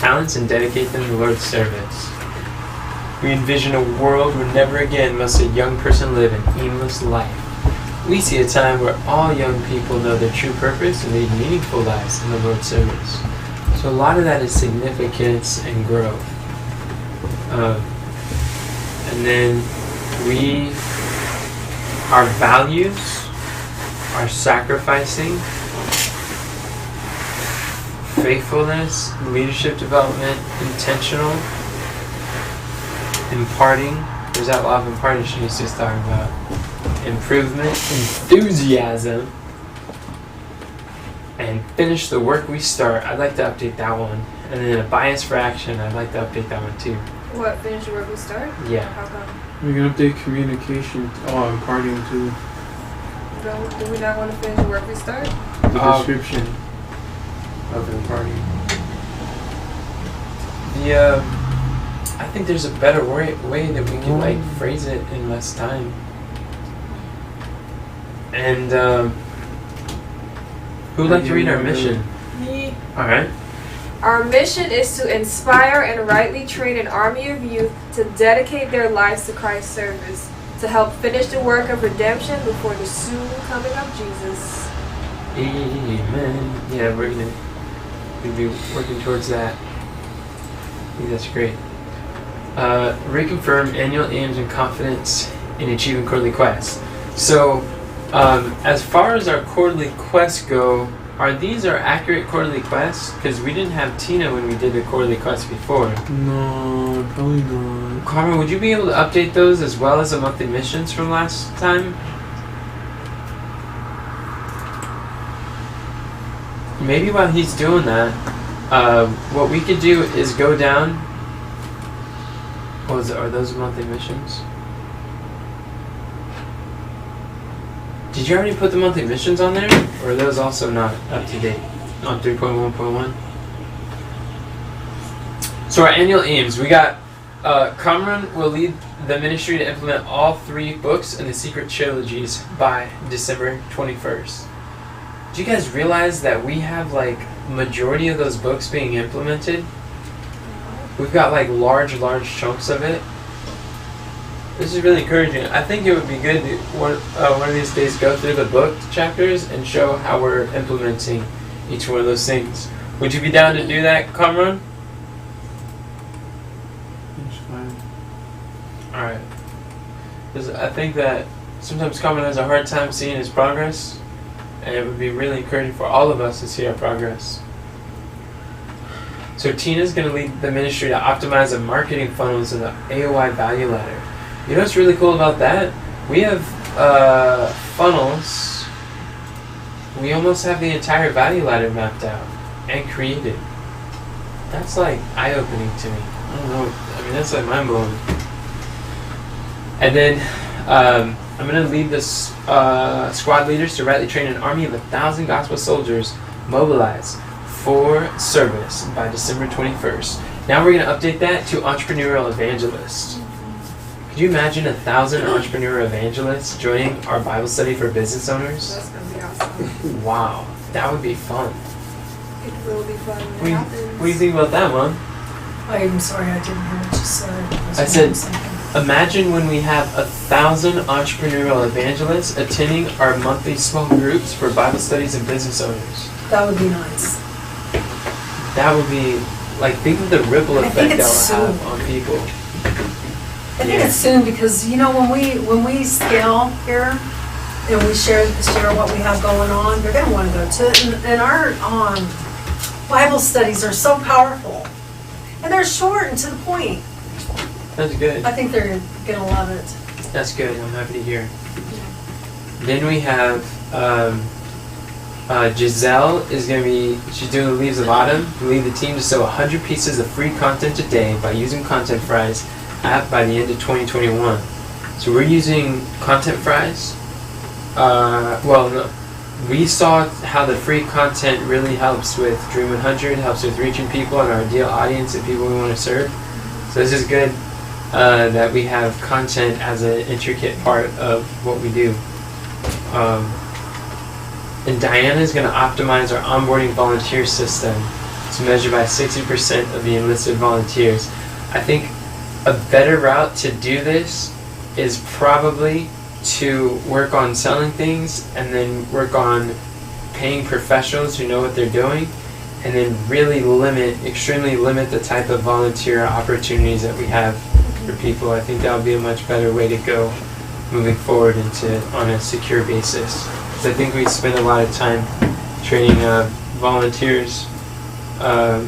talents and dedicate them to the Lord's service. We envision a world where never again must a young person live an aimless life. We see a time where all young people know their true purpose and lead meaningful lives in the Lord's service. So a lot of that is significance and growth. And then our values are sacrificing, faithfulness, leadership development, intentional, imparting. There's that law of impartation he's just talking about. Improvement, enthusiasm, and finish the work we start. I'd like to update that one. And then a bias for action, I'd like to update that one too. What, finish the work we start? Yeah. How come? We can update communication. Oh, imparting too. Do we not want to finish the work we start? The description of imparting. I think there's a better way that we can like phrase it in less time. And who would like to read our mission? Me. All right. Our mission is to inspire and rightly train an army of youth to dedicate their lives to Christ's service, to help finish the work of redemption before the soon coming of Jesus. Amen. Yeah, we'll be working towards that. I think that's great. Reconfirm annual aims and confidence in achieving quarterly quests. So, as far as our quarterly quests go, are these our accurate quarterly quests? Because we didn't have Tina when we did the quarterly quests before. No, probably not. Carmen, would you be able to update those as well as the monthly missions from last time? Maybe while he's doing that, what we could do is go down. Are those monthly missions? Did you already put the monthly missions on there? Or are those also not up to date on 3.1.1? So our annual aims, we got Kamran will lead the ministry to implement all 3 books in the secret trilogies by December 21st. Do you guys realize that we have like majority of those books being implemented? We've got like large chunks of it. This is really encouraging. I think it would be good to one of these days go through the book chapters and show how we're implementing each one of those things. Would you be down to do that, Kamran? That's fine. Alright. Because I think that sometimes Kamran has a hard time seeing his progress, and it would be really encouraging for all of us to see our progress. So Tina's going to lead the ministry to optimize the marketing funnels and the AOI value ladder. You know what's really cool about that? We have funnels. We almost have the entire value ladder mapped out and created. That's like eye-opening to me. I don't know. I mean, that's like mind-blowing. And then I'm going to lead the squad leaders to rightly train an army of 1,000 gospel soldiers mobilized for service by December 21st. Now we're going to update that to entrepreneurial evangelists. Could you imagine 1,000 entrepreneurial evangelists joining our Bible study for business owners? That's going to be awesome. Wow, that would be fun. It will be fun. What do you think about that, Mom? I'm sorry, I didn't hear what you said. I said, imagine when we have 1,000 entrepreneurial evangelists attending our monthly small groups for Bible studies and business owners. That would be nice. That would be, like, think of the ripple effect that it's will have on people. I think it's soon because, you know, when we scale here and we share what we have going on, they're going to want to go to it. And our Bible studies are so powerful. And they're short and to the point. That's good. I think they're going to love it. That's good. I'm happy to hear. Then we have Giselle is going to be, she's doing the Leaves of Autumn, to lead the team to sell 100 pieces of free content a day by using Content Fries app by the end of 2021. So we're using Content Fries. We saw how the free content really helps with Dream 100, helps with reaching people and our ideal audience and people we want to serve. So this is good that we have content as an intricate part of what we do. And Diana is going to optimize our onboarding volunteer system is measured by 60% of the enlisted volunteers. I think a better route to do this is probably to work on selling things and then work on paying professionals who know what they're doing, and then really extremely limit the type of volunteer opportunities that we have for people. I think that would be a much better way to go moving forward on a secure basis. Because I think we spend a lot of time training volunteers that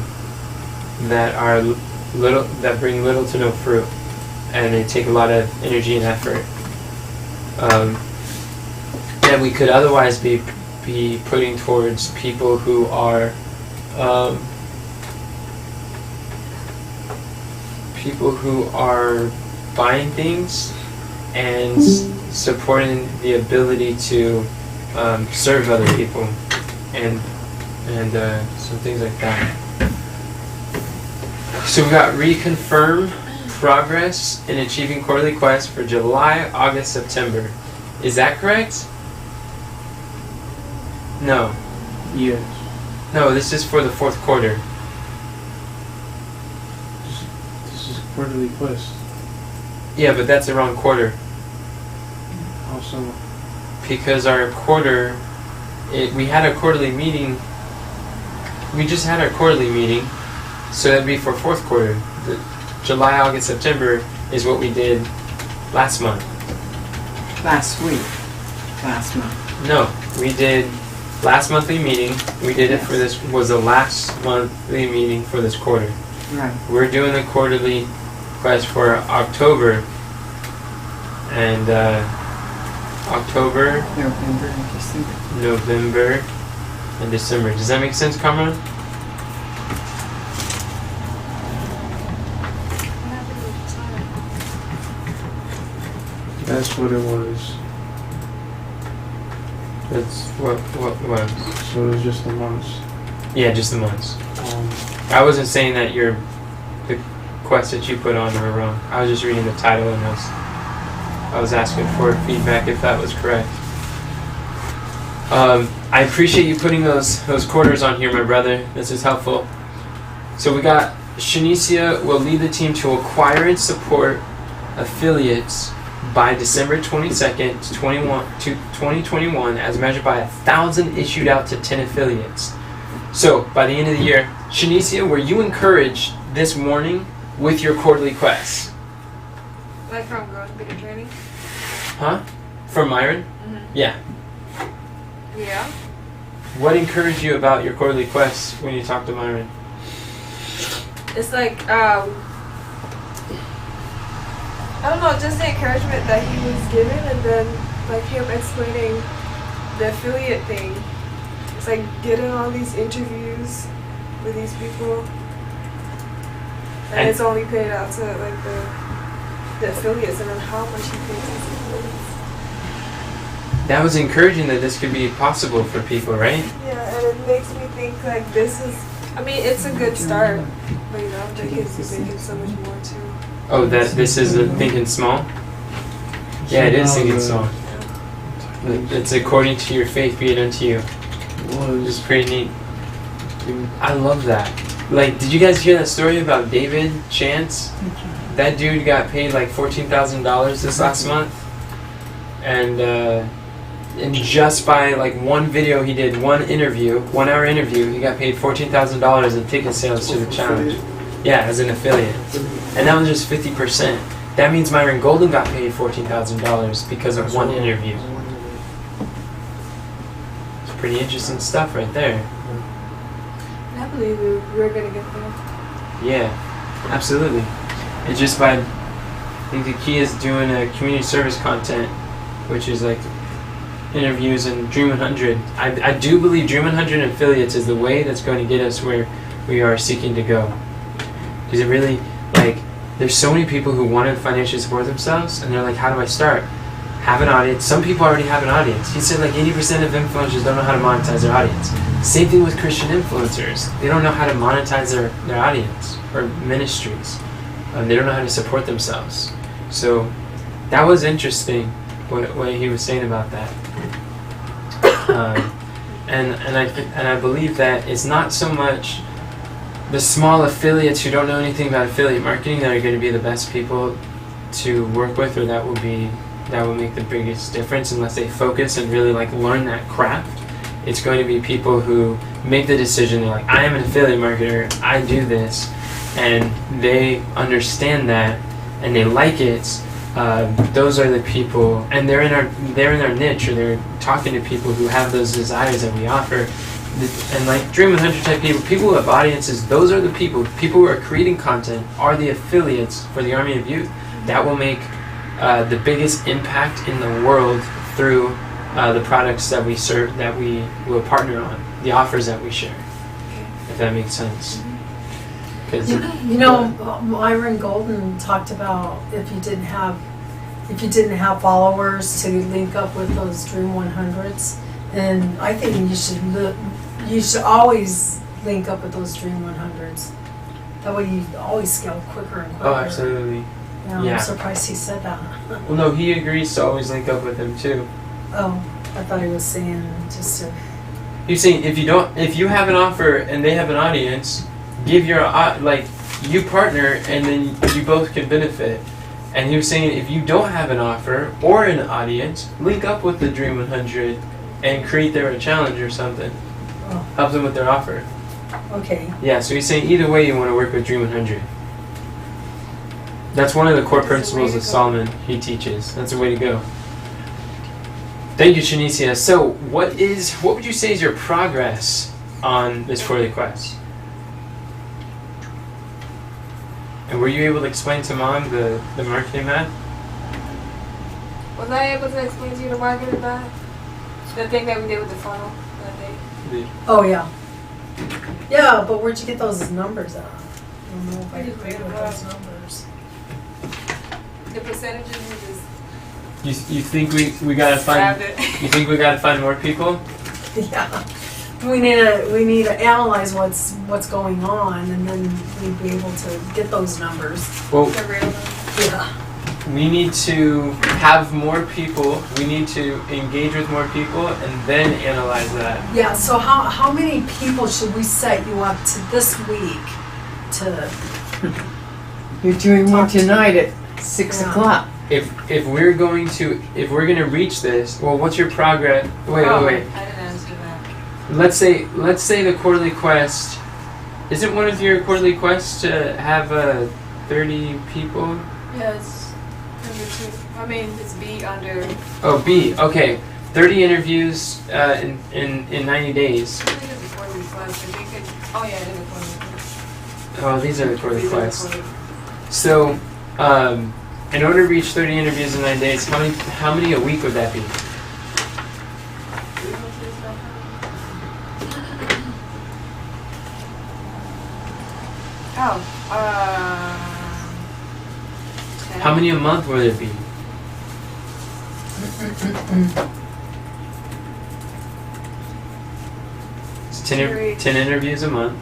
bring little to no fruit, and they take a lot of energy and effort that we could otherwise be putting towards people who are buying things and supporting the ability to serve other people and some things like that. So we got reconfirm progress in achieving quarterly quests for July, August, September. Is that correct? No. Yes. No, this is for the fourth quarter. This is quarterly quest. Yeah, but that's the wrong quarter. Also, Because our quarter, we had a quarterly meeting. We just had our quarterly meeting, so that'd be for fourth quarter. The July, August, September is what we did last month. Last week. Last month. No, we did last monthly meeting. We did it for this, was the last monthly meeting for this quarter. Right. We're doing the quarterly quest for October, and October, November and December. November, and December. Does that make sense, Kamran? that's what it was. That's what was. So it was just the months. Yeah, just the months. I wasn't saying that the quests that you put on were wrong. I was just reading the title and I was asking for feedback if that was correct. I appreciate you putting those quarters on here, my brother. This is helpful. So we got Shanicia will lead the team to acquire and support affiliates by December 22nd, 2021, as measured by 1,000 issued out to 10 affiliates. So by the end of the year, Shanicia, were you encouraged this morning with your quarterly quests? Like from Growth Bigger Training? Huh? From Myron? Mm-hmm. Yeah. Yeah. What encouraged you about your quarterly quests when you talked to Myron? It's like, I don't know, just the encouragement that he was given, and then like him explaining the affiliate thing. It's like getting all these interviews with these people, and it's only paid out to like the affiliates, and then how much he pays these affiliates. That was encouraging that this could be possible for people, right? Yeah, and it makes me think like this is, I mean, it's a good start, but you know, they could be making so much more too. Oh, that this is a thinking small? Yeah, it is thinking small. It's according to your faith be it unto you. It's pretty neat. I love that. Like, did you guys hear that story about David Chance? That dude got paid like $14,000 this last month, and just by like one video he did, 1 hour interview, he got paid $14,000 in ticket sales to the challenge. Yeah, as an affiliate, and that was just 50%. That means Myron Golden got paid $14,000 because of 1 interview. It's pretty interesting stuff right there. I believe we're gonna get there. Yeah, absolutely. It's just by, I think the key is doing a community service content, which is like interviews and Dream 100. I do believe Dream 100 affiliates is the way that's going to get us where we are seeking to go. Because it really, like, there's so many people who want to financially support themselves, and they're like, how do I start? Have an audience. Some people already have an audience. He said like 80% of influencers don't know how to monetize their audience. Same thing with Christian influencers. They don't know how to monetize their audience or ministries. They don't know how to support themselves. So that was interesting what he was saying about that. And I believe that it's not so much the small affiliates who don't know anything about affiliate marketing that are going to be the best people to work with, or that will make the biggest difference unless they focus and really like learn that craft. It's going to be people who make the decision. They're like, I am an affiliate marketer. I do this, and they understand that and they like it. Those are the people, and they're in our niche, or they're talking to people who have those desires that we offer. And like Dream 100 type people who have audiences, those are the people who are creating content, are the affiliates for the Army of Youth that will make the biggest impact in the world through the products that we serve, that we will partner on, the offers that we share, if that makes sense. 'Cause You know, Myron Golden talked about if you didn't have followers to link up with those Dream 100s, and I think you should always link up with those Dream 100s. That way you always scale quicker and quicker. Oh, absolutely. Yeah, I'm surprised he said that. Well, no, he agrees to always link up with them too. Oh, I thought he was saying just to. He's saying if you have an offer and they have an audience, give your you partner, and then you both can benefit. And he was saying if you don't have an offer or an audience, link up with the Dream 100 and create their challenge or something. Oh, Help them with their offer. okay. Yeah, so he's saying either way you want to work with Dream 100. That's one of the core principles of Solomon he teaches. That's the way to go. Thank you, Shanicia. So what would you say is your progress on this quarterly quest? And were you able to explain to Mom the marketing map? Was I able to explain to you the marketing map? The thing that we did with the funnel that day? Oh yeah. Yeah, but where'd you get those numbers at? I don't know if I could with those numbers. The percentages we just You think we gotta find? grabbed it. You think we gotta find more people? Yeah. We need to analyze what's going on, and then we'd be able to get those numbers. Well, The real number. Yeah. we need to have more people. We need to engage with more people, and then analyze that. Yeah. So how many people should we set you up to this week to? You're doing one tonight at 6 Yeah. o'clock. If we're gonna reach this, well, what's your progress? Wait. I didn't answer that. Let's say the quarterly quest. Isn't one of your quarterly quests to have 30 people? Yes. Number 2. I mean, it's B under. Oh, B. Okay, 30 interviews in 90 days. I think it's a quarterly quest. I think it. Oh yeah, it is a quarterly quest. Oh, these are the quarterly These are the quests. quarterly- So, in order to reach 30 interviews in 9 days, how many a week would that be? Oh, How many a month would it be? It's 10 interviews a month.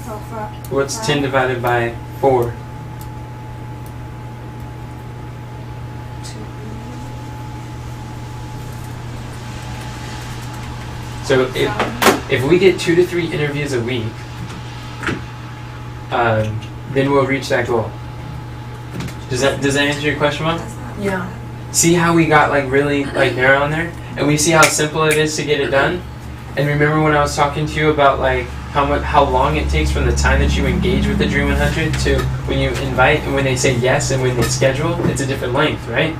Oh, fuck. What's 10 divided by 4? 2. So if we get 2 to 3 interviews a week, then we'll reach that goal. Does that answer your question, Mom? Yeah. See how we got really narrow on there, and we see how simple it is to get it done. And remember when I was talking to you about how long it takes from the time that you engage with the Dream 100 to when you invite and when they say yes and when they schedule, it's a different length, right?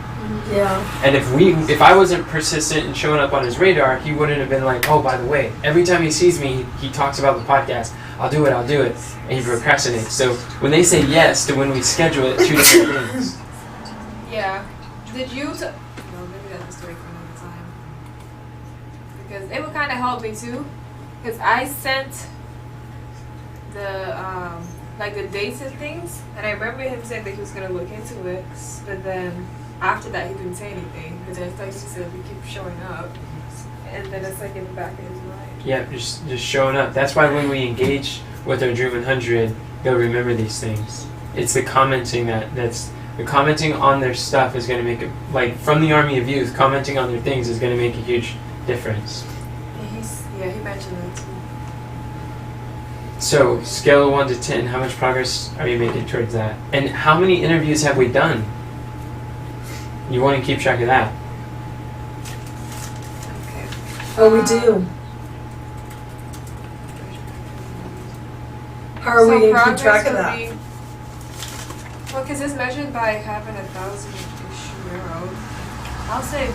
Yeah. And if I wasn't persistent and showing up on his radar, he wouldn't have been like, oh, by the way, every time he sees me, he talks about the podcast. I'll do it, and he procrastinates. So when they say yes to when we schedule it, 2 different things. Yeah. Did you? No, maybe that's a story for another time. Because it would kind of help me too. Because I sent the the dates and things, and I remember him saying that he was gonna look into it, but then after that he didn't say anything because I thought he said we keep showing up, and then it's like in the back of his mind. Yeah, just showing up. That's why when we engage with our Dream 100, they'll remember these things. It's the commenting the commenting on their stuff is going to make it, from the Army of Youth, commenting on their things is going to make a huge difference. He mentioned that too. So, scale of 1 to 10, how much progress are you making towards that? And how many interviews have we done? You want to keep track of that. Okay. Oh, we do. How are we going to keep track of that? Well, because it's measured by having 1,000-ish euro. I'll say.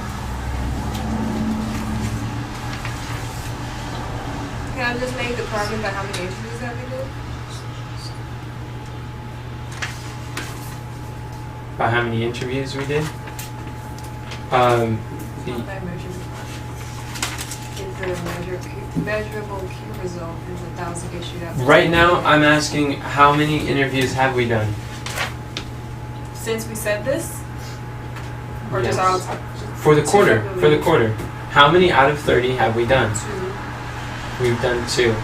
Can I just make the progress by how many interviews that we did? By how many interviews we did? Not that measured. Is the measurable key result is 1,000 issue that was Right now, I'm asking how many interviews have we done? since we said this? Or Yes. just all time? For the quarter. For the quarter. How many out of 30 have we done? 2. We've done 2.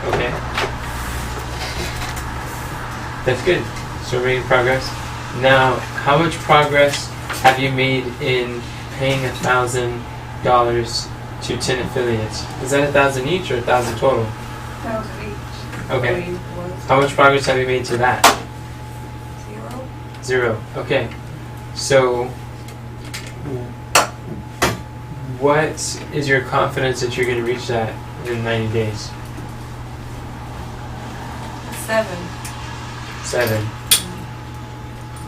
Okay. That's good. So we're making progress. Now, how much progress have you made in paying $1,000 to 10 affiliates? Is that 1,000 each or 1,000 total? 1,000 each. Okay. I mean, was How much progress have you made to that? 0. 0. Okay. So, what is your confidence that you're going to reach that in 90 days? 7. 7.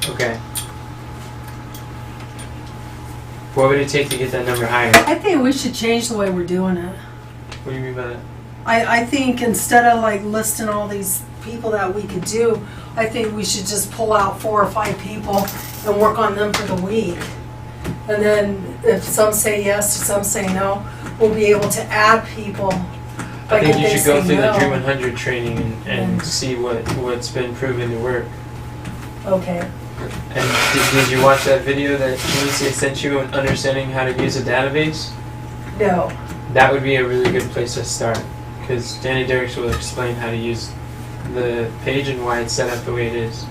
Okay. What would it take to get that number higher? I think we should change the way we're doing it. What do you mean by that? I think instead of like listing all these people that we could do, I think we should just pull out 4 or 5 people and work on them for the week. And then if some say yes, some say no, we'll be able to add people. I Like think if you they should go say through the no. Dream 100 training and Yeah. see what's been proven to work. Okay. And did you watch that video that Tunisia sent you on understanding how to use a database? No. That would be a really good place to start, because Danny Derricks will explain how to use the page and why it's set up the way it is.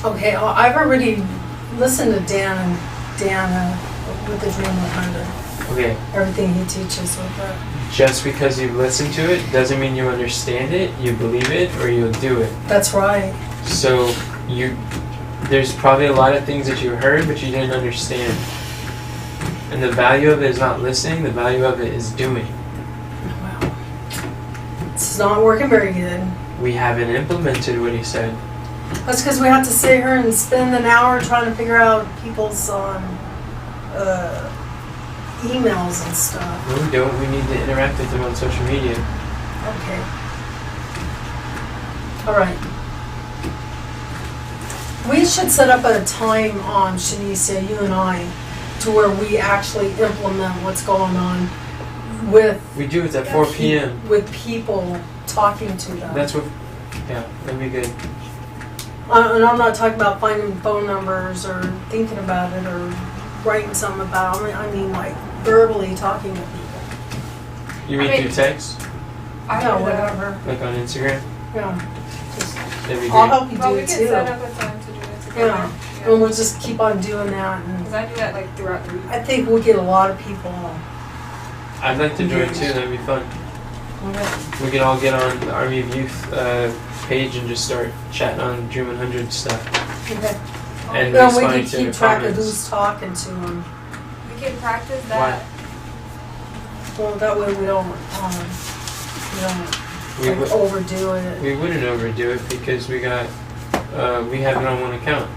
Okay, well, I've already listened to Dan with the Dream 100. Okay, Everything he teaches with that. just because you've listened to it doesn't mean you understand it, you believe it, or you'll do it. That's right. So there's probably a lot of things that you heard, but you didn't understand. And the value of it is not listening, the value of it is doing. Wow. It's not working very good. We haven't implemented what he said. That's because we have to sit here and spend an hour trying to figure out people's emails and stuff. No, we don't. We need to interact with them on social media. Okay. All right. We should set up a time on Shanicia, you and I, to where we actually implement what's going on with We do it at 4 p.m. with people talking to them. That's what, yeah, that'd be good. And I'm not talking about finding phone numbers or thinking about it or writing something about it. I mean like verbally talking to people. You mean I mean- through text? I No, do that. whatever. Like on Instagram? Yeah. Just, That'd be I'll great. help you Well, do we it can too. set up a time to do it together. Yeah. And we'll just keep on doing that. Because And I do that like throughout the week. I think we'll get a lot of people. I'd like to join too, that'd be fun. We could all get on the Army of Youth page and just start chatting on Dream 100 stuff. Okay. And Then we responding can to keep the track of comments. who's talking to them. We can practice that. Well, that way we don't We, like, would, overdo it. we wouldn't overdo it because we got, we have it on one account.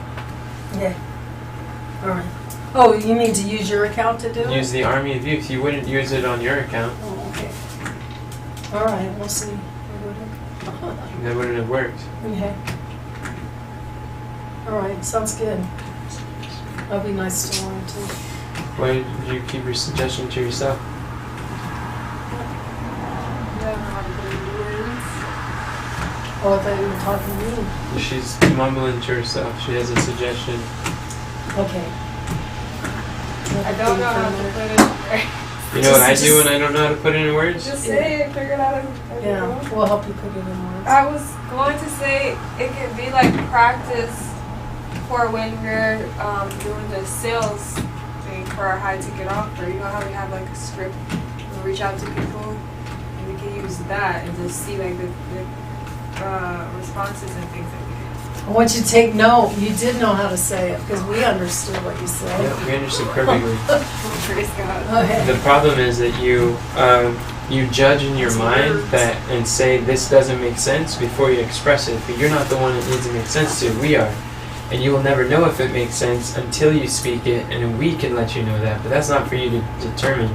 Yeah. All right. Oh, you need to use your account to do it? Use the Army of Youth. You wouldn't use it on your account. Oh, okay. All right, we'll see. That wouldn't have worked. Okay. All right, sounds good. That'll be nice to learn too. Why did you keep your suggestion to yourself? You don't know how to put it into words. Oh, I thought you were talking to me. She's mumbling to herself. She has a suggestion. Okay. I don't know how to put it in words. You know what I Just- do when I don't know how to put it in words? Just say it, figure it out. Yeah, we'll help you put it in words. I was going to say it could be like practice for when we're doing the sales thing for our high ticket offer. You know how we have like a script, we reach out to people, and we can use that and just see like the responses and things that we I want you to take note. You did know how to say it because we understood what you said. Yeah, we understood perfectly. did. Praise God. Okay. The problem is that you judge in your That's mind words. that and say this doesn't make sense before you express it, but you're not the one it needs to make sense to. We are, and you will never know if it makes sense until you speak it, and then we can let you know that. But that's not for you to determine.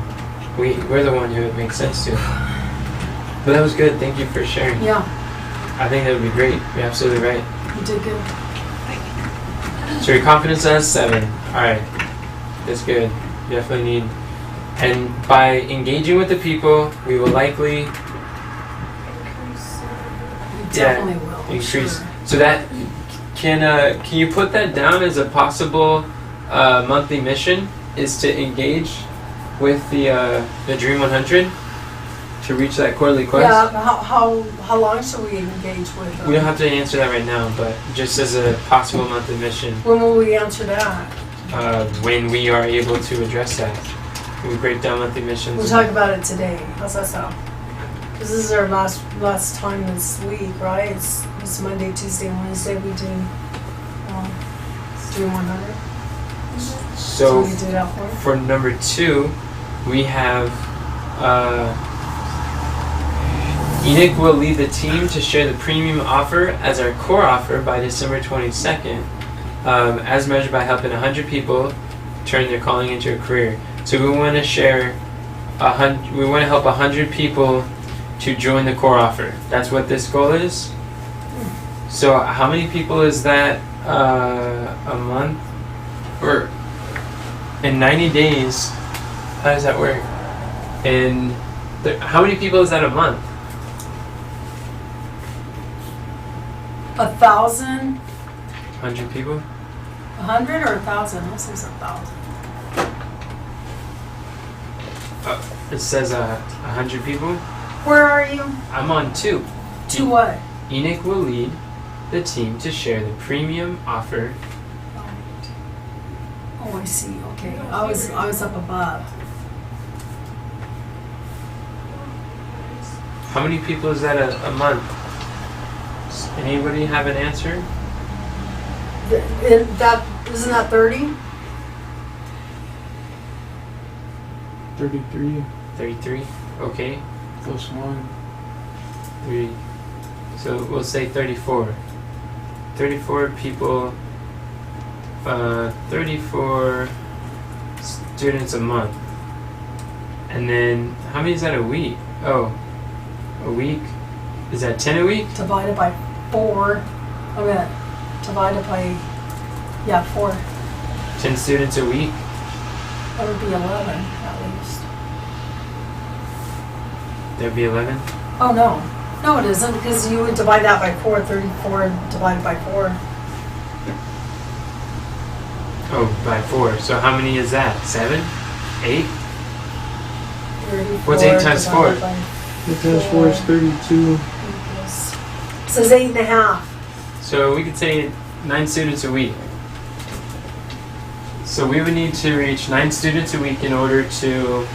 We're the one who it makes sense to. But that was good. Thank you for sharing. Yeah, I think that would be great. You're absolutely right. you did good. So your confidence has 7. All right, that's good. Definitely need. And by engaging with the people, we will likely You definitely will. I'm increase. sure. So that can you put that down as a possible monthly mission? Is to engage with the Dream 100 to reach that quarterly quest. Yeah, how long should we engage with them? We don't have to answer that right now, but just as a possible monthly mission, When will we answer that? when we are able to address that, we break down monthly missions. We'll talk about it today. How's that sound? Because this is our last time this week, right? It's Monday, Tuesday, and Wednesday we do Dream 100. So we do that for. for number 2, we have Enoch will lead the team to share the premium offer as our core offer by December 22nd, as measured by helping 100 people turn their calling into a career. So we want to share we want to help 100 people to join the core offer. That's what this goal is. So how many people is that a month? Or in 90 days, how does that work? And how many people is that a month? 1,000, 100 people? 100 or 1,000? This is 1,000. It says 100 people. Where are you? I'm on 2. To what? Enoch will lead the team to share the premium offer. Oh, I see. Okay, I was up above. How many people is that a month? Does anybody have an answer? Isn't that 30? 33 33? Okay. plus 1. 3. So we'll say 34. 34 people, 34 students a month. And then, how many is that a week? Oh, a week? Is that 10 a week? Divided by 4. Okay, divided by, 4. 10 students a week? That would be 11 at least. That'd be 11? Oh, no. No, it isn't, because you would divide that by 4. 34 divided by 4. Oh, by 4. So how many is that? 7? 8? 34 What's 8 times 4? divided by 8 times 4 is 32. equals- It says 8.5. So we could say 9 students a week. So we would need to reach 9 students a week in order to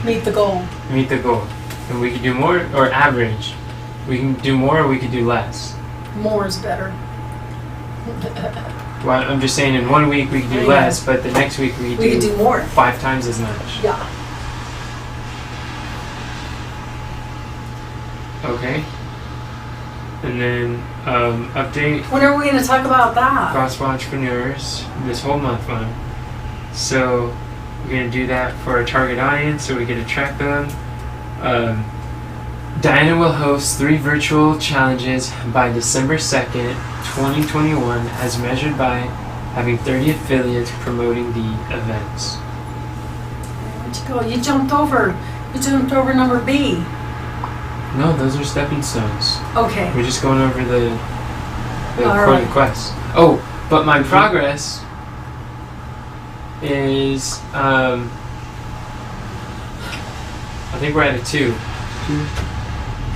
Meet the goal. meet the goal. And we could do more, or average. We can do more or we could do less. More is better. Well, I'm just saying in 1 week we could do Yeah. less, but the next week we We could do more. 5 times as much. Yeah. Okay. And then update When are we going to talk about that? Gospel Entrepreneurs this whole month on. So we're going to do that for our target audience so we get to track them. Diana will host 3 virtual challenges by December 2nd, 2021, as measured by having 30 affiliates promoting the events. Where'd you go? You jumped over number B. No, those are stepping stones. Okay. We're just going over the All quarterly right. quest. Oh, but my progress is I think we're at a 2. 2.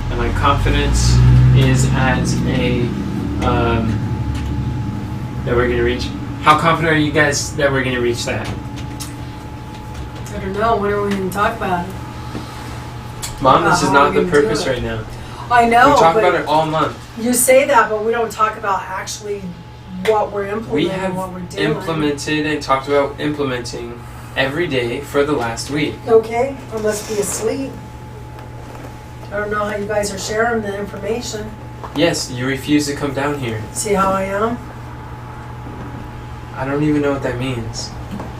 And my confidence is at a that we're gonna reach. How confident are you guys that we're gonna reach that? I don't know. When are we going to talk about it? Mom, this is how not we're the gonna do purpose it. right now. I know, We talk but about it all month. you say that, but we don't talk about actually what we're implementing, We have what we're doing. implemented and talked about implementing every day for the last week. Okay, I must be asleep. I don't know how you guys are sharing the information. Yes, you refuse to come down here. See how I am? I don't even know what that means.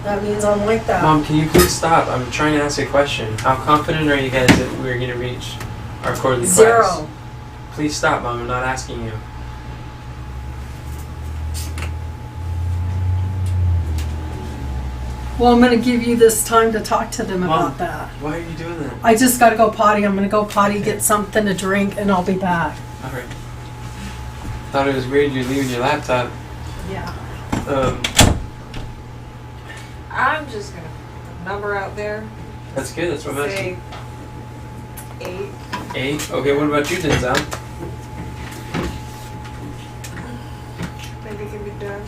That means I'm like that. Mom, can you please stop? I'm trying to ask a question. How confident are you guys that we're going to reach our quarterly class? 0. Please stop, Mom. I'm not asking you. Well, I'm going to give you this time to talk to them Mom. about that. Why are you doing that? I just got to go potty. I'm going to go potty, get something to drink, and I'll be back. All right. Thought it was weird you're leaving your laptop. Yeah. I'm just gonna put a number out there. That's good. That's what I'm Say asking. 8. 8. Okay, what about you, Denzel? Maybe it can be done.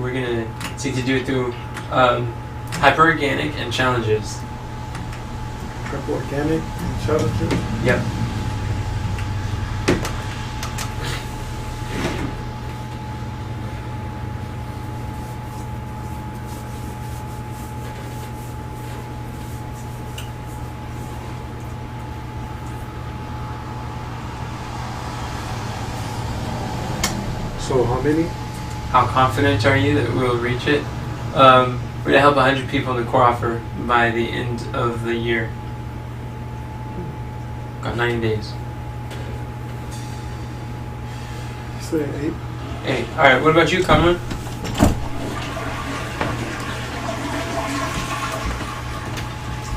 We're gonna seek to do it through hyperorganic and challenges. Prep organic and challenges. Yep. So how many? How confident are you that we'll reach it? We're gonna help 100 people in the core offer by the end of the year. Got 90 days. Say 8. 8. All right. What about you, Cameron?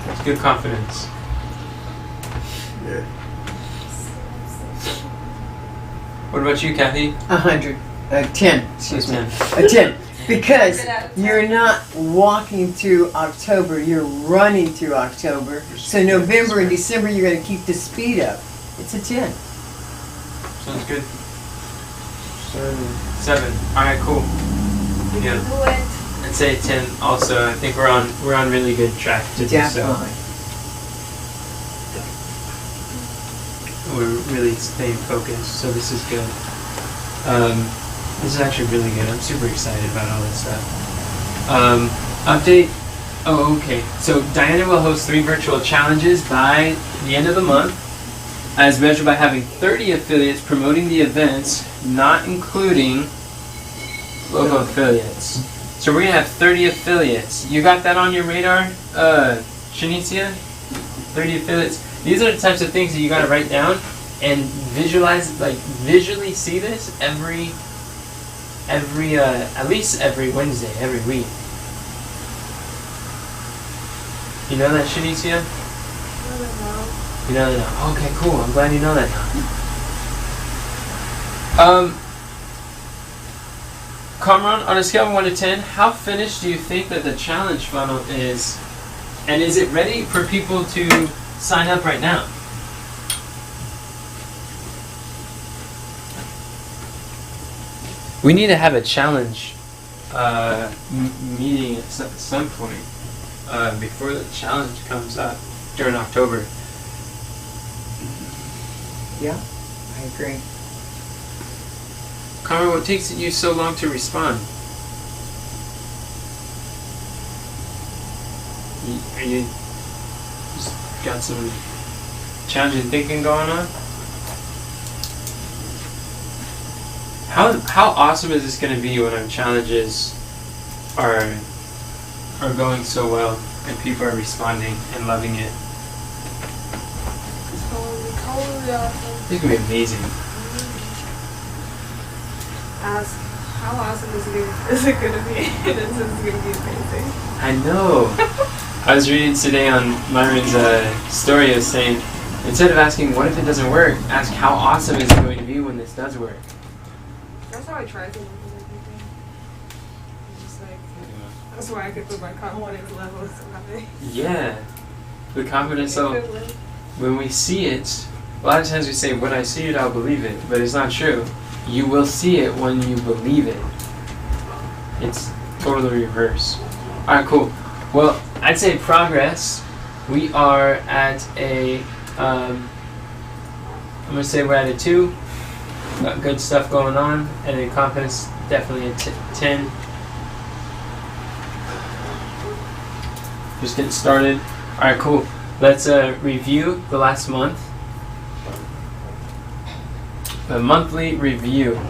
That's good confidence. Yeah. What about you, Kathy? 100. 10. Excuse me. 10. A 10. Because 10 out of 10. you're not walking through October, you're running through October. So November and December, you're going to keep the speed up. It's a 10. Sounds good. 7. 7. All right. Cool. We Yeah. can do it. I'd say 10. Also, I think we're on really good track to do so. Definitely. We're really staying focused, so this is good. This is actually really good. I'm super excited about all this stuff. Update. Oh, okay. So Diana will host 3 virtual challenges by the end of the month, as measured by having 30 affiliates promoting the events, not including local affiliates. So we're gonna have 30 affiliates. You got that on your radar, Shanicia? 30 affiliates. These are the types of things that you gotta write down and visualize, like visually see this every at least every Wednesday, every week. You know that, Shanicia? I don't know. You know that now. Okay, cool. I'm glad you know that now. Kamran, on a scale of 1 to 10, how finished do you think that the challenge funnel is? And is it ready for people to sign up right now? We need to have a challenge meeting at some point before the challenge comes up during October. Yeah, I agree. Kamran, what takes you so long to respond? Are you just got some challenging thinking going on? How awesome is this going to be when our challenges are going so well and people are responding and loving it? Totally awesome. It's going to be amazing. Ask, how awesome is it gonna be? This is gonna be amazing. I know. I was reading today on Myron's story. It was saying, instead of asking what if it doesn't work, ask how awesome is it going to be when this does work. That's how I try to look at everything. I'm just like, that's why I could put my confidence level so high. Yeah. The confidence level. When we see it, a lot of times we say, when I see it, I'll believe it. But it's not true. You will see it when you believe it. It's totally reverse. Alright, cool. Well, I'd say progress. We are at a, I'm going to say we're at a 2. Got good stuff going on. And then confidence, definitely a 10. Just getting started. Alright, cool. Let's review the last month. A monthly review.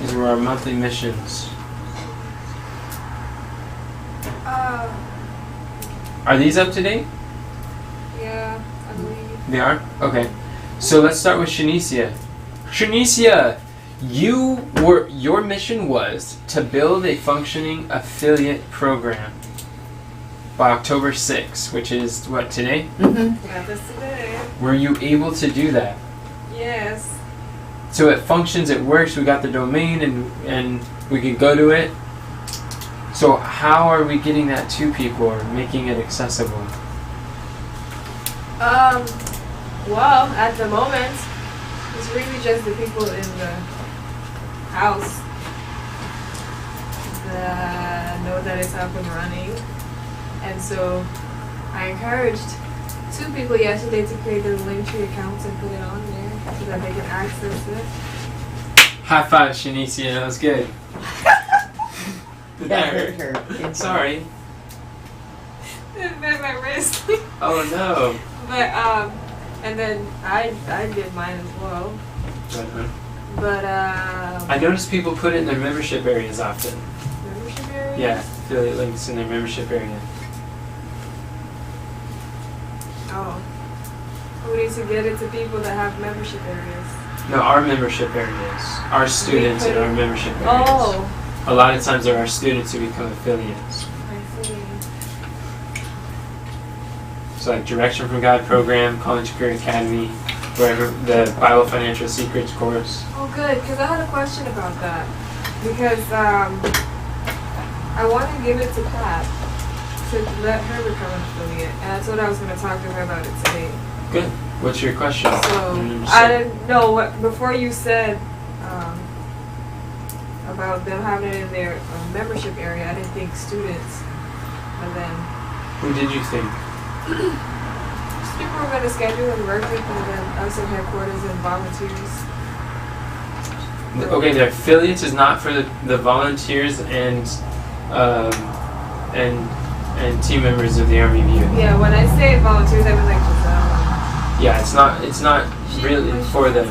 These were our monthly missions. Are these up to date? Yeah, I believe. They are? Okay. So let's start with Shanicia. Shanicia, your mission was to build a functioning affiliate program by October 6th, which is what, today? Mm-hmm. Got this today. Were you able to do that? Yes. So it functions, it works, we got the domain and we could go to it. So how are we getting that to people or making it accessible? Well, at the moment, it's really just the people in the house that know that it's up and running. And so I encouraged 2 people yesterday to create their Linktree accounts and put it on there so that they can access it. High five, Shanicia, that was good. Did That that hurt hurt? her. Sorry. It bit my wrist. Oh no. But and then I did mine as well. But I notice people put it in their membership areas often. membership area? Yeah, affiliate links in their membership area. Oh. We need to get it to people that have membership areas. No, our membership areas. Our students in our membership areas. Oh, A lot of times they're our students who become affiliates. I see. So like Direction from God program, College Career Academy, wherever the Bible Financial Secrets course. Oh, good, because I had a question about that. Because I want to give it to Pat to let her become an affiliate, and I told her I was going to talk to her about it today. Good. What's your question? So I didn't know what before you said about them having it in their membership area. I didn't think students, but then Who did you think? people were going to schedule and work with, and then us at headquarters and volunteers. Okay, the affiliates is not for the volunteers and team members of the Army of Youth. Yeah, when I say volunteers, I mean like Giselle. Yeah, it's not really for them.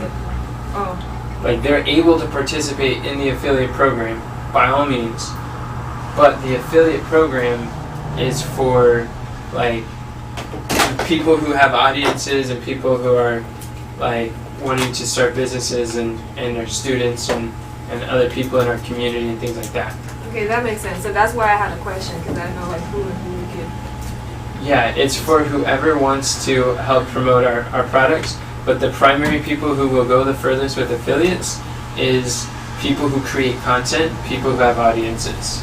Oh, Like they're able to participate in the affiliate program by all means, but the affiliate program is for like people who have audiences and people who are like wanting to start businesses and are students and other people in our community and things like that. okay, that makes sense. So that's why I had a question, because I know like who we could. Yeah, it's for whoever wants to help promote our products, but the primary people who will go the furthest with affiliates is people who create content, people who have audiences.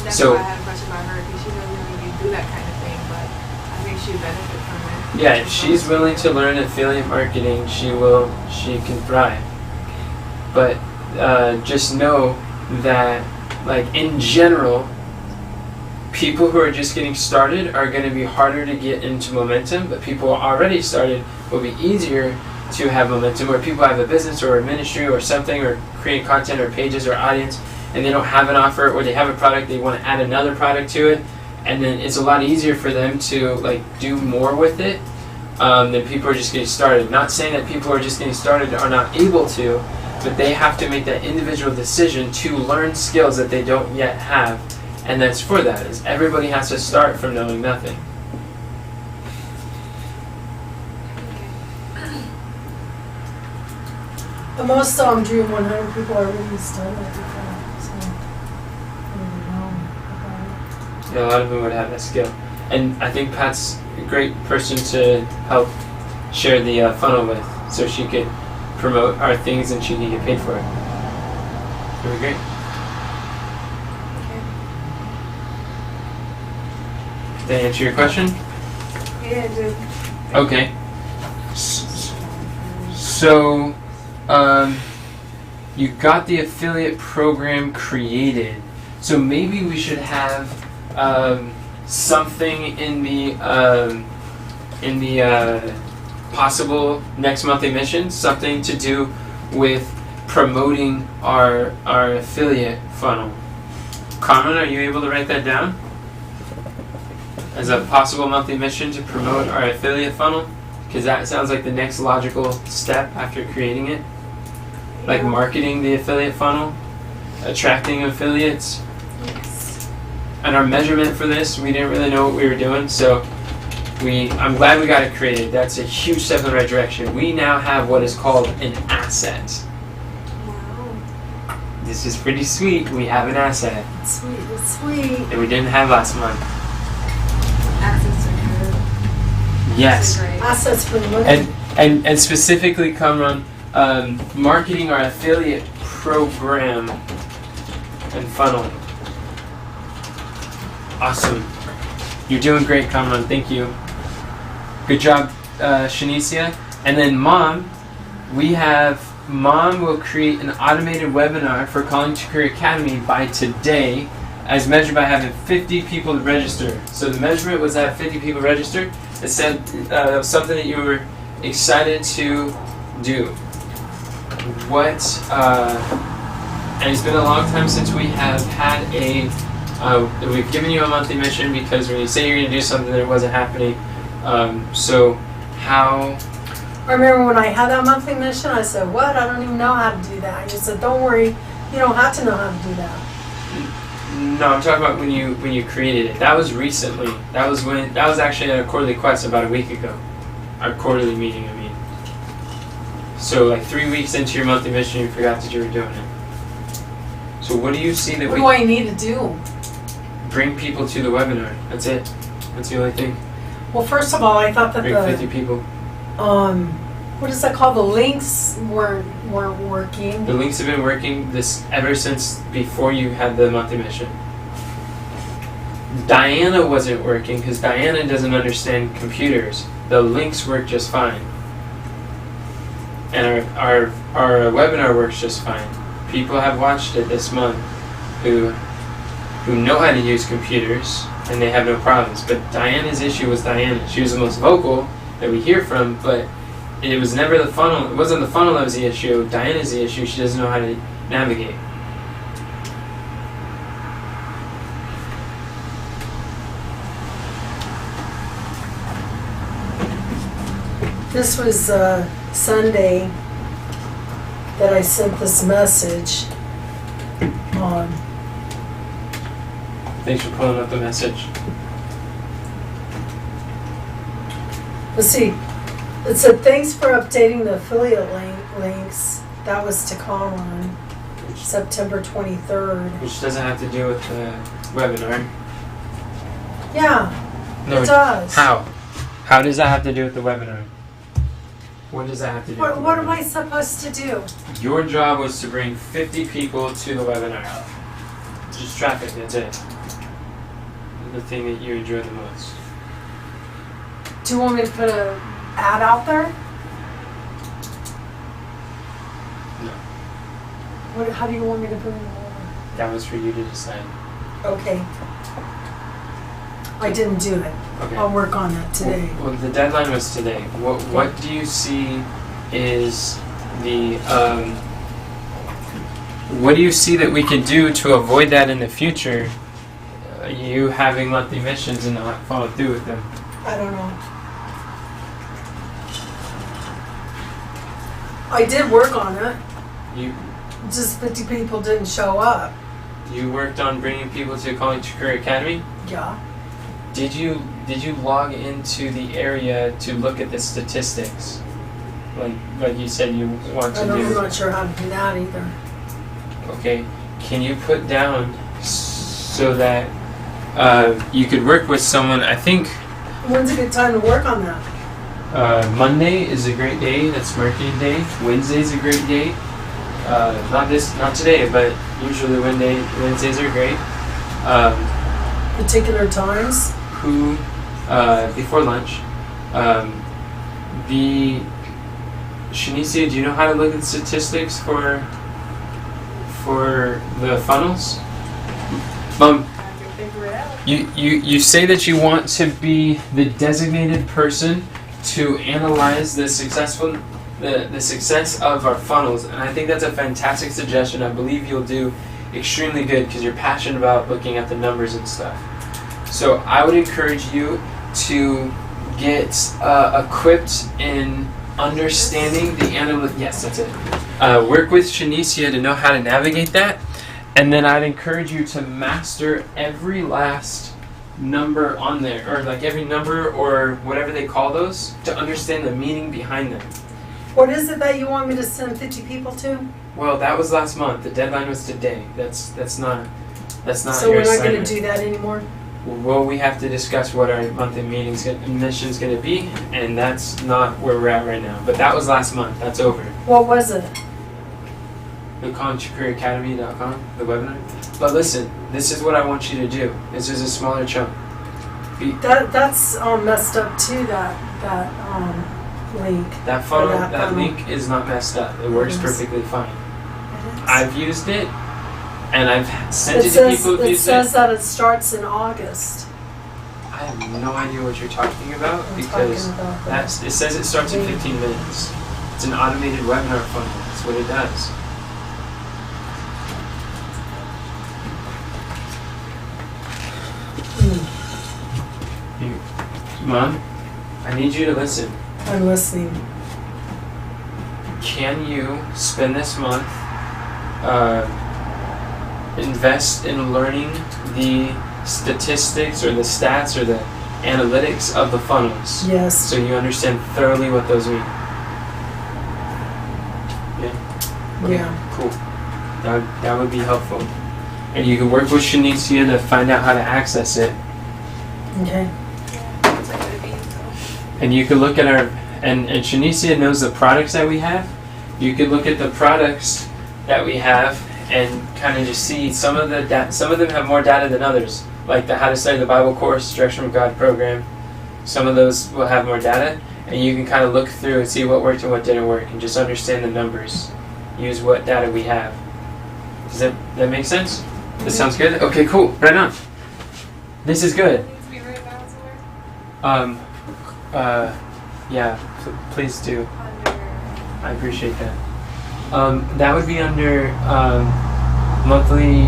That's So- why I had a question about her, because she doesn't really do that kind of thing, but I think she'd benefit from it. Yeah, if she's willing to learn affiliate marketing, she can thrive. But just know that, like in general, people who are just getting started are going to be harder to get into momentum, but people who are already started will be easier to have momentum, where people have a business or a ministry or something, or create content or pages or audience, and they don't have an offer, or they have a product, they want to add another product to it, and then it's a lot easier for them to like do more with it than people who are just getting started. Not saying that people who are just getting started are not able to, but they have to make that individual decision to learn skills that they don't yet have, and that's for that. Is everybody has to start from knowing nothing. But most Dream 100 people are really studying before, so I don't know about it. Yeah, a lot of them would have that skill, and I think Pat's a great person to help share the funnel with, so she could promote our things and she can get paid for it. That'd be great. Did that answer your question? Yeah, it did. Okay. So, you got the affiliate program created. So maybe we should have something in the possible next monthly mission, something to do with promoting our affiliate funnel. Carmen, are you able to write that down as a possible monthly mission to promote our affiliate funnel? Because that sounds like the next logical step after creating it. Like marketing the affiliate funnel, attracting affiliates. Yes. And our measurement for this, we didn't really know what we were doing, so I'm glad we got it created. That's a huge step in the right direction. We now have what is called an asset. Wow. This is pretty sweet. We have an asset It's sweet, it's sweet. that we didn't have last month. Assets are good. Yes. They're great. Assets for money. And specifically, Kamran, marketing our affiliate program and funnel. Awesome. You're doing great, Kamran. Thank you. Good job, Shanicia. And then Mom will create an automated webinar for Calling to Career Academy by today, as measured by having 50 people to register. So the measurement was to have 50 people register. It said something that you were excited to do. And it's been a long time since we have had we've given you a monthly mission, because when you say you're going to do something that wasn't happening. So how... I remember when I had that monthly mission, I said, what? I don't even know how to do that. And you said, don't worry, you don't have to know how to do that. No, I'm talking about when you created it. That was recently. That was actually at a quarterly quest about a week ago. Our quarterly meeting, I mean. So like 3 weeks into your monthly mission, you forgot that you were doing it. So what do you see that What do I need to do? bring people to the webinar? That's it. That's the only thing. Well, first of all, I thought that Bring 50 people. what is that called? The links weren't working. The links have been working ever since before you had the monthly mission. Diana wasn't working because Diana doesn't understand computers. The links work just fine. And our webinar works just fine. People have watched it this month who know how to use computers and they have no problems. But Diana's issue was Diana. She was the most vocal that we hear from, but it was never the funnel. It wasn't the funnel that was the issue. Diana's the issue. She doesn't know how to navigate. This was Sunday that I sent this message. Thanks for pulling up the message. Let's see. It said, thanks for updating the affiliate links. That was to Colin, September 23rd. Which doesn't have to do with the webinar. Yeah, No, it does. How? How does that have to do with the webinar? What does that have to do with the What am webinar? I supposed to do? Your job was to bring 50 people to the webinar. Just traffic, that's it. The thing that you enjoy the most. Do you want me to put an ad out there? No. How do you want me to bring it over? That was for you to decide. Okay. I didn't do it. Okay. I'll work on that today. Well, the deadline was today. What do you see is the what do you see that we could do to avoid that in the future? You having monthly missions and not follow through with them. I don't know. I did work on it. You Just 50 people didn't show up. worked on bringing people to Calling to Career Academy. Yeah. Did you log into the area to look at the statistics? Like you said you want to I'm do. not sure how to do that either. Okay. Can you put down so that you could work with someone? I think When's a good time to work on that? Monday is a great day. That's marketing day. Wednesday's a great day. Not today, but usually Wednesdays are great. Particular times? Before lunch. Shanicia, do you know how to look at statistics for the funnels? Mom, I can figure it out. You say that you want to be the designated person to analyze the success of our funnels, and I think that's a fantastic suggestion. I believe you'll do extremely good because you're passionate about looking at the numbers and stuff. So I would encourage you to get equipped in understanding the analytics. Yes, that's it. Work with Shanicia to know how to navigate that. And then I'd encourage you to master every last number on there, or like every number or whatever they call those, to understand the meaning behind them. What is it that you want me to send 50 people to? Well, that was last month. The deadline was today. That's not So your we're not assignment. going to do that anymore? Well, we have to mission's our monthly mission's going to be, and that's not where we're at right now. But that was last month. That's over. What was it? TheConcareerAcademy.com, the webinar. But listen, this is what I want you to do. This is a smaller chunk. That's messed up too, that link. That funnel, that that funnel. link is not messed up. It works Yes. perfectly fine. It is. I've used it, and I've sent It it to says, people who've it used says it. that it starts in August. I have no idea what you're talking about I'm because talking about that. it says it starts in 15 minutes. It's an automated webinar funnel. That's what it does. Mom, I need you to listen. I'm listening. Can you spend this month invest in learning the statistics or the stats or the analytics of the funnels Yes. so you understand thoroughly what those mean? Okay, Yeah. cool. That would be helpful. And you can work with Shanicia to find out how to access it. Okay. That's not gonna be so. And you can look at and Shanicia knows the products that we have. You could look at the products that we have and kind of just see some of them have more data than others, like the How to Study the Bible course, Direction from God program. Some of those will have more data, and you can kind of look through and see what worked and what didn't work, and just understand the numbers. Use what data we have. Does that make sense? This sounds good? Okay, cool. Right on. This is good. It needs to be written down somewhere. Yeah, please do. Under I appreciate that. That would be under monthly.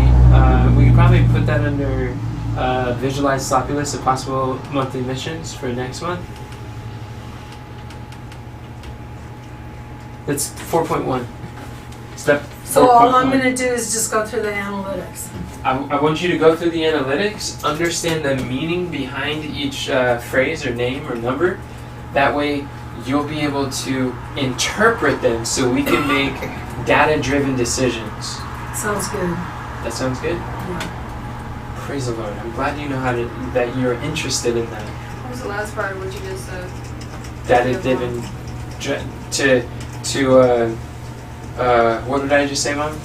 We could probably put that under visualize sloppy list of possible monthly missions for next month. That's 4.1. Step 4.1. So all I'm going to do is just go through the analytics. I want you to go through the analytics, understand the meaning behind each phrase or name or number. That way you'll be able to interpret them so we can make data-driven decisions. Sounds good. That sounds good? Yeah. Praise the Lord. I'm glad you know that you're interested in that. what was the last part of what you just said? Data-driven, what did I just say, Mom?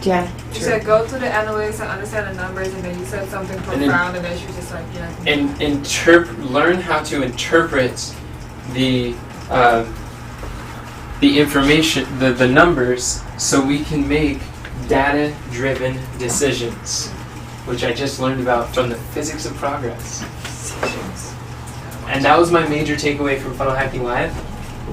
Jack. You said go to the analytics and understand the numbers, and then you said something And then- profound, and then she was just like, yeah. And learn how to interpret the information, the numbers, so we can make data-driven decisions, which I just learned about from the physics of progress. And that was my major takeaway from Funnel Hacking Live,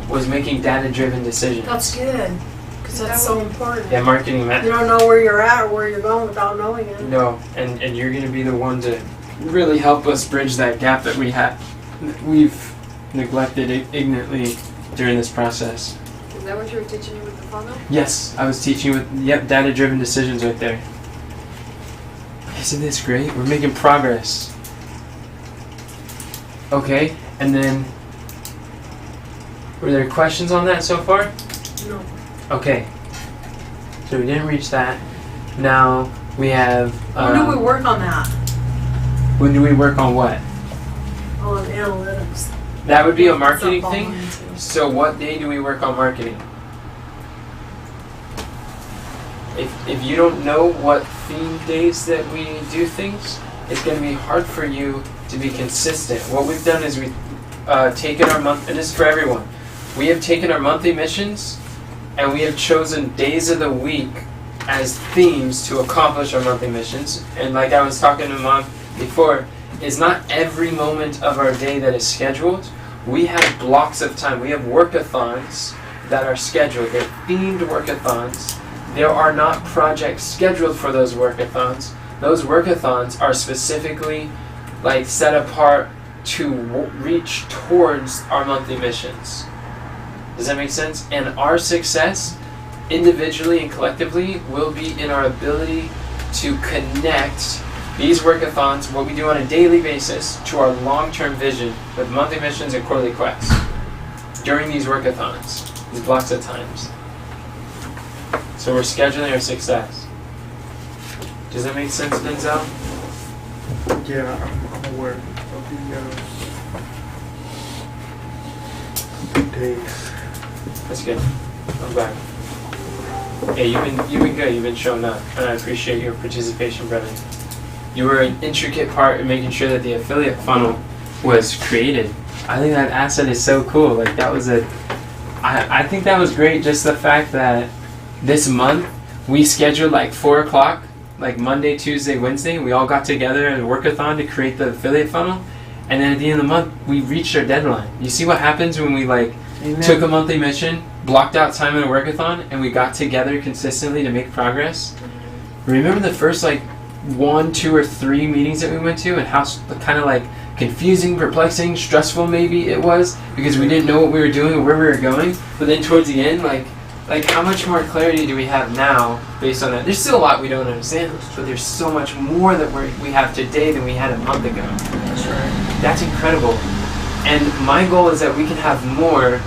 was making data-driven decisions. That's good. Because that's so important. Yeah, marketing. You don't know where you're at or where you're going without knowing it. No, and you're going to be the one to really help us bridge that gap that we've neglected ignorantly during this process. Is that what you were teaching me with the funnel? Yes, I was teaching with data-driven decisions right there. Isn't this great? We're making progress. Okay, and then were there questions on that so far? No. Okay, so we didn't reach that. Now we have. When do we work on that? When do we work on what? On analytics. That would be a What's that marketing fall thing. into? So what day do we work on marketing? If you don't know what theme days that we do things, it's going to be hard for you to be consistent. What we've done is we've taken our month, and this is for everyone. We have taken our monthly missions, and we have chosen days of the week as themes to accomplish our monthly missions. And like I was talking to Mom before, is not every moment of our day that is scheduled. We have blocks of time. We have workathons that are scheduled. They're themed workathons. There are not projects scheduled for those workathons. Those workathons are specifically like set apart to reach towards our monthly missions. Does that make sense? And our success, individually and collectively, will be in our ability to connect these workathons, what we do on a daily basis, to our long-term vision with monthly missions and quarterly quests during these workathons, these blocks of times. So we're scheduling our success. Does that make sense, Denzel? Yeah, I'm aware of the days. That's good. I'm back. Hey, you've been good. You've been showing up, and I appreciate your participation, brother. You were an intricate part in making sure that the affiliate funnel was created. I think that asset is so cool. Like that was I think that was great. Just the fact that this month we scheduled like 4 o'clock, like Monday, Tuesday, Wednesday. We all got together at a workathon to create the affiliate funnel, and then at the end of the month we reached our deadline. You see what happens when we like took a monthly mission, blocked out time in a workathon, and we got together consistently to make progress. Remember the first like 1, 2, or 3 meetings that we went to, and how kind of like confusing, perplexing, stressful maybe it was because we didn't know what we were doing or where we were going. But then towards the end, like how much more clarity do we have now based on that? There's still a lot we don't understand, but there's so much more that we have today than we had a month ago. That's incredible. And my goal is that we can have more.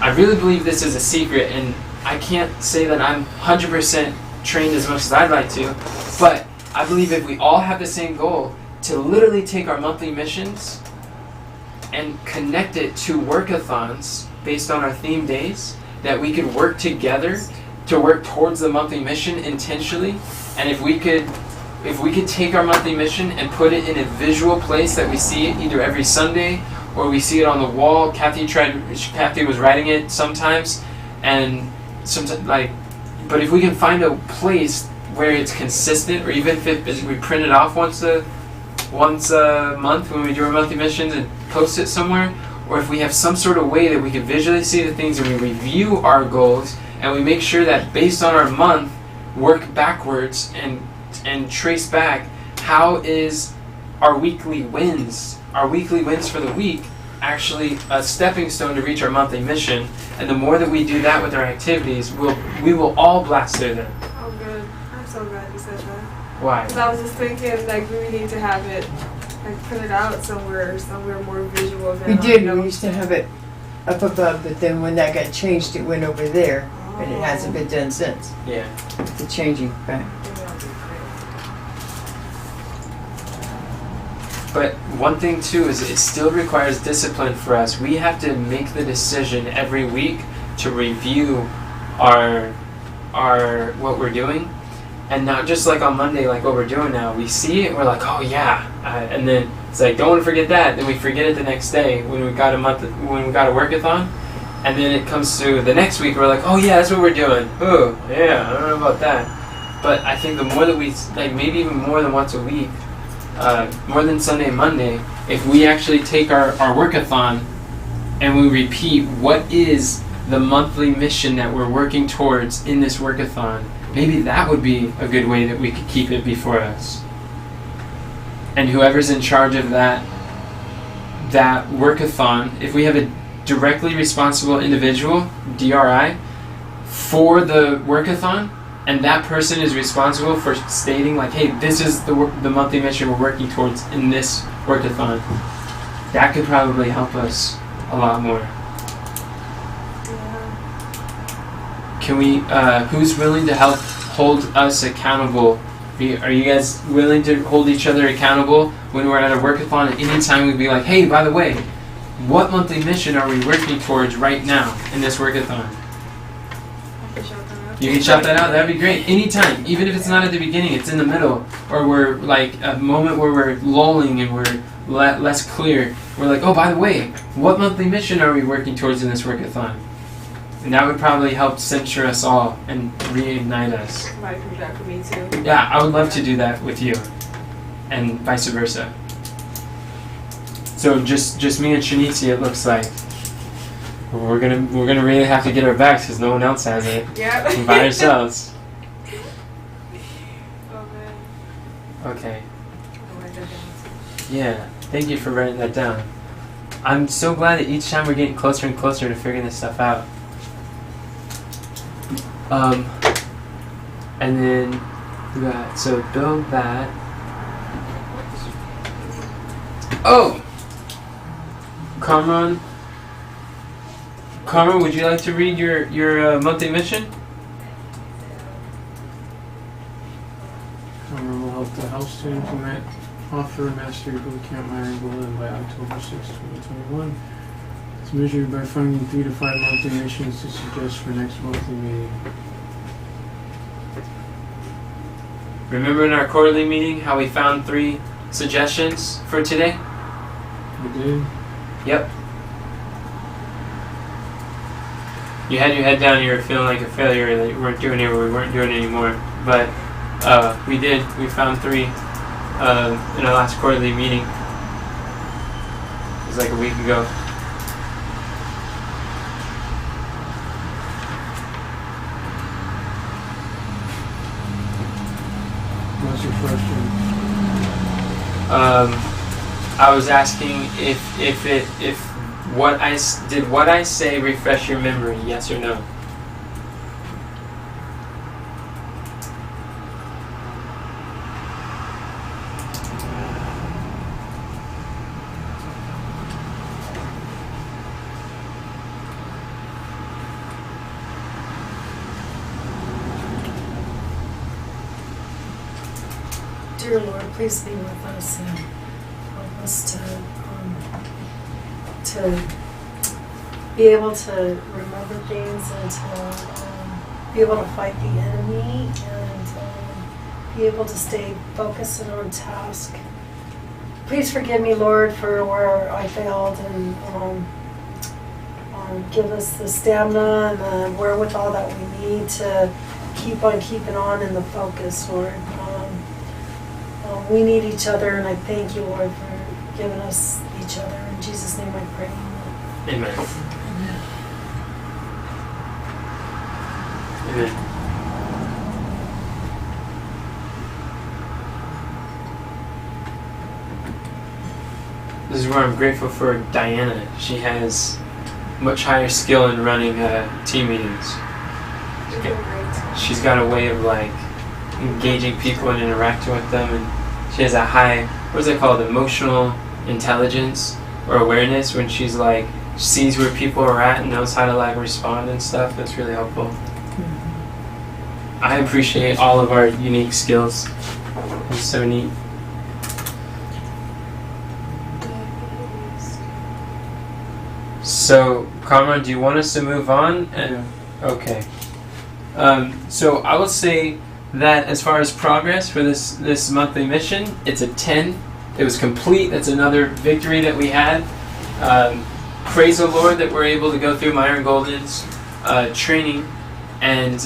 I really believe this is a secret, and I can't say that I'm 100% trained as much as I'd like to, but I believe if we all have the same goal to literally take our monthly missions and connect it to workathons based on our theme days, that we could work together to work towards the monthly mission intentionally. And if we could take our monthly mission and put it in a visual place that we see it either every Sunday or we see it on the wall. Kathy was writing it sometimes, and sometimes but if we can find a place where it's consistent, or even if we print it off once a month when we do our monthly missions and post it somewhere, or if we have some sort of way that we can visually see the things and we review our goals and we make sure that based on our month, work backwards and trace back how is our weekly wins for the week actually a stepping stone to reach our monthly mission. And the more that we do that with our activities, we will all blast through them. Oh, good. I'm so glad you said that. Why? Because I was just thinking, like, we need to have it, like, put it out somewhere more visual than We on did, we notes. used to have it up above, but then when that got changed, it went over there, and it hasn't been done since. Yeah. It's a changing back. But one thing too is it still requires discipline for us. We have to make the decision every week to review our what we're doing, and not just like on Monday, like what we're doing now. We see it, we're like, oh yeah, and then it's like, don't want to forget that. Then we forget it the next day when we got a workathon, and then it comes to the next week, we're like, oh yeah, that's what we're doing. Oh yeah, I don't know about that. But I think the more that we maybe even more than once a week. More than Sunday and Monday, if we actually take our workathon and we repeat what is the monthly mission that we're working towards in this workathon, maybe that would be a good way that we could keep it before us. And whoever's in charge of that workathon, if we have a directly responsible individual, DRI, for the workathon, and that person is responsible for stating like, hey, this is the monthly mission we're working towards in this workathon, that could probably help us a lot more. Yeah. Can we, who's willing to help hold us accountable? Are you guys willing to hold each other accountable when we're at a workathon? At any time we'd be like, hey, by the way, what monthly mission are we working towards right now in this workathon? You can shout that out, that'd be great. Anytime, even if it's not at the beginning, it's in the middle, or we're like a moment where we're lulling and we're less clear. We're like, oh, by the way, what monthly mission are we working towards in this workathon? And that would probably help center us all and reignite us. Might do that for me too. Yeah, I would love to do that with you. and vice versa. So just me and Shanice, it looks like we're gonna really have to get our backs because no one else has it. Yeah. By ourselves. Oh man. Okay. I'll write that down too. Yeah. Thank you for writing that down. I'm so glad that each time we're getting closer and closer to figuring this stuff out. And then we got so build that. Oh, Kamran, would you like to read your monthly mission? Cameron will help the house to implement Offer Mastery Bootcamp Myron Golden by October 6, 2021. It's measured by finding 3 to 5 monthly missions to suggest for next monthly meeting. Remember in our quarterly meeting how we found 3 suggestions for today? We did? Yep. You had your head down and you were feeling like a failure that you weren't doing it or we weren't doing it anymore. But we did. We found 3 in our last quarterly meeting. It was like a week ago. What's your question? I was asking if what I say refresh your memory, yes or no? Dear Lord, please be with us and help us to be able to remember things and to be able to fight the enemy and be able to stay focused and on task. Please forgive me, Lord, for where I failed and give us the stamina and the wherewithal that we need to keep on keeping on in the focus, Lord. We need each other, and I thank you, Lord, for giving us each other. In Jesus' name I pray. Amen. Amen. This is where I'm grateful for Diana. She has much higher skill in running team meetings. You're doing great. She's got a way of like engaging people and interacting with them, and she has a high, what's it called, emotional intelligence or awareness when she's like sees where people are at and knows how to like respond and stuff. That's really helpful. I appreciate all of our unique skills. It's so neat. So, Kamran, do you want us to move on? And okay. So I will say that as far as progress for this monthly mission, it's a 10. It was complete. That's another victory that we had. Praise the Lord that we're able to go through Myron Golden's training and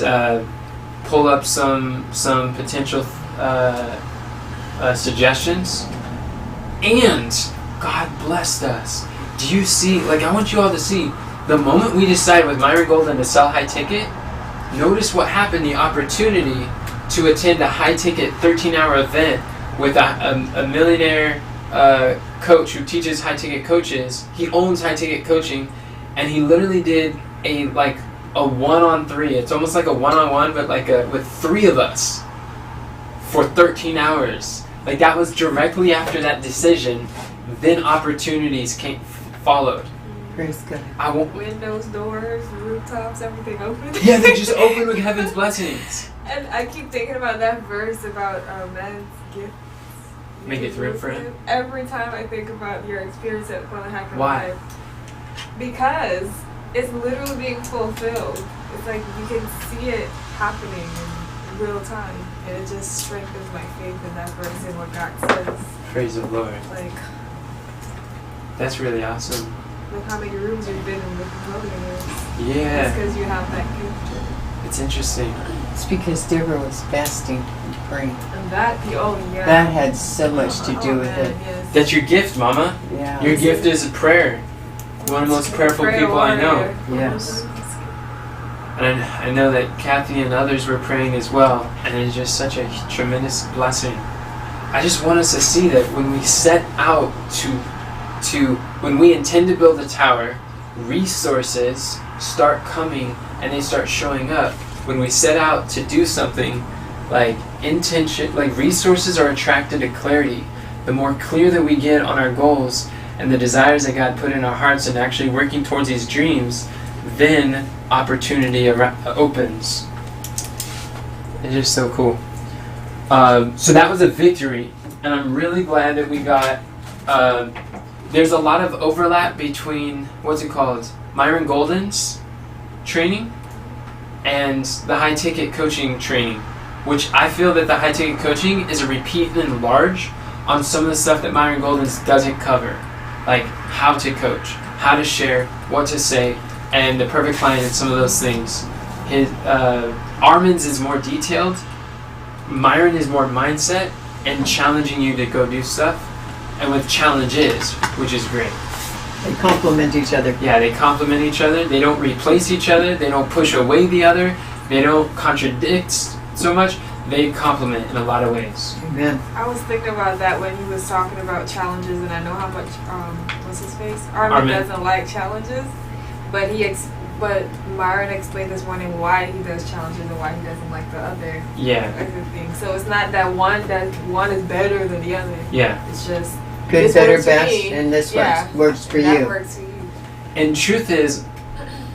pull up some potential suggestions. And God blessed us. Do you see, like, I want you all to see, the moment we decided with Myron Golden to sell high ticket, notice what happened, the opportunity to attend a high ticket 13-hour event with a millionaire coach who teaches high ticket coaches. He owns high ticket coaching, and he literally did a 1-on-3. It's almost like a 1-on-1, but with 3 of us for 13 hours. Like, that was directly after that decision. Then opportunities followed. Praise God. Windows, doors, rooftops, everything open. Yeah, they just opened with heaven's blessings. And I keep thinking about that verse about man's gifts. Make it room for him. Every time I think about your experience at Guanajuato Why? Live. Because it's literally being fulfilled. It's like you can see it happening in real time. And it just strengthens my faith in that verse and what God says. Praise the Lord. Like, That's really awesome. look how many rooms you've been in with millionaires. Yeah. It's because you have that gift. It's interesting. It's because Deborah was fasting and praying. And that, oh yeah. That had so much to do with man, it. Yes. That's your gift, Mama. Yeah. Your gift is prayer. One of the most prayerful Prayer people I know. warrior. Yes. And I know that Kathy and others were praying as well, and it's just such a tremendous blessing. I just want us to see that when we set out when we intend to build a tower, resources start coming and they start showing up. When we set out to do something, like intention, like resources are attracted to clarity. The more clear that we get on our goals and the desires that God put in our hearts and actually working towards these dreams, then opportunity opens. It's just so cool. So that was a victory, and I'm really glad that we got. There's a lot of overlap between what's it called, Myron Golden's training and the high ticket coaching training, which I feel that the high ticket coaching is a repeat and enlarge on some of the stuff that Myron Golden's doesn't cover, like how to coach, how to share, what to say, and the perfect client and some of those things. His Armin's is more detailed. Myron is more mindset and challenging you to go do stuff, and with challenges, which is great. They complement each other. Yeah, they complement each other. They don't replace each other. They don't push away the other. They don't contradict so much. They complement in a lot of ways. Amen. I was thinking about that when he was talking about challenges, and I know how much what's his face? Armin doesn't like challenges, but but Myron explained this morning why he does challenges and why he doesn't like the other thing. So it's not that one is better than the other. Yeah. It's just Good, this better, works for best, me. and this Yeah. works for That you. works for you. And truth is,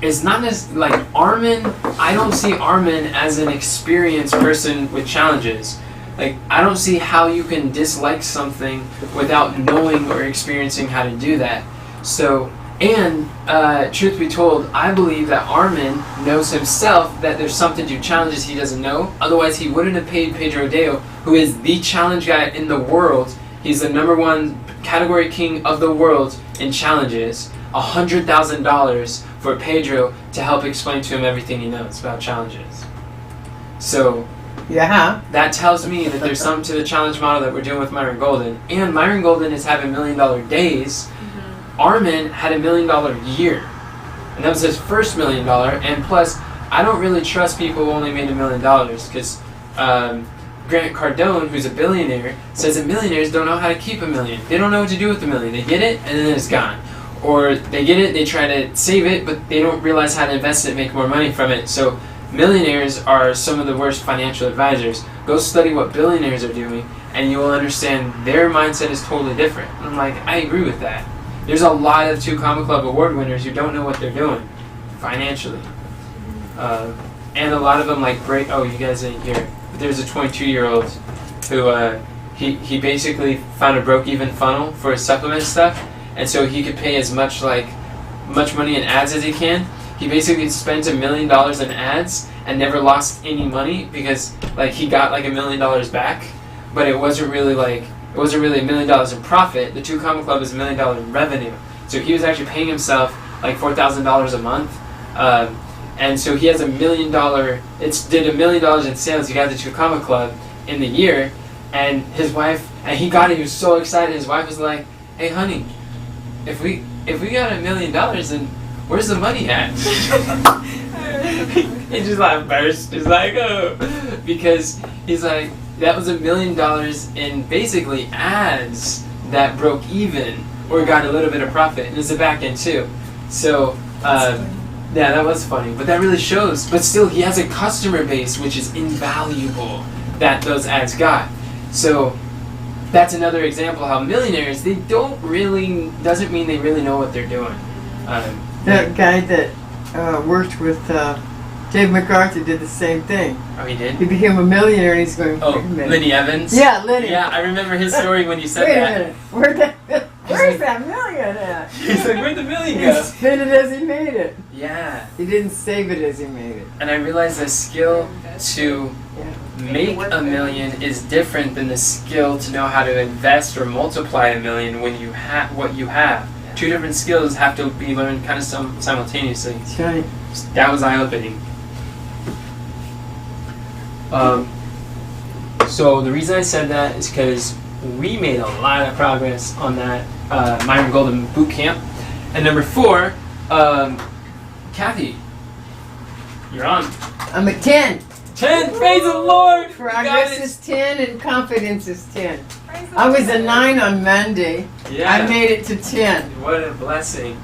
it's not as like Armin. I don't see Armin as an experienced person with challenges. Like, I don't see how you can dislike something without knowing or experiencing how to do that. So, and truth be told, I believe that Armin knows himself that there's something to challenges he doesn't know. Otherwise, he wouldn't have paid Pedro Deo, who is the challenge guy in the world. He's the #1 category king of the world in challenges. $100,000 for Pedro to help explain to him everything he knows about challenges. So Yeah. that tells me that there's something to the challenge model that we're doing with Myron Golden. And Myron Golden is having $1 million days. Armin had $1 million year. And that was his first $1 million. And plus, I don't really trust people who only made $1 million because Grant Cardone, who's a billionaire, says that millionaires don't know how to keep $1 million. They don't know what to do with $1 million. They get it and then it's gone. Or they get it, they try to save it, but they don't realize how to invest it and make more money from it. So millionaires are some of the worst financial advisors. Go study what billionaires are doing and you will understand their mindset is totally different. And I'm like, I agree with that. There's a lot of 2 Comma Club award winners who don't know what they're doing financially. And a lot of them like break, oh, you guys ain't here. But there's a 22-year-old who he basically found a broke-even funnel for his supplement stuff. And so he could pay as much money in ads as he can. He basically spent $1 million in ads and never lost any money because like he got like $1 million back, but it wasn't really $1 million in profit. The 2 Comma Club is $1 million in revenue. So he was actually paying himself like $4,000 a month. And so he has $1 million. Did $1 million in sales. He got the 2 Comma Club in the year, and his wife, and he got it. He was so excited. His wife was like, "Hey, honey, if we got $1 million, then where's the money at?" He just like burst. He's like, "Oh," because he's like, that was $1 million in basically ads that broke even or got a little bit of profit, and it's the back end too. So yeah, that was funny, but that really shows. But still, he has a customer base which is invaluable that those ads got. So that's another example how millionaires, they doesn't mean they really know what they're doing. That guy that worked with Dave MacArthur did the same thing. Oh, he did? He became a millionaire and he's going, Oh, wait a minute. Lenny Evans? Yeah, Lenny. Yeah, I remember his story when you said Wait a that. minute. Where's that million at? He's like, where'd the million He go? spent it as he made it. Yeah. He didn't save it as he made it. And I realized the skill to make $1 million is different than the skill to know how to invest or multiply $1 million when you have what you have. 2 different skills have to be learned kind of simultaneously. That's right. That was eye-opening. So the reason I said that is because we made a lot of progress on that Myron Golden boot camp. And number 4, Kathy, you're on. I'm at 10. 10, praise the Lord! You got Progress it. is 10 and confidence is 10. Praise the I was a Lord. 9 on Monday. Yeah. I made it to 10. What a blessing.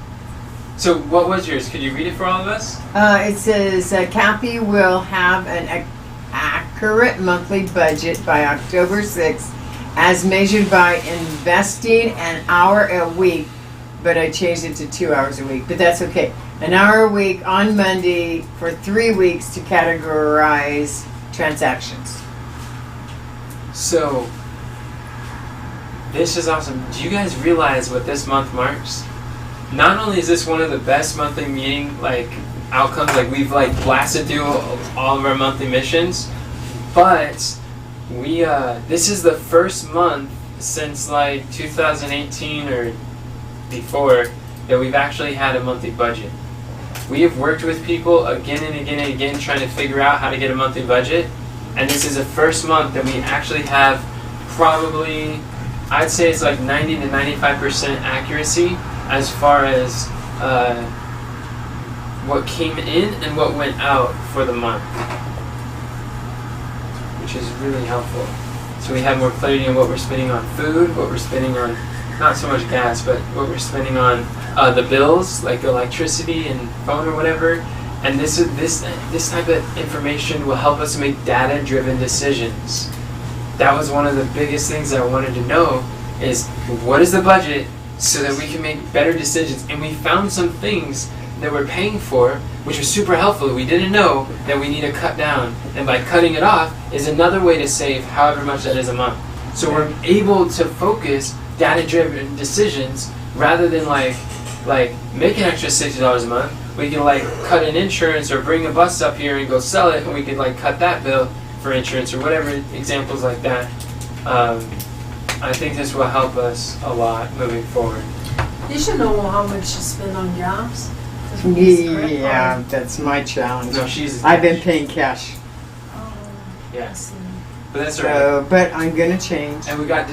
So what was yours? Could you read it for all of us? It says Kathy will have an accurate monthly budget by October 6th as measured by investing an hour a week, but I changed it to 2 hours a week, but that's okay. An hour a week on Monday for 3 weeks to categorize transactions. So, this is awesome. Do you guys realize what this month marks? Not only is this one of the best monthly meeting outcomes, we've blasted through all of our monthly missions, but we this is the first month since 2018 or before that we've actually had a monthly budget. We have worked with people again and again and again trying to figure out how to get a monthly budget, and this is the first month that we actually have probably, I'd say it's 90 to 95% accuracy as far as what came in and what went out for the month, which is really helpful. So we have more clarity on what we're spending on food, what we're spending on, not so much gas, but what we're spending on the bills, like electricity and phone or whatever. And this type of information will help us make data-driven decisions. That was one of the biggest things that I wanted to know is what is the budget so that we can make better decisions. And we found some things that we're paying for, which was super helpful. We didn't know that we need to cut down. And by cutting it off is another way to save however much that is a month. So we're able to focus data-driven decisions rather than make an extra $60 a month. We can cut an insurance or bring a bus up here and go sell it, and we can cut that bill for insurance or whatever, examples like that. I think this will help us a lot moving forward. You should know how much you spend on gas. 'Cause we use credit Yeah, card. that's my challenge. No, she's. I've been paying cash, Oh, Yeah, I see. but that's all right. so, but I'm gonna change. And we got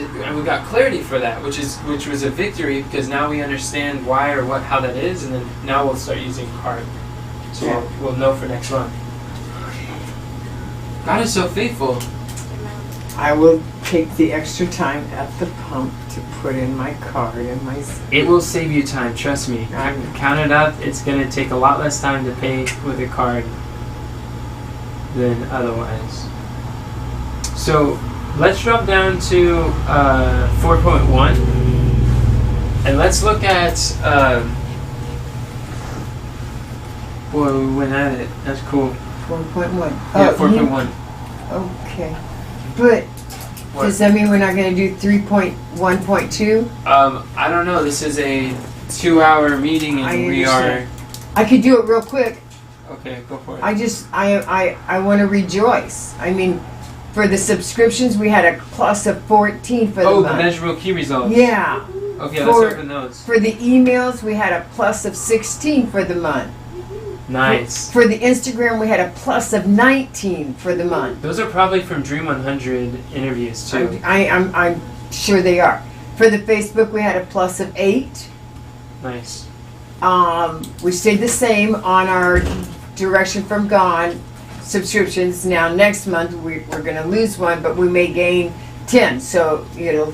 clarity for that, which was a victory because now we understand why or how that is, and then now we'll start using card. So Yeah. we'll know for next month. God is so faithful. I will take the extra time at the pump to put in my card and my. It will save you time, trust me. Count it up. It's going to take a lot less time to pay with a card than otherwise. So let's drop down to 4.1 and let's look at. Boy, we went at it. That's cool. 4.1. Yeah, 4.1. Okay, but What? does that mean we're not gonna do 3.1.2? I don't know. This is a 2-hour meeting, I and we understand. I could do it real quick. are. Okay, go for it. I want to rejoice. I mean, for the subscriptions, we had a plus of 14 for the the month. measurable key results. Yeah. Okay, For- let's open those. For the emails, we had a plus of 16 for the month. Nice. For the Instagram, we had a plus of 19 for the month. Those are probably from Dream 100 interviews too. I'm sure they are. For the Facebook, we had a plus of 8. Nice. We stayed the same on our Direction from God subscriptions. Now next month we're going to lose one, but we may gain 10, so it'll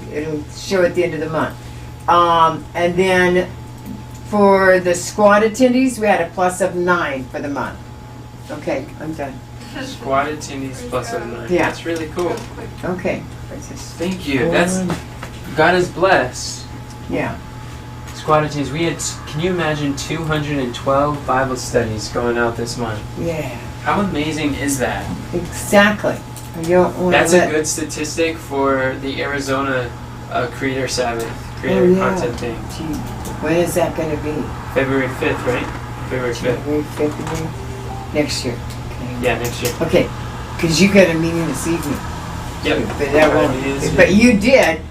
show at the end of the month. And then for the squad attendees, we had a plus of 9 for the month. Okay, I'm done. Squad attendees plus of 9. Yeah. That's really cool. Okay. Thank you. That's God is blessed. Yeah. Squad attendees. We had. Can you imagine 212 Bible studies going out this month? Yeah. How amazing is that? Exactly. I don't want That's to a let. good statistic for the Arizona Creator Sabbath, Creator Oh, yeah. Content thing. Gee, when is that going to be? February 5th, right? February 5th. January, February? Next year. Okay. Yeah, next year. Okay. Because you got a meeting this evening. Yep. But that Right, won't. it is. But you did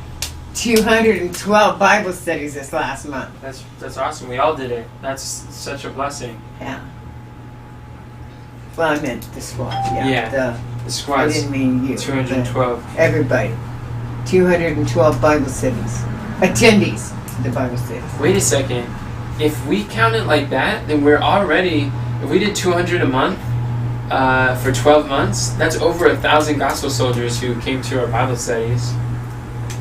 212 Bible studies this last month. That's awesome. We all did it. That's such a blessing. Yeah. Well, I meant the squad. Yeah. Yeah. The, The I squad's didn't mean you. 212. but Everybody. 212 Bible studies. Attendees to the Bible studies. Wait a second. If we count it like that, then we're already, if we did 200 a month for 12 months, that's over 1,000 gospel soldiers who came to our Bible studies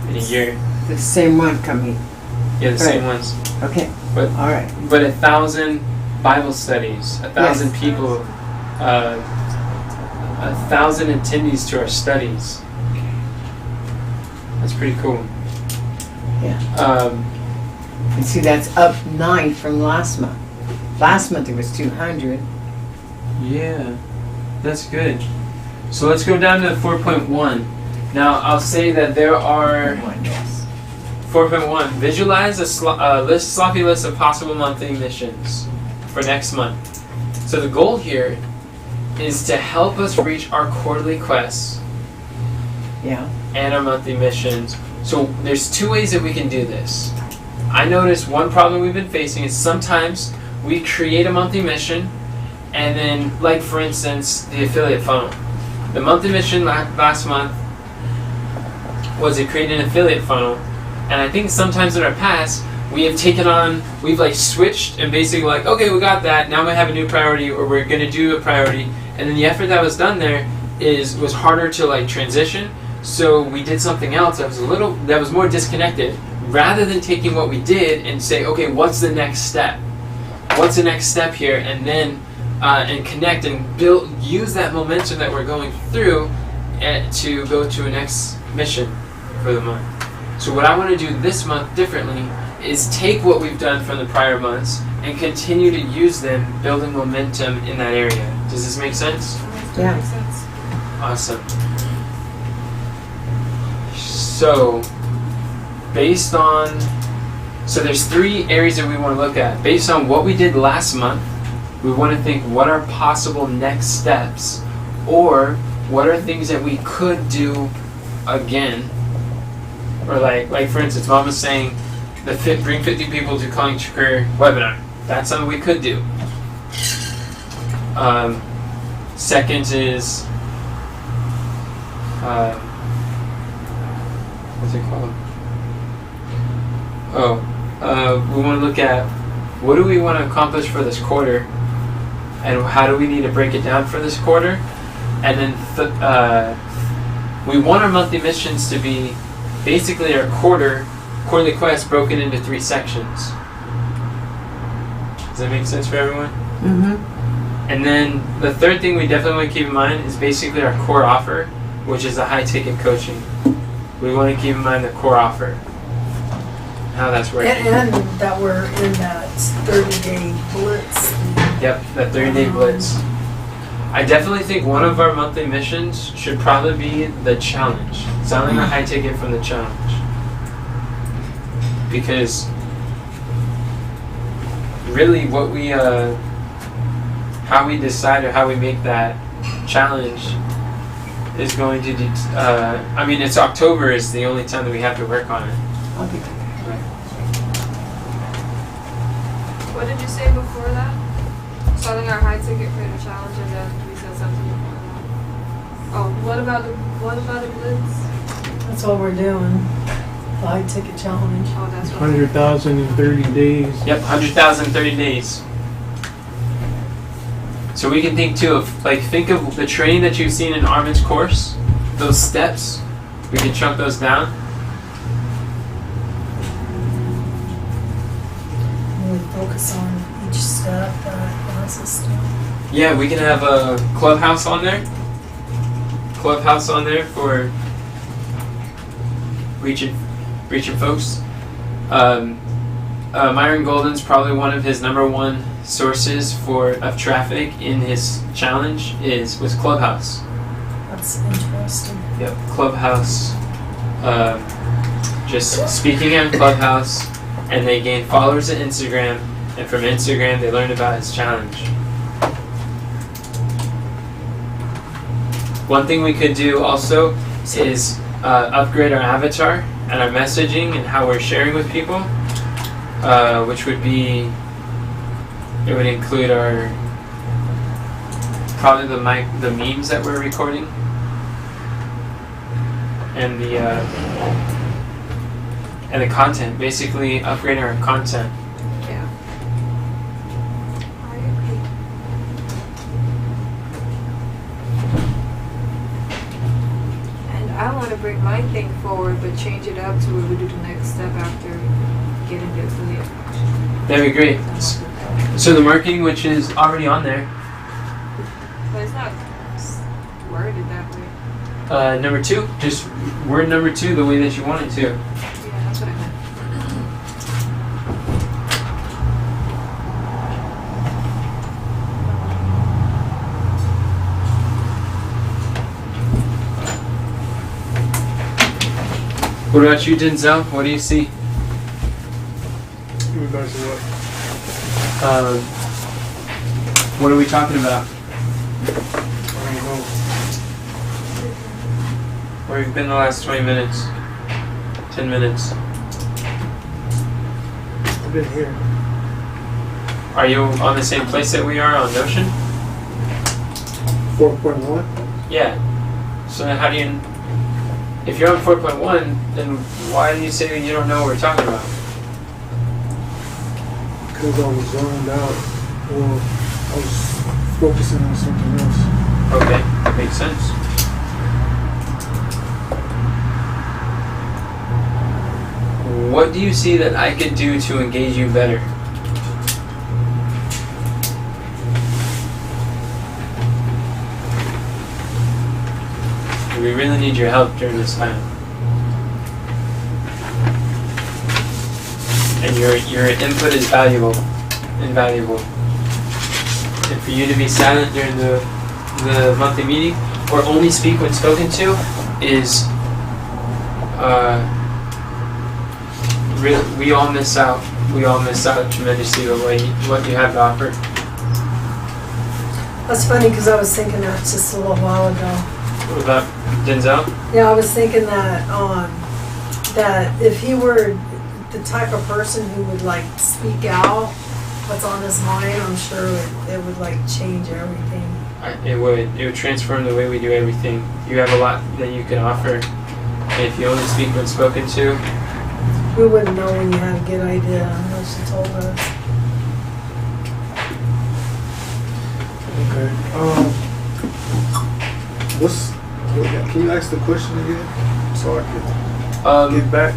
in a year. The same one coming. Yeah, the same Right. ones. Okay. But- All right. But 1,000 Bible studies, 1,000 Yes. people, 1,000 attendees to our studies. That's pretty cool. Yeah. Um, And see, that's up 9 from last month. Last month it was 200. Yeah, that's good. So let's go down to 4.1. Now I'll say that there are Yes. 4.1. Visualize a sloppy list of possible monthly missions for next month. So the goal here is to help us reach our quarterly quests Yeah. and our monthly missions. So there's two ways that we can do this. I noticed one problem we've been facing is sometimes we create a monthly mission, and then, like for instance, the affiliate funnel. The monthly mission last month was to create an affiliate funnel, and I think sometimes in our past we have taken on, we've like switched and basically like, okay, we got that, now we have a new priority, or we're going to do a priority, and then the effort that was done there was harder to like transition. So we did something else that was more disconnected, rather than taking what we did and say, okay, what's the next step? What's the next step here? And then and connect and use that momentum that we're going through to go to a next mission for the month. So what I want to do this month differently is take what we've done from the prior months and continue to use them, building momentum in that area. Does this make sense? Yeah. Makes sense. Awesome. So, so there's 3 areas that we want to look at. Based on what we did last month, we want to think what are possible next steps, or what are things that we could do again. Or like for instance, Mom was saying, bring 50 people to Calling to Career webinar. That's something we could do. Second is, what's it called? We want to look at what do we want to accomplish for this quarter, and how do we need to break it down for this quarter, and then we want our monthly missions to be basically our quarterly quest broken into 3 sections. Does that make sense for everyone? Mm-hmm. And then the third thing we definitely want to keep in mind is basically our core offer, which is the high ticket coaching. We want to keep in mind the core offer, how that's working. And that we're in that 30-day blitz. Yep, that 30-day blitz. I definitely think one of our monthly missions should probably be the challenge. Selling a high ticket from the challenge. Because really what we, how we decide or how we make that challenge is going to, it's October is the only time that we have to work on it. Okay. What did you say before that? Selling our high ticket for the challenge, and then we said something before that. Oh, what about the blitz? That's what we're doing. The high ticket challenge. Oh, that's what. 100,000 in 30 days. Yep, 100,000 30 days. So we can think too of, think of the training that you've seen in Armin's course, those steps, we can chunk those down. We focus on each step, process. Yeah, we can have a clubhouse on there. Clubhouse on there for reaching folks. Myron Golden's probably one of his number 1 sources of traffic in his challenge was Clubhouse. That's interesting. Yep, Clubhouse. Just speaking on Clubhouse, and they gained followers on Instagram, and from Instagram they learned about his challenge. One thing we could do also is upgrade our avatar and our messaging and how we're sharing with people, which would be, it would include our probably the memes that we're recording, and the content. Basically, upgrading our content. Yeah. I agree. And I want to bring my thing forward, but change it up to where we do the next step after getting the affiliate. That'd be great. So the marketing, which is already on there, But it's not worded that way. number 2, just word number 2 the way that you want it to. Yeah, that's what I meant. What about you, Denzel? What do you see? In regards to what? What are we talking about? I don't know. Where have you been the last 20 minutes? 10 minutes? I've been here. Are you on the same place that we are on Notion? 4.1? Yeah. So then how do you... If you're on 4.1, then why do you say you don't know what we're talking about? Because I was zoned out, or I was focusing on something else. Okay, that makes sense. What do you see that I could do to engage you better? We really need your help during this time. And your input is invaluable. And for you to be silent during the monthly meeting, or only speak when spoken to, is really, we all miss out. We all miss out tremendously of what you have to offer. That's funny because I was thinking that just a little while ago. What about Denzel? Yeah, I was thinking that that if he were the type of person who would like speak out what's on his mind, I'm sure it would like change everything. It would transform the way we do everything. You have a lot that you can offer, and if you only speak when spoken to, We wouldn't know when you had a good idea unless you told us. Okay. Can you ask the question again so I can get back?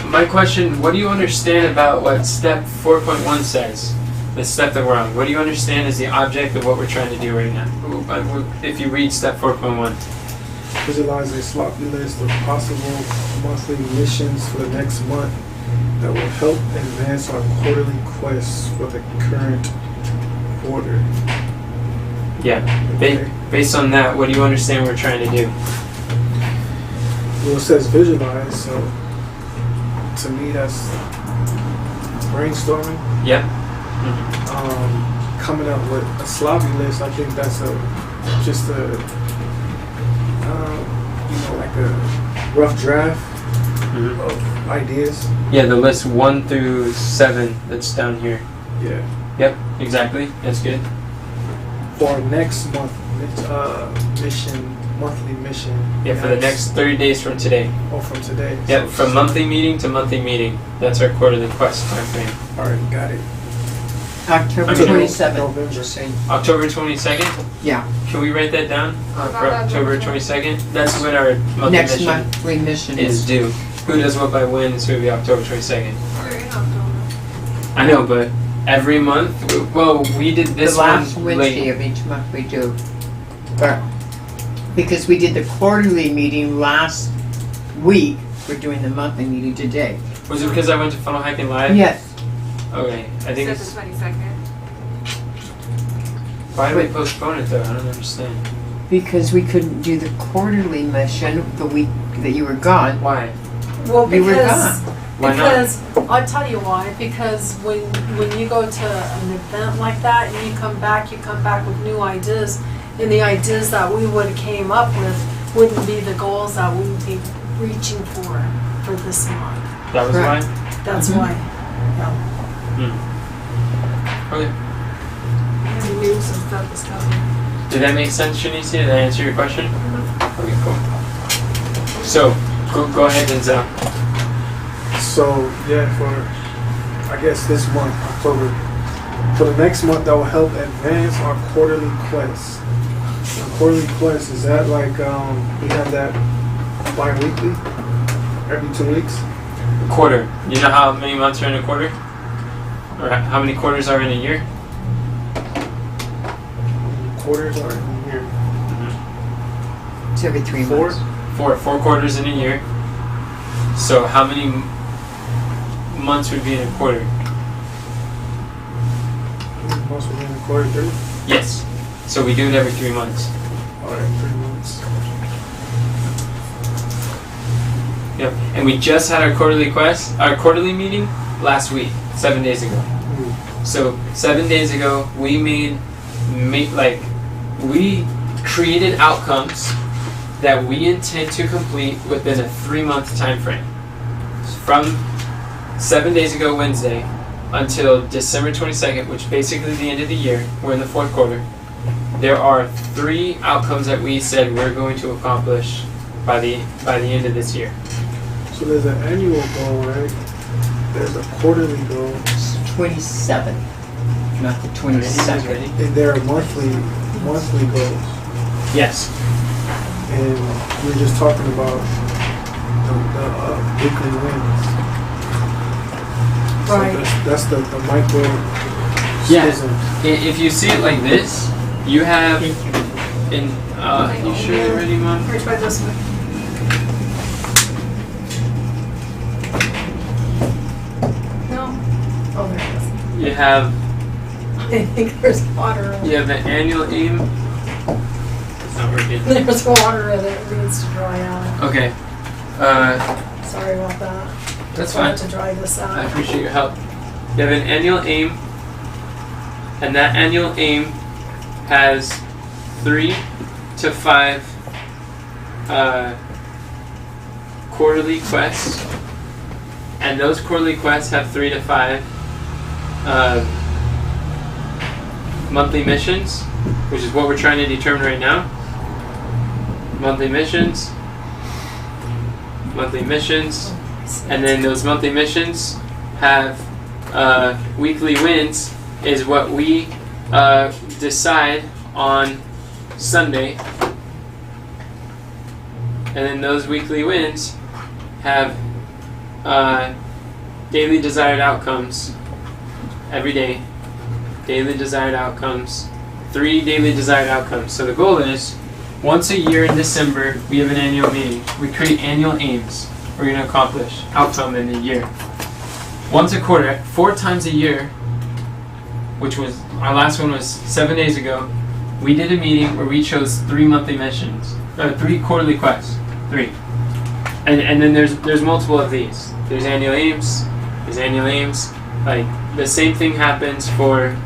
My question, what do you understand about what step 4.1 says? The step that we're on. What do you understand is the object of what we're trying to do right now? If you read step 4.1. Visualize a sloppy list of possible monthly missions for the next month that will help advance our quarterly quests for the current quarter. Yeah. Based on that, what do you understand we're trying to do? Well, it says visualize, so to me that's brainstorming. Yep. Coming up with a sloppy list, I think that's just a like a rough draft of ideas. Yeah, the list 1 through 7 that's down here. Yeah. Yep, exactly. That's good. For next month, monthly mission. Yeah, for the next 30 days from today. Oh, from today. Yep, from monthly meeting to monthly meeting. That's our quarterly quest time frame. Alright, got it. October I mean, 27th, November. just saying. October 22nd? Yeah, Can we write that down? For About October October 22nd? That's when our monthly next mission monthly mission is is. due. Who does what by when? So it'll be October 22nd. We're in October. I know, but every month? Well, we did this The last one Wednesday late. of each month we do. But because we did the quarterly meeting last week, we're doing the monthly meeting today. Was it because I went to Funnel Hacking Live? Yes, Okay, I think Except it's... the 22nd. Why did we postpone it though? I don't understand. because we couldn't do the quarterly mission the week that you were gone. Why? Well, You were because Why not? because I'll tell you why. Because when you go to an event like that and you come back with new ideas, and the ideas that we would have came up with wouldn't be the goals that we would be reaching for this month. That was Correct. why? That's Mhm. why. Yeah. Okay. You knew some stuff was coming. Did that make sense, Shanice? Did I answer your question? Okay, cool. So, go ahead, Denzel. So yeah, for I guess this month, October, for the next month, that will help advance our quarterly quest. Our quarterly quest, is that like we have that bi-weekly, every 2 weeks? Quarter. You know how many months are in a quarter? Or how many quarters are in a year? Quarters are in here. It's every 3 Four? months. Four quarters in a year. So how many months would be in a quarter? Most within a quarter, 3. Yes. So we do it every 3 months. Alright, 3 months. Yep. And we just had our quarterly meeting last week, 7 days ago. So 7 days ago, we we created outcomes that we intend to complete within a 3-month time frame. From 7 days ago Wednesday until December 22nd, which basically the end of the year, we're in the 4th quarter, there are 3 outcomes that we said we're going to accomplish by the end of this year. So there's an annual goal, right? There's a quarterly goal. It's 27, not the 22nd. And there are monthly goals. Yes. And we were just talking about the weekly wins. So Right. that's the micro Yeah. schisms. If you see it like this, you have in you sure you're ready, Mom? Here, try this one. No? Oh, there it is. You have I think there's water in it. the annual aim. It's not working. There's water in it. It needs to dry out. Okay. Sorry about that. That's I fine. have to dry this I out. appreciate your help. You have an annual aim, and that annual aim has 3 to 5 quarterly quests, and those quarterly quests have 3 to 5 monthly missions, which is what we're trying to determine right now. Monthly missions, and then those monthly missions have weekly wins, is what we decide on Sunday, and then those weekly wins have daily desired outcomes every day. Daily desired outcomes. 3 daily desired outcomes. So the goal is, once a year in December, we have an annual meeting. We create annual aims we're going to accomplish, outcome in the year. Once a quarter, 4 times a year, which was, our last one was 7 days ago, we did a meeting where we chose 3 monthly missions, 3 quarterly quests, 3. And then there's multiple of these. There's annual aims, like the same thing happens for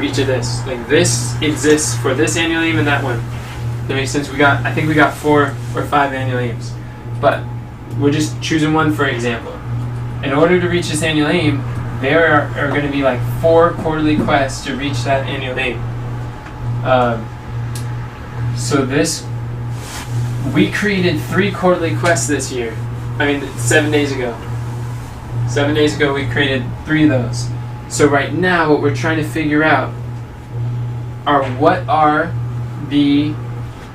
each of this. Like this exists for this annual aim and that one. That makes sense. I think we got 4 or 5 annual aims, but we're just choosing one for example. In order to reach this annual aim, there are going to be like 4 quarterly quests to reach that annual aim. So we created 3 quarterly quests this year. 7 days ago. 7 days ago we created 3 of those. So right now what we're trying to figure out are what are the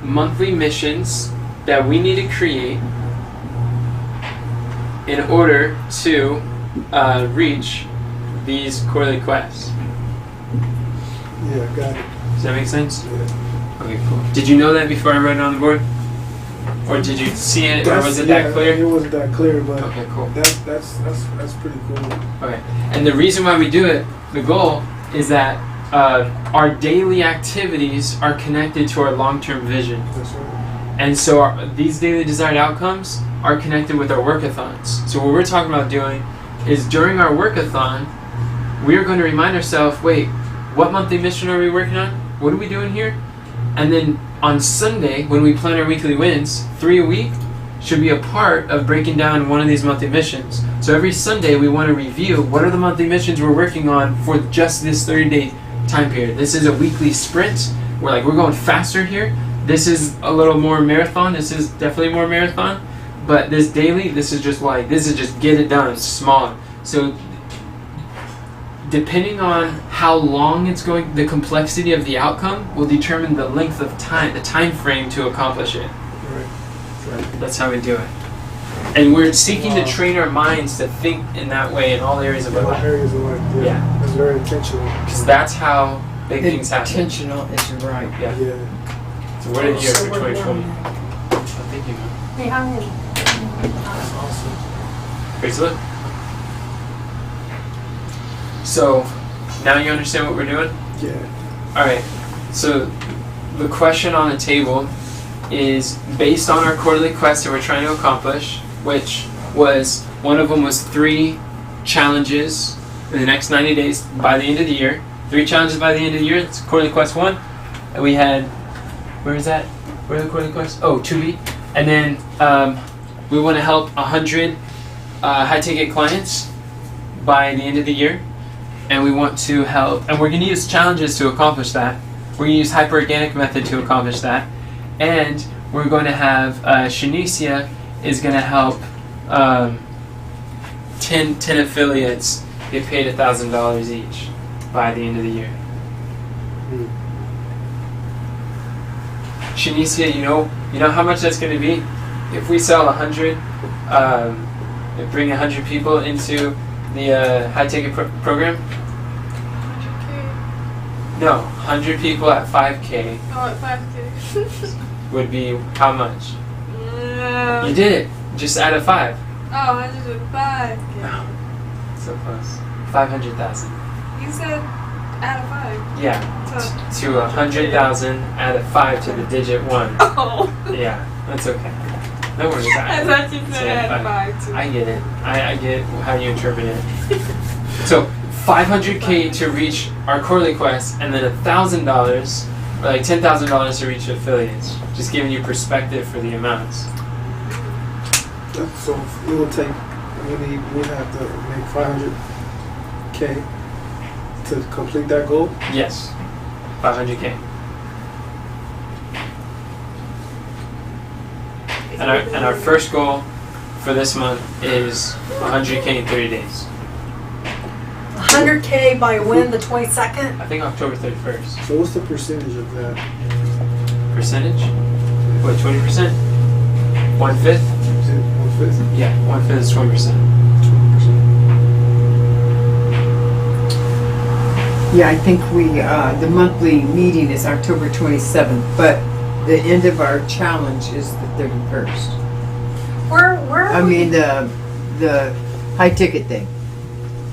monthly missions that we need to create in order to reach these quarterly quests. Yeah, got it. Does that make sense? Yeah. Okay, cool. Did you know that before I wrote it on the board? Or did you see it, or was it that It clear? wasn't that clear, but Okay, cool. that's pretty cool. Okay. And the reason why we do it, the goal, is that our daily activities are connected to our long-term vision. That's right. And so these daily desired outcomes are connected with our workathons. So what we're talking about doing is during our workathon, we're going to remind ourselves, wait, what monthly mission are we working on? What are we doing here? And then on Sunday, when we plan our weekly wins, 3 a week should be a part of breaking down one of these monthly missions. So every Sunday we want to review what are the monthly missions we're working on for just this 30-day time period. This is a weekly sprint. We're going faster here. This is a little more marathon. This is definitely more marathon. But this daily, this is just get it done. It's smaller. So depending on how long it's going, the complexity of the outcome will determine the length of time, the time frame to accomplish it. Right. That's how we do it. And we're seeking to train our minds to think in that way in all areas of our All life. areas of life. Yeah. Yeah. That's very intentional. Because that's how big things happen. Intentional is right. Yeah. Yeah. So what did you have So for we're 2020? going- Oh, thank you, man. Hey, how many? That's awesome. Praise the Lord. So, now you understand what we're doing? Yeah. Alright, so the question on the table is based on our quarterly quest that we're trying to accomplish, which was, one of them was 3 challenges in the next 90 days by the end of the year. 3 challenges by the end of the year, it's quarterly quest 1. And we had, where is that? Where are the quarterly quests? Oh, 2B. And then we want to help 100 high-ticket clients by the end of the year. And we want to help, and we're going to use challenges to accomplish that. We're going to use hyper-organic method to accomplish that. And we're going to have, Shanicia is going to help 10 affiliates get paid $1,000 each by the end of the year. Mm. Shanicia, you know how much that's going to be? If we sell 100, and bring 100 people into the high-ticket program? 100K? No, 100 people at 5K Oh, at 5K. would be how much? No. You did it. Just add a 5. Oh, 105. Oh, so close. 500,000. You said out of 5. Yeah. So, To 100,000, add a 5 to the digit 1. oh. Yeah, that's okay. No worries. I thought you Say said out of 5. 5 too. I get it. I get how you interpret it. So 500K to reach our quarterly quest, and then $1,000, or like $10,000 to reach affiliates. Just giving you perspective for the amounts. So it will take. We have to make 500K to complete that goal. Yes, 500K. And our first goal for this month is 100K in 30 days. 100K by when, the 22nd? I think October 31st. So what's the percentage of that? Percentage? What, 20%? 1/5? Is it 1/5? Yeah, 1/5 is 20%. 20%. Yeah, I think the monthly meeting is October 27th, but the end of our challenge is the 31st. Where I mean, the high ticket thing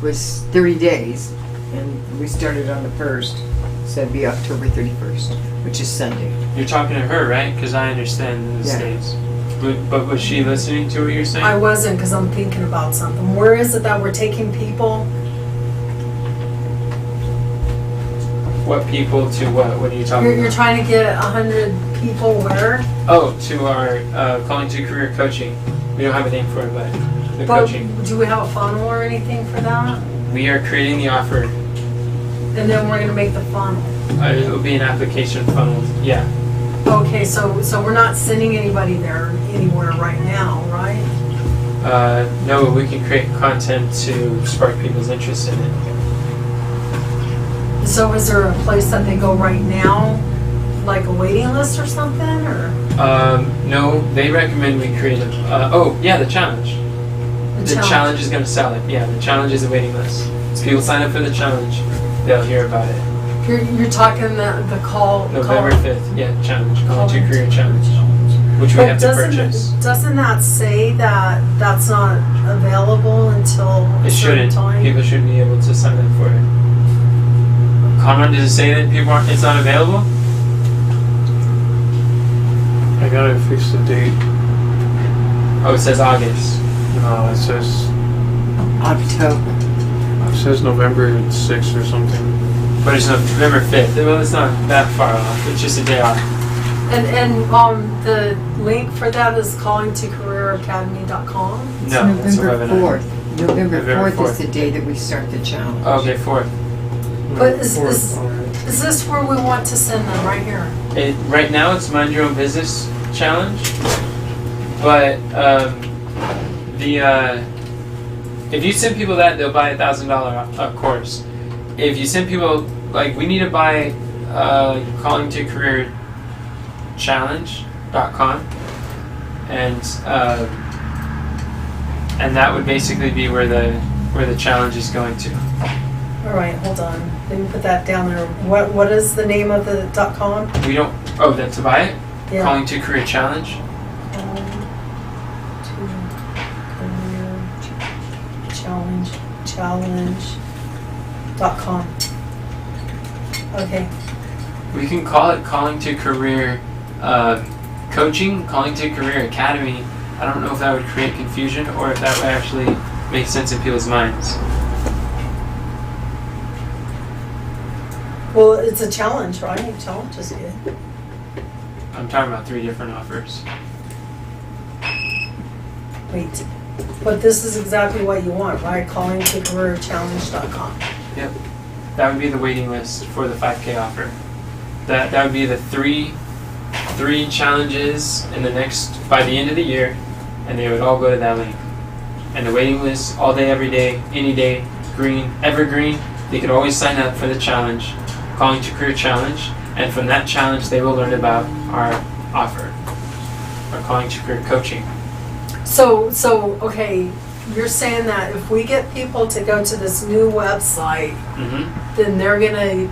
was 30 days, and we started on the 1st, so it'd be October 31st, which is Sunday. You're talking to her, right? Because I understand the Yeah. States. But was she listening to what you're saying? I wasn't, because I'm thinking about something. Where is it that we're taking people? What people to what? What are you talking You're about? trying to get 100 people where? Oh, to our Calling to Career coaching. We don't have a name for it, but the But coaching. do we have a funnel or anything for that? We are creating the offer. And then we're gonna make the funnel. It will be an application funnel. Yeah. Okay, so we're not sending anybody there anywhere right now, right? No, we can create content to spark people's interest in it. So is there a place that they go right now, like a waiting list or something, or No, they recommend we create a. The challenge. The challenge is going to sell it. Yeah, the challenge is a waiting list. So people sign up for the challenge, they'll hear about it. You're talking the call. November 5th, yeah, challenge. Calling to Career challenge, which we But have to purchase. doesn't that say that that's not available until a It certain shouldn't. time? People should be able to sign up for it. Conrad, does it say that it's not available? I gotta fix the date. Oh, it says August. No, it says October. November 6th or something. But it's November 5th. Well, it's not that far off. It's just a day off. And the link for that is callingtocareeracademy.com. No, It's that's a November webinar. 4th. November November 4th is 4th. the day that we start the challenge. Okay, 4th. But is Fourth, this- all right. Is this where we want to send them, right here? Right now, it's Mind Your Own Business Challenge, but if you send people that, they'll buy $1,000 course. If you send people, like, we need to buy Calling to Career Challenge.com, and that would basically be where the challenge is going to. All right, hold on. Let me put that down there. What is the name of the .com? We don't. Oh, that to buy it. Yeah. Calling to Career Challenge. Challenge.com. Okay. We can call it Calling to Career Coaching, Calling to Career Academy. I don't know if that would create confusion or if that would actually make sense in people's minds. Well, it's a challenge, right? Challenge is good. I'm talking about 3 different offers. Wait. But this is exactly what you want, right? Calling to careerchallenge.com. That would be the waiting list for the 5K offer. That would be the three challenges in the next, by the end of the year, and they would all go to that link. And the waiting list, all day, every day, any day, green, evergreen. They could always sign up for the challenge, Calling to Career Challenge, and from that challenge they will learn about our offer, our Calling to Career Coaching. So okay, you're saying that if we get people to go to this new website, then they're gonna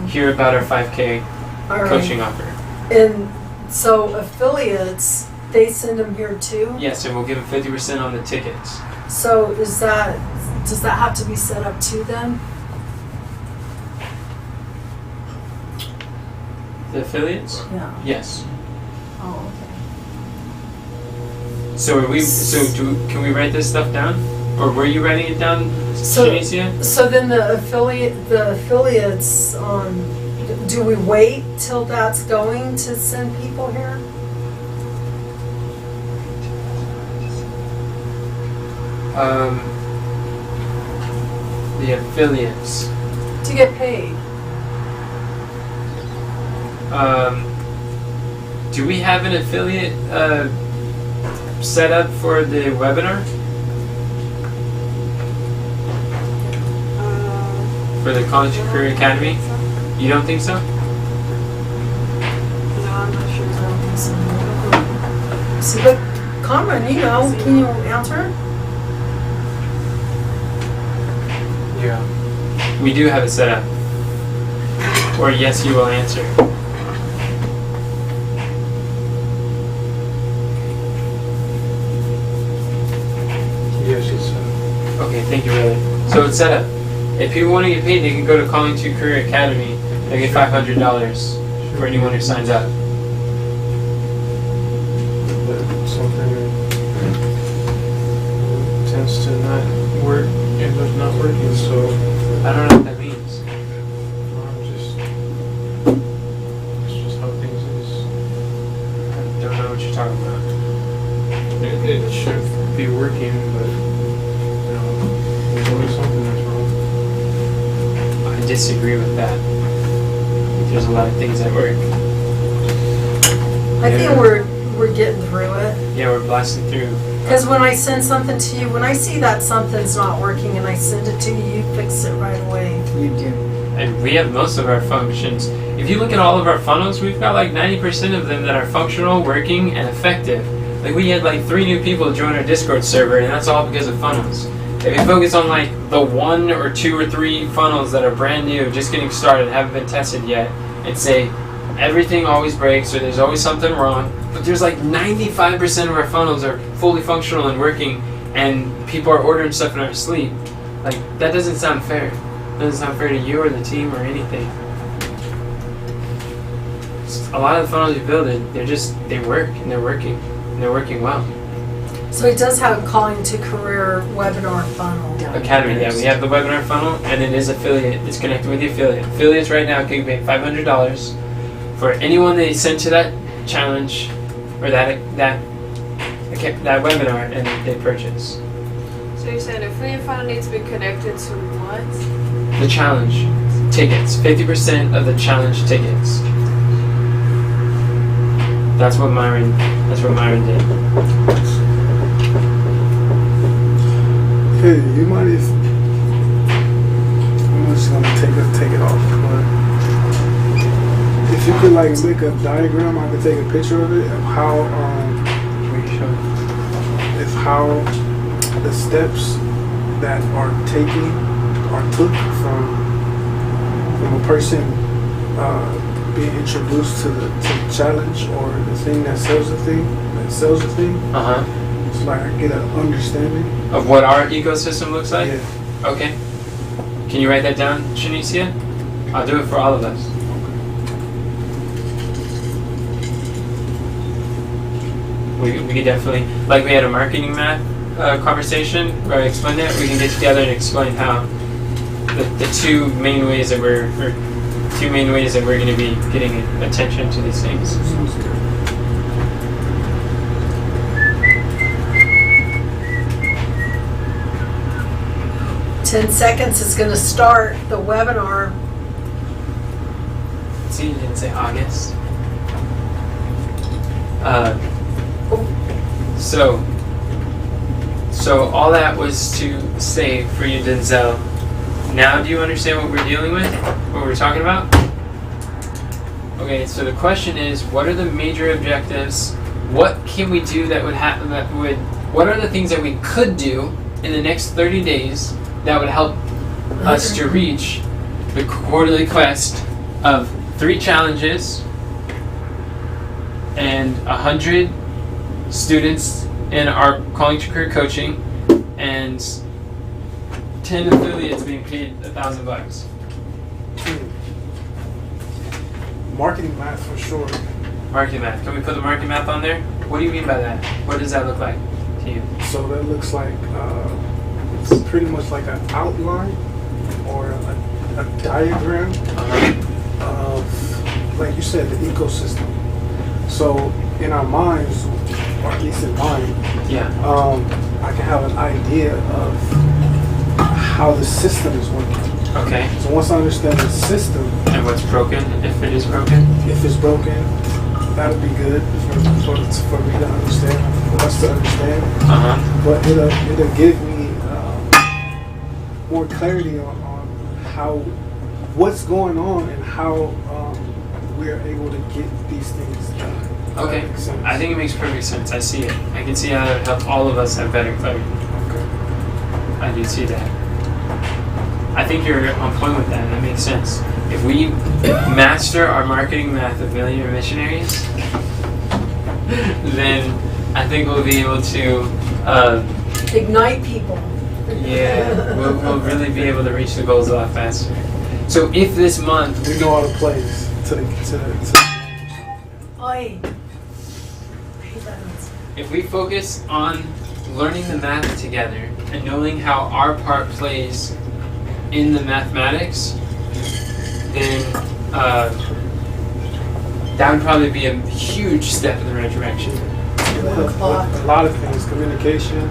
Hear about our 5K all right. coaching offer. And so affiliates, they send them here too. Yes, and we'll give them 50% on the tickets. So does that have to be set up to them? The affiliates? Yeah. Yes. Oh, okay. So can we write this stuff down? Or were you writing it down, So- Shanicia? So then the affiliates, do we wait till that's going to send people here? The affiliates. To get paid? Do we have an affiliate set up for the webinar? For the College and Career Academy? You don't think so? No, I'm not sure. See, but Conrad, can you answer? Yeah. We do have it set up. Or yes, you will answer. Yes, it's Okay, thank you, Riley. So it's set up. If people want to get paid, they can go to Calling to Career Academy. They get $500 for anyone who signs up. but something tends to not work, end up not working, so I don't know what that means. it's just how things is. I don't know what you're talking about. It should be working, but there's always something that's wrong. I disagree with that. I think there's a lot of things that work. I think we're getting through it. Yeah, we're blasting through. Because when I send something to you, when I see that something's not working and I send it to you, you fix it right away. You do. And we have most of our functions. If you look at all of our funnels, we've got like 90% of them that are functional, working, and effective. Like we had like 3 new people join our Discord server, and that's all because of funnels. If you focus on like the 1 or 2 or 3 funnels that are brand new, just getting started, haven't been tested yet, and say everything always breaks or there's always something wrong, but there's like 95% of our funnels are fully functional and working, and people are ordering stuff in our sleep. Like that doesn't sound fair. It doesn't sound fair to you or the team or anything. A lot of the funnels you build, they work and they're working. And they're working well. So it does have a Calling to Career webinar funnel. Academy, yeah, we have the webinar funnel, and it is affiliate. It's connected with the affiliate. Affiliates right now can pay $500 for anyone they send to that challenge or that webinar, and they purchase. So you're saying affiliate funnel needs to be connected to what? the challenge tickets. 50% of the challenge tickets. That's what Myron did. Hey, you might if I'm just gonna take it off, but if you could like make a diagram, I could take a picture of it of how if how the steps that are took from a person being introduced to the challenge or the thing that sells the thing. So like I get an understanding Of what our ecosystem looks like? Yeah. Okay. Can you write that down, Shanicia? I'll do it for all of us. We could definitely, like we had a marketing math conversation where I explained it, we can get together and explain how the two main ways that we're going to be getting attention to these things. Sounds good. "10 seconds is gonna start the webinar." See, you didn't say August. So all that was to say for you, Denzel. Now do you understand what we're dealing with? What we're talking about? Okay, so the question is, what are the major objectives? What can we do that would what are the things that we could do in the next 30 days that would help us to reach the quarterly quest of 3 challenges and 100 students in our Calling to Career coaching and 10 affiliates being paid $1,000. Marketing math for sure. Marketing math. Can we put the marketing math on there? What do you mean by that? What does that look like to you? So that looks like it's pretty much like an outline or a diagram of, like you said, the ecosystem. So in our minds, or at least in mine, Yeah. I can have an idea of how the system is working. Okay. So once I understand the system, And what's broken, if it is broken? if it's broken, that would be good for me to understand, for us to understand. But it'll give me more clarity on how what's going on and how we're able to get these things done. Okay. That makes sense. I think it makes perfect sense. I see it. I can see how it would help all of us have better clarity. Okay. I do see that. I think you're on point with that. That makes sense. If we master our marketing math of Millionaire Missionaries, then I think we'll be able to, Ignite people. we'll really be able to reach the goals a lot faster. So if this month, We know all the plays to the Oi. I hate that answer. if we focus on learning the math together and knowing how our part plays in the mathematics, then that would probably be a huge step in the right direction. a lot of things, communication,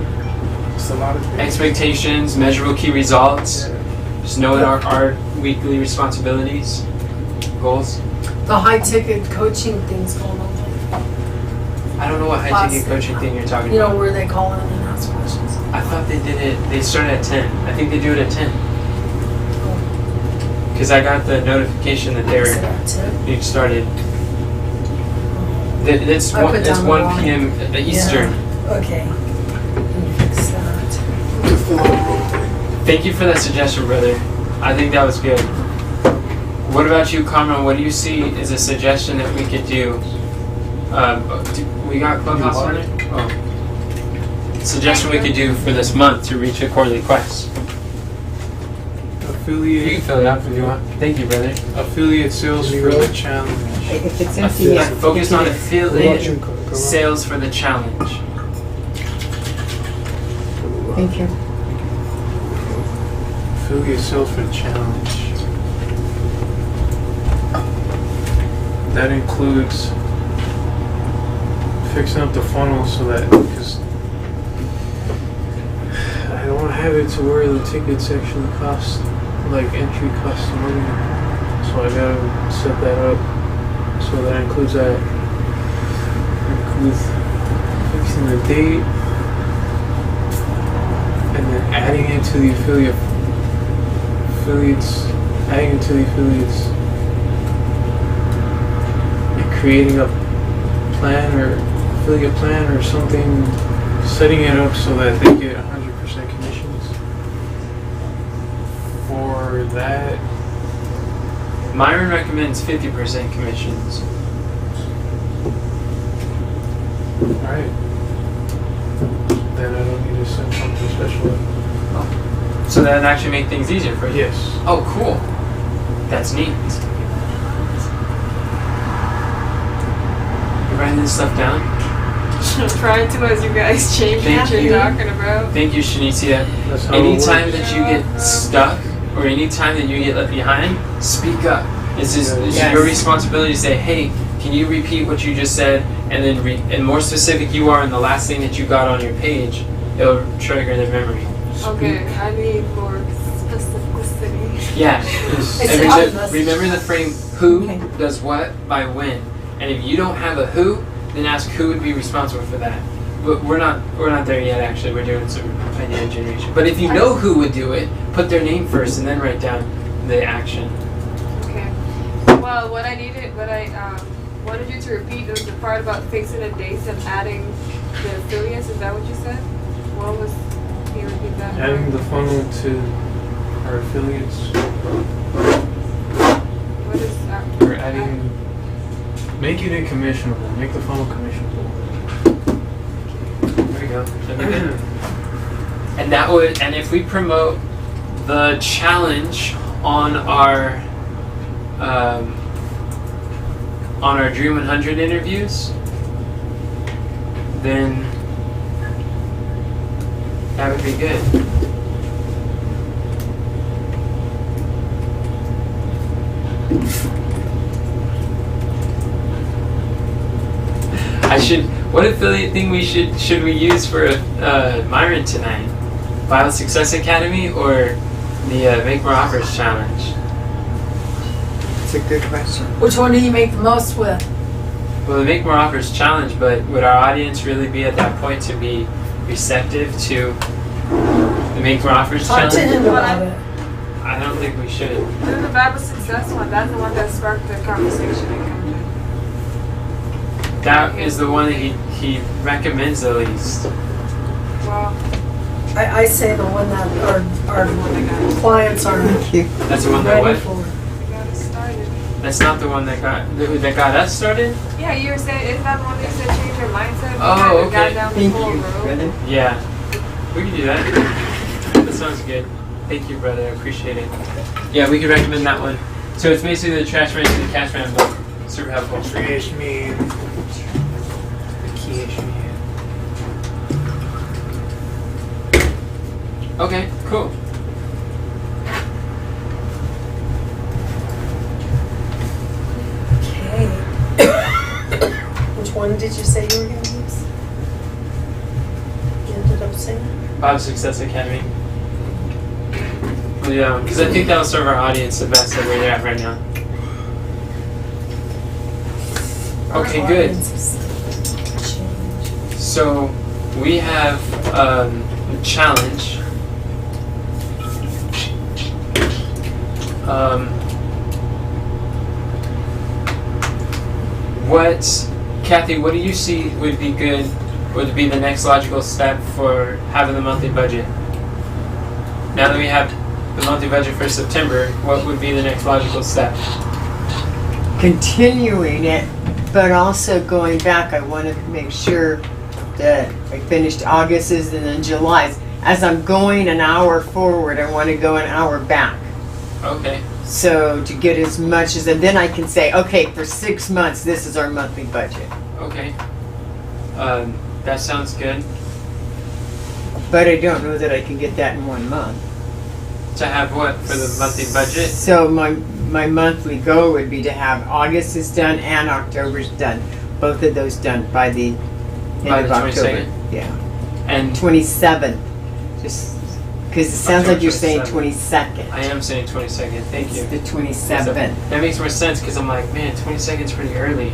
just a lot of things. Expectations, measurable key results, Yeah. just knowing our weekly responsibilities, goals. The high ticket coaching thing's going on. I don't know what high ticket coaching thing you're talking You know, about. where they call in and ask questions. I thought they did it, they started at 10. I think they do it at 10. Because I got the notification that they Is it were at 10? being started. It's I put down the 1 wrong- p.m. Eastern. Yeah. Okay. Can you fix that? To fill out the whole thing. Thank you for that suggestion, brother. I think that was good. What about you, Carmen? What do you see as a suggestion that we could do? We got Clubhouse on it? Oh. Suggestion we could do for this month to reach a quarterly quest. You can Affiliate fill it out if you want. Thank you, brother. affiliate sales for the challenge. If it's empty, yeah. Focus on affiliate Corruption, sales for the challenge. Thank you. Affiliate sales for the challenge. That includes fixing up the funnel so that, because I don't want to have it to where the tickets actually cost like entry custom living, so I gotta set that up. So that includes that. Includes fixing the date, and then adding it to the affiliates, adding it to the affiliates, and creating a plan or affiliate plan or something, setting it up so that they get 100% commissions. For that, Myron recommends 50% commissions. alright. Then I don't need to send something special. So that'd actually make things easier for you. Yes. Oh, cool. That's neat. You writing this stuff down? I'm trying to as you guys change Thank what you're you. talking about. Thank you, Shanicia. That's how Anytime it works. that you get stuck or anytime that you get left behind, speak up. It's Yes. your responsibility to say, hey, can you repeat what you just said? And then and more specific you are in the last thing that you got on your page, it'll trigger the memory. Okay, I need more specificity. Yeah. It's And a remember, message. remember the frame who Okay. does what by when. And if you don't have a who, then ask who would be responsible for that. But we're not there yet actually. We're doing some idea generation. But if you know who would do it, put their name first and then write down the action. Okay. Well, what I wanted you to repeat was the part about fixing the dates and adding the affiliates. Is that what you said? What was? Can you repeat that? Adding the funnel to our affiliates. What is that? We're adding, making it commissionable. Make the funnel commissionable. There we go. That'd be good. And that would, and if we promote the challenge on our Dream 100 interviews, then that would be good. What affiliate thing should we use for Myron tonight? Bible Success Academy or the Make More Offers Challenge? It's a good question. Which one do you make the most with? Well, the Make More Offers Challenge, but would our audience really be at that point to be receptive to the Make More Offers Talk to Challenge? him about it. I don't think we should. Do the Bible Success one. That's the one that sparked the conversation in Camden. That is the one that he recommends the least. Well, I say the one that our clients are Thank you. That's the one that ready what? for. we got it started. That's not the one that got us started? Yeah, you were saying, isn't that the one that you said change your mindset? Oh, Kind of okay. got down the Thank full you, road. brother. Yeah. We can do that. That sounds good. Thank you, brother. I appreciate it. Yeah, we could recommend that one. So it's basically the trash man to the cash man book. Super helpful. Trash man. Cash man. Okay, cool. Okay. Which one did you say you were going to use? You ended up saying? Bible Success Academy. Yeah, because I think that'll serve our audience the best at where they're at right now. Okay, good. So we have a challenge. Kathy, what do you see would be good, would be the next logical step for having the monthly budget? Now that we have the monthly budget for September, what would be the next logical step? Continuing it, but also going back. I want to make sure that I finished August's and then July's. As I'm going an hour forward, I want to go an hour back. Okay. So to get as much as, and then I can say, okay, for 6 months, this is our monthly budget. Okay. That sounds good. But I don't know that I can get that in 1 month. To have what for the monthly budget? So my monthly goal would be to have August is done and October's done. Both of those done by the end By of the October. 22nd? Yeah. And 27. Just Because it sounds like you're saying October 22nd. I am saying 22nd. Thank you. It's the 27th. That makes more sense because I'm like, man, 22nd is pretty early.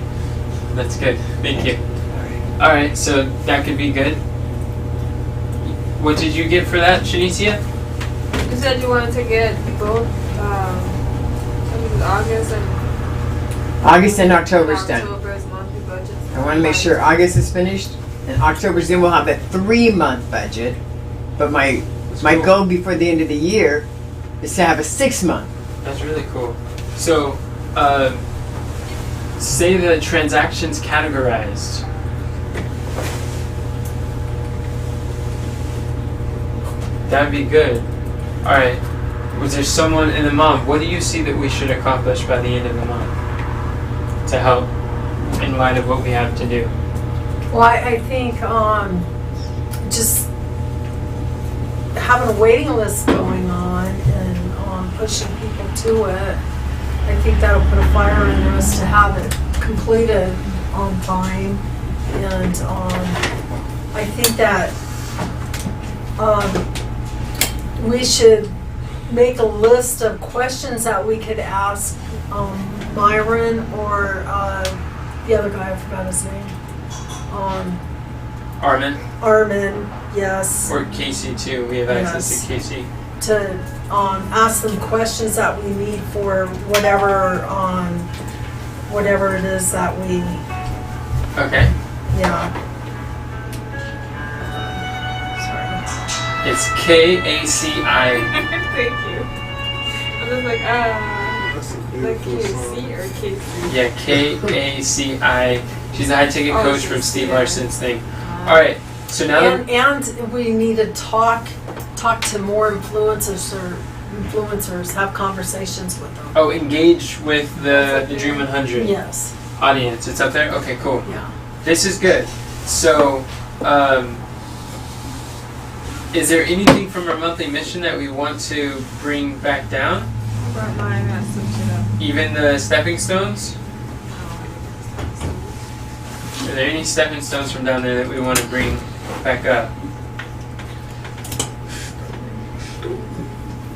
That's good. Thank you. All right, so that could be good. What did you get for that, Shanicia? You said you wanted to get both, I think it was August and August and October's done. October's monthly budgets. I want to make sure August is finished, and October's then we'll have a 3-month budget. But my cool. goal before the end of the year is to have a 6-month. That's really cool. So, say the transactions categorized. That'd be good. All right. Was there someone in the month? What do you see that we should accomplish by the end of the month to help in light of what we have to do? Well, I think just having a waiting list going on and pushing people to it, I think that'll put a fire in us to have it completed on time. And I think that we should make a list of questions that we could ask Myron or the other guy, I forgot his name. Armin, yes. Or Casey too. We have access to Casey. To ask them questions that we need for whatever it is that we, Okay. yeah. Sorry. It's KACI. Thank you. I'm just like, That's a like beautiful song. KC or KC? Yeah, KACI. She's a high ticket Oh, coach she's- from Steve yeah. Larson's thing. All right. So now that And we need to talk to more influencers, have conversations with them. engage with the Dream 100 Yes, audience. It's up there. Okay, cool. yeah. This is good. So, is there anything from our monthly mission that we want to bring back down? Brought mine, I switched it up. Even the stepping stones? Are there any stepping stones from down there that we want to bring back up?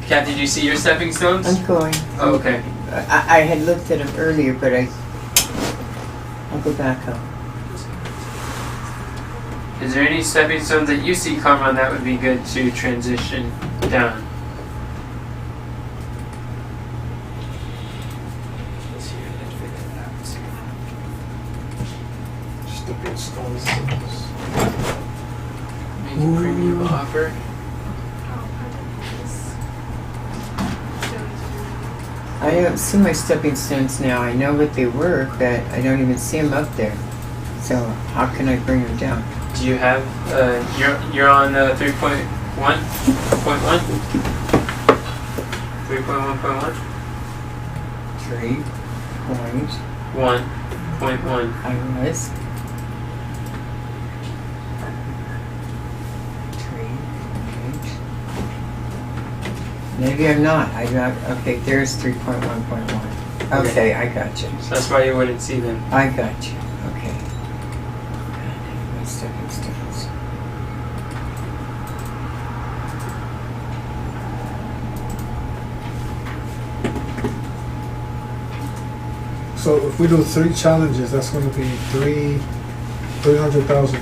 Kat, did you see your stepping stones? I'm going. Oh, okay. I had looked at them earlier, but I'll go back up. Is there any stepping stones that you see, Carmen, that would be good to transition down? Stepping stones. Make a preview offer. I don't see my stepping stones now. I know what they were, but I don't even see them up there. So how can I bring them down? Do you have, you're on 3.1? 3.1.1? 1.1. I was. 3.8. Maybe I'm not. Okay, there's 3.1.1. Okay, I got you. So that's why you wouldn't see them. I got you. Okay. My stepping stones. So if we do 3 challenges, that's going to be 300,000.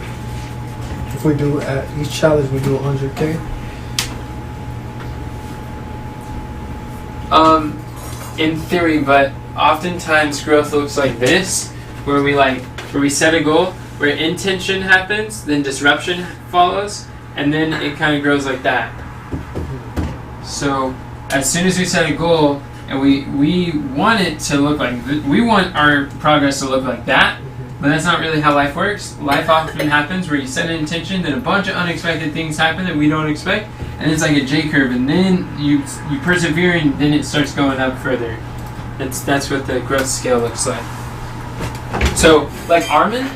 If we do at each challenge, we do 100K. In theory, but oftentimes growth looks like this, where we set a goal, where intention happens, then disruption follows, and then it kind of grows like that. So as soon as we set a goal, and we want it to look like, we want our progress to look like that, but that's not really how life works. Life often happens where you set an intention, then a bunch of unexpected things happen that we don't expect, and it's like a J-curve, and then you persevere, and then it starts going up further. That's what the growth scale looks like. So, like Armin,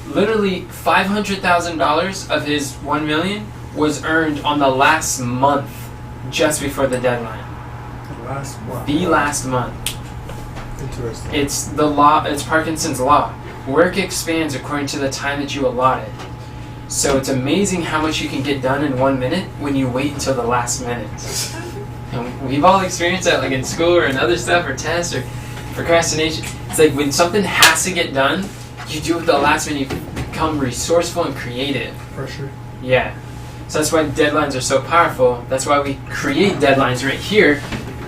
literally $500,000 of his $1 million was earned on the last month, just before the deadline. The last month. Interesting. It's the law. It's Parkinson's law. Work expands according to the time that you allot it. So it's amazing how much you can get done in 1 minute when you wait until the last minute. And we've all experienced that, like in school or in other stuff or tests or procrastination. It's like when something has to get done, you do it at the last minute. You become resourceful and creative. Pressure. Yeah. So that's why deadlines are so powerful. That's why we create deadlines right here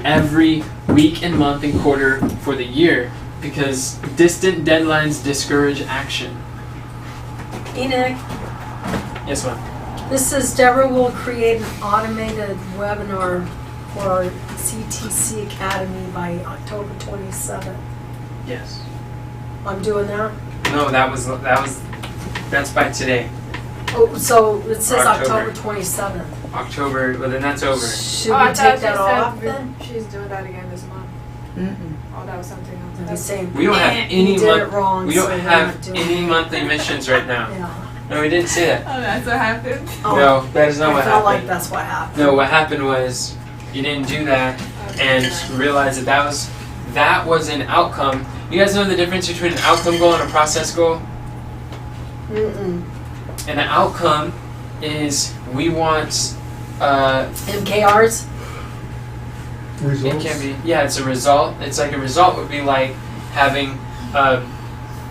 every week and month and quarter for the year, because distant deadlines discourage action. Enoch, Yes, ma'am. this says Deborah will create an automated webinar for our CTC Academy by October 27th. Yes. I'm doing that? No, that's by today. Oh, so it says October. October 27th. October, well then that's over. Should I we thought take that off she said then? she's doing that again this month. Mm-mm. Oh, that was something else. I'm just saying. We don't have any You did it wrong, we so don't we're have not doing any it. monthly missions right now. Yeah. No, we didn't say that. Oh, that's what happened. Oh, No, that is not I what felt like happened. that's what happened. No, what happened was you didn't do that and realized that was an outcome. You guys know the difference between an outcome goal and a process goal? Mm-mm. And an outcome is we want MKRs? Results. it can be, yeah, it's a result. It's like a result would be like having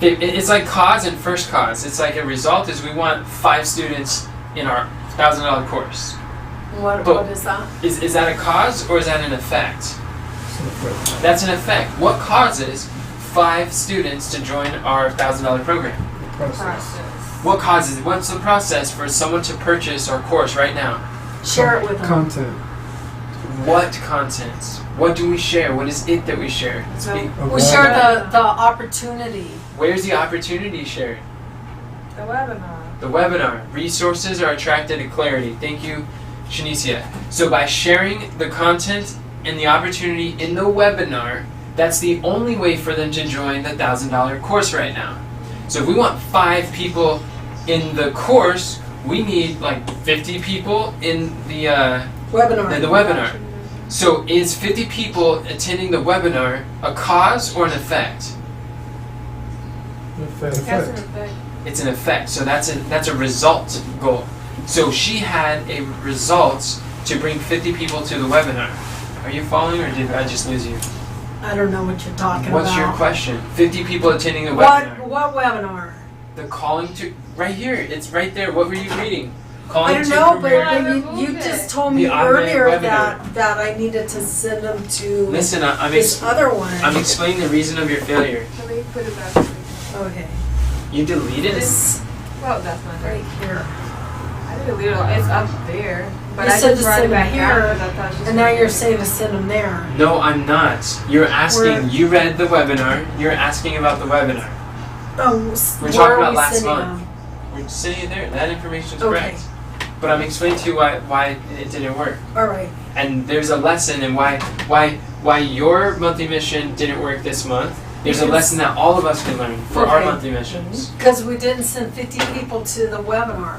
it's like cause and first cause. It's like a result is we want 5 students in our $1,000 course. What But- is that? Is that a cause or is that an effect? That's an effect. What causes 5 students to join our $1,000 program? Process. What causes? What's the process for someone to purchase our course right now? Share it with them. Content. What content? What do we share? What is it that we share? Speak. We share the opportunity. Where's the opportunity shared? The webinar. The webinar. Resources are attracted to clarity. Thank you, Shanicia. So by sharing the content and the opportunity in the webinar, that's the only way for them to join the $1,000 course right now. So if we want 5 people in the course, we need like 50 people in the Webinar. webinar. So is 50 people attending the webinar a cause or an effect? That's an Effect. effect. It's an effect. So that's a result goal. So she had a result to bring 50 people to the webinar. Are you following, or did I just lose you? I don't know what you're talking What's about. your question? 50 people attending the webinar. What webinar? The calling to right here. It's right there. What were you reading? I Calling don't to know, but premier- you just told me The automated earlier webinar. that I needed to send them to Listen, this other one. I'm explaining the reason of your failure. Let me put it back. Okay. You deleted it. This Well, that's not right right. here. I didn't leave it all. It's up there. But You I said just to brought it send back them down here, because I thought she And now said- you're saying to send them there. No, I'm not. You're asking. We're- You read the webinar. You're asking about the webinar. Oh, We're where talking are about we last sending month. them? We're sitting there. That information is Okay. correct. But I'm explaining to you why it didn't work. All right. And there's a lesson in why your monthly mission didn't work this month. There's a Because- lesson that all of us can learn for our Okay. monthly missions. Because we didn't send 50 people to the webinar.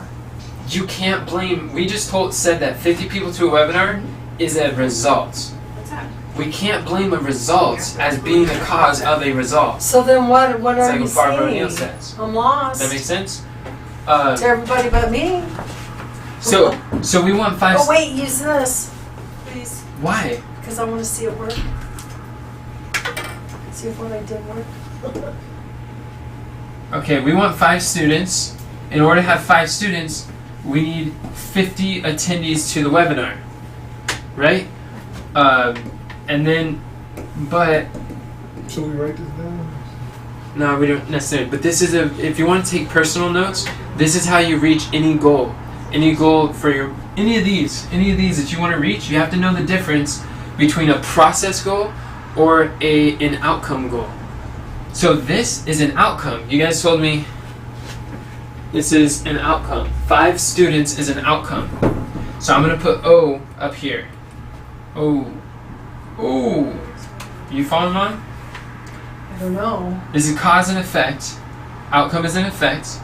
You can't blame. We just said that 50 people to a webinar is a result. What's that? We can't blame a result as being the cause of a result. So then what It's are like you what Barbara O'Neill saying? says. I'm Does lost. that make sense? To everybody but me. So we want 5. Oh wait, use this, please, Why? because I want to see it work. See if what I did work. Okay, we want 5 students. In order to have 5 students, we need 50 attendees to the webinar, right? And then, but Should we write this down? no, we don't necessarily. But this is if you want to take personal notes, this is how you reach any goal. Any goal for any of these that you want to reach, you have to know the difference between a process goal or an outcome goal. So this is an outcome. You guys told me this is an outcome. 5 students is an outcome. So I'm gonna put O up here. O. You following, Mom? I don't know. This is cause and effect. Outcome is an effect.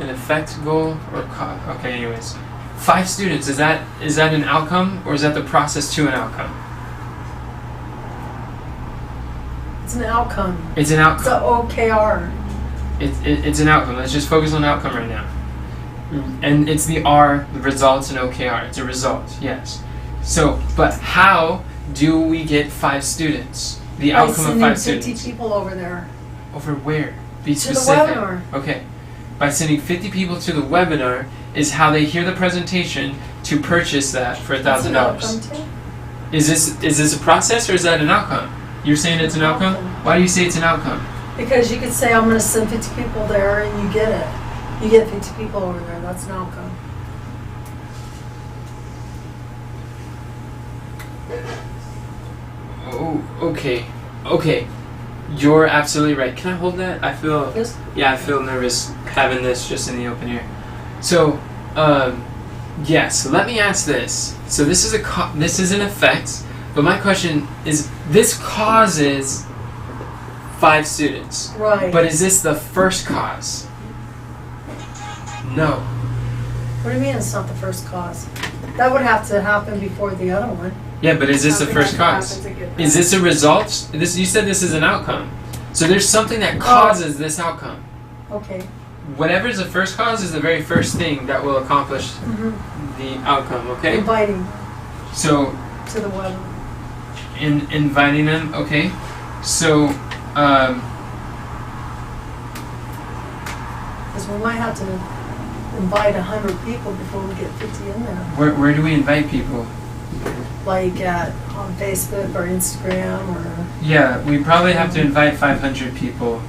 An effect goal or cause. Okay, anyways. 5 students, is that an outcome or is that the process to an outcome? It's an outcome. It's an It's a outcome. OKR. It's an outcome. Let's just focus on outcome right now. And it's the R, the results, and OKR. It's a result, yes. So, but how do we get 5 students? The outcome of 5 50 students. people over there Over where? Be to the specific. webinar. Okay. By sending 50 people to the webinar is how they hear the presentation to purchase that for That's an $1,000. outcome too. Is this a process or is that an outcome? You're saying it's an outcome? Why do you say it's an outcome? Because you could say, I'm going to send 50 people there, and you get it. You get 50 people over there. That's an outcome. Oh, okay. You're absolutely right. Can I hold that? I feel nervous having this just in the open air. So, yes. Let me ask this. So this is this is an effect, but my question is: this causes 5 students, Right. but is this the first cause? No. What do you mean it's not the first cause? That would have to happen before the other one. Yeah, but is this the Something first has to cause? happen to get Is that. this a result? You said this is an outcome. So there's something that causes this outcome. Okay. Whatever is the first cause is the very first thing that will accomplish Mm-hmm. the outcome, okay? Inviting So, to the webinar. inviting them, okay? So, Because we might have to invite 100 people before we get 50 in there. where do we invite people? Like on Facebook or Instagram or, Yeah, we probably have to invite 500 people.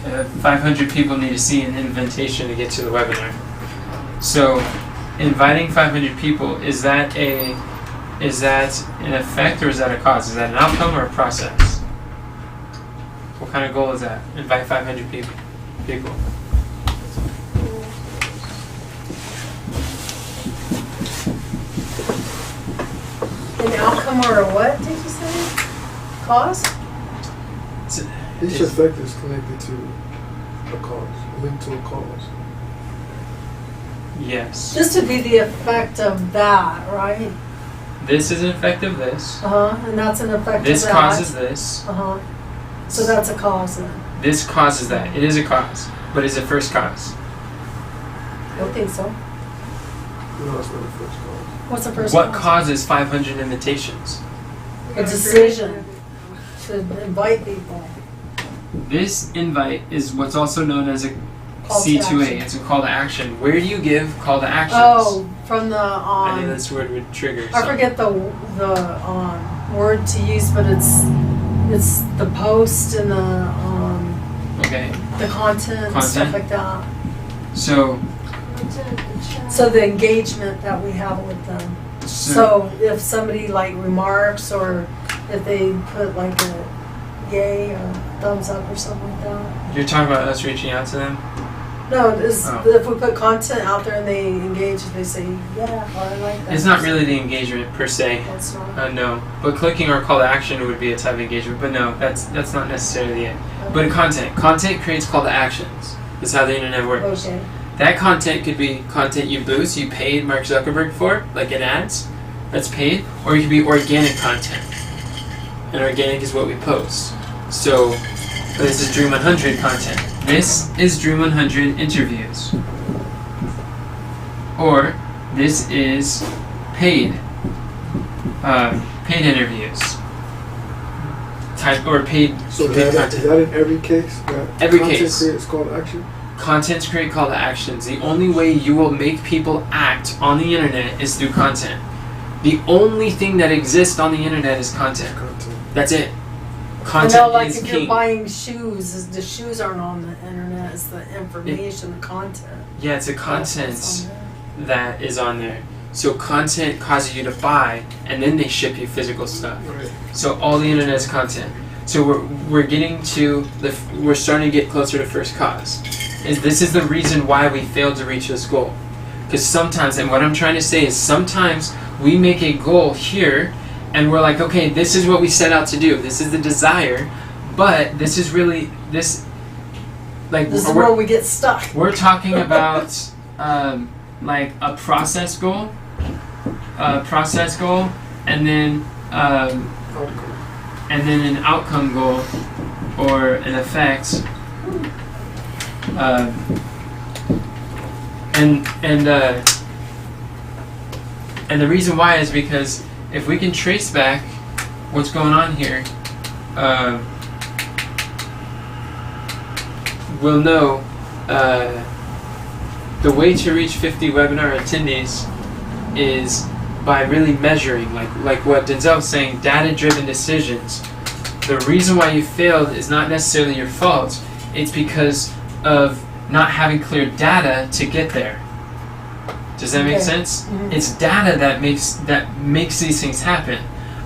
500 500 people need to see an invitation to get to the webinar. So, inviting 500 people, is that an effect or is that a cause? Is that an outcome or a process? What kind of goal is that? Invite 500 people. An outcome or a what, did you say? Cause? Each effect is connected to a cause, linked to a cause. Yes. Just to be the effect of that, right? This is an effect of this. And that's an effect This of that. causes this. So that's a cause then. This causes that. It is a cause. But is it first cause? I don't think so. No, it's not the first cause. What's the first What cause? causes 500 invitations? A decision to invite people. This invite is what's also known as a Call to C2A. action. It's a call to action. Where do you give call to actions? Oh, from the I think this word would trigger I something. forget the word to use, but it's the post and Okay. the content, and stuff like that. So So the engagement that we have with them. So if somebody like remarks or if they put like a yay or thumbs up or something like that. you're talking about us reaching out to them? No, it's, Oh. if we put content out there and they engage, they say, yeah, or I like that. It's not really the engagement per se. That's not. No. But clicking our call to action would be a type of engagement. But no, that's not necessarily it. But content creates call to actions. That's how the internet works. Okay. That content could be content you boost, you paid Mark Zuckerberg for, like in ads, that's paid, or it could be organic content. And organic is what we post. So this is Dream 100 content. This is Dream 100 interviews. Or this is paid interviews. Paid So paid is content. that in every case? That Every content case. creates call to action? Contents create call to actions. The only way you will make people act on the internet is through content. The only thing that exists on the internet is content. Content. That's it. I Content know, like is if you're king. buying shoes, the shoes aren't on the internet, it's the information, the content. Yeah, it's a That's content on that is on there. So content causes you to buy, and then they ship you physical stuff. Right. So all the internet is content. So we're getting to we're starting to get closer to first cause. This is the reason why we failed to reach this goal. Because sometimes, and what I'm trying to say is sometimes we make a goal here, and we're like, okay, this is what we set out to do. This is the desire, but this is really like This is where we get stuck. we're talking about like a process goal, and then an outcome goal or an effect. And the reason why is because if we can trace back what's going on here, we'll know the way to reach 50 webinar attendees is by really measuring, like what Denzel was saying, data-driven decisions. The reason why you failed is not necessarily your fault. It's because of not having clear data to get there. Does that make sense? Mhm. It's data that makes these things happen.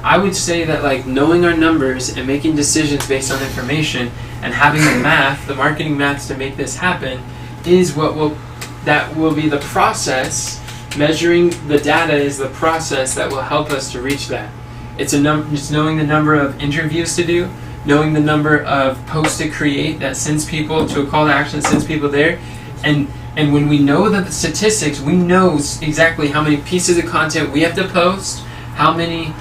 I would say that like knowing our numbers and making decisions based on information and having the math, the marketing math to make this happen, is what will be the process. Measuring the data is the process that will help us to reach that. It's knowing the number of interviews to do, knowing the number of posts to create that sends people to a call to action, sends people there, and when we know the statistics, we know exactly how many pieces of content we have to post, how many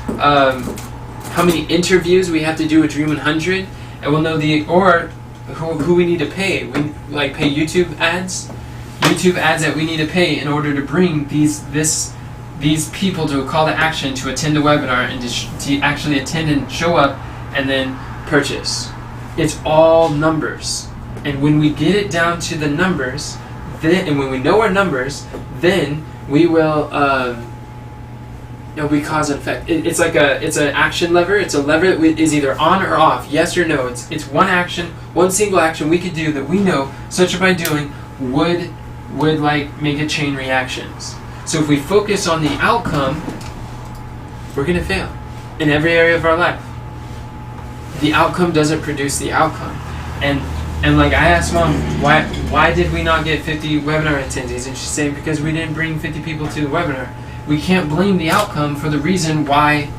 interviews we have to do with Dream 100, and we'll know who we need to pay. We pay YouTube ads that we need to pay in order to bring these people to a call to action to attend a webinar and to actually attend and show up and then purchase. It's all numbers, and when we get it down to the numbers, and when we know our numbers, then we will it'll be cause and effect. It's an action lever. It's a lever that is either on or off, yes or no. It's one action, one single action we could do that we know such by doing would make a chain reactions. So if we focus on the outcome, we're gonna fail in every area of our life. The outcome doesn't produce the outcome, and like I asked Mom, why did we not get 50 webinar attendees? And she's saying because we didn't bring 50 people to the webinar. We can't blame the outcome for the reason why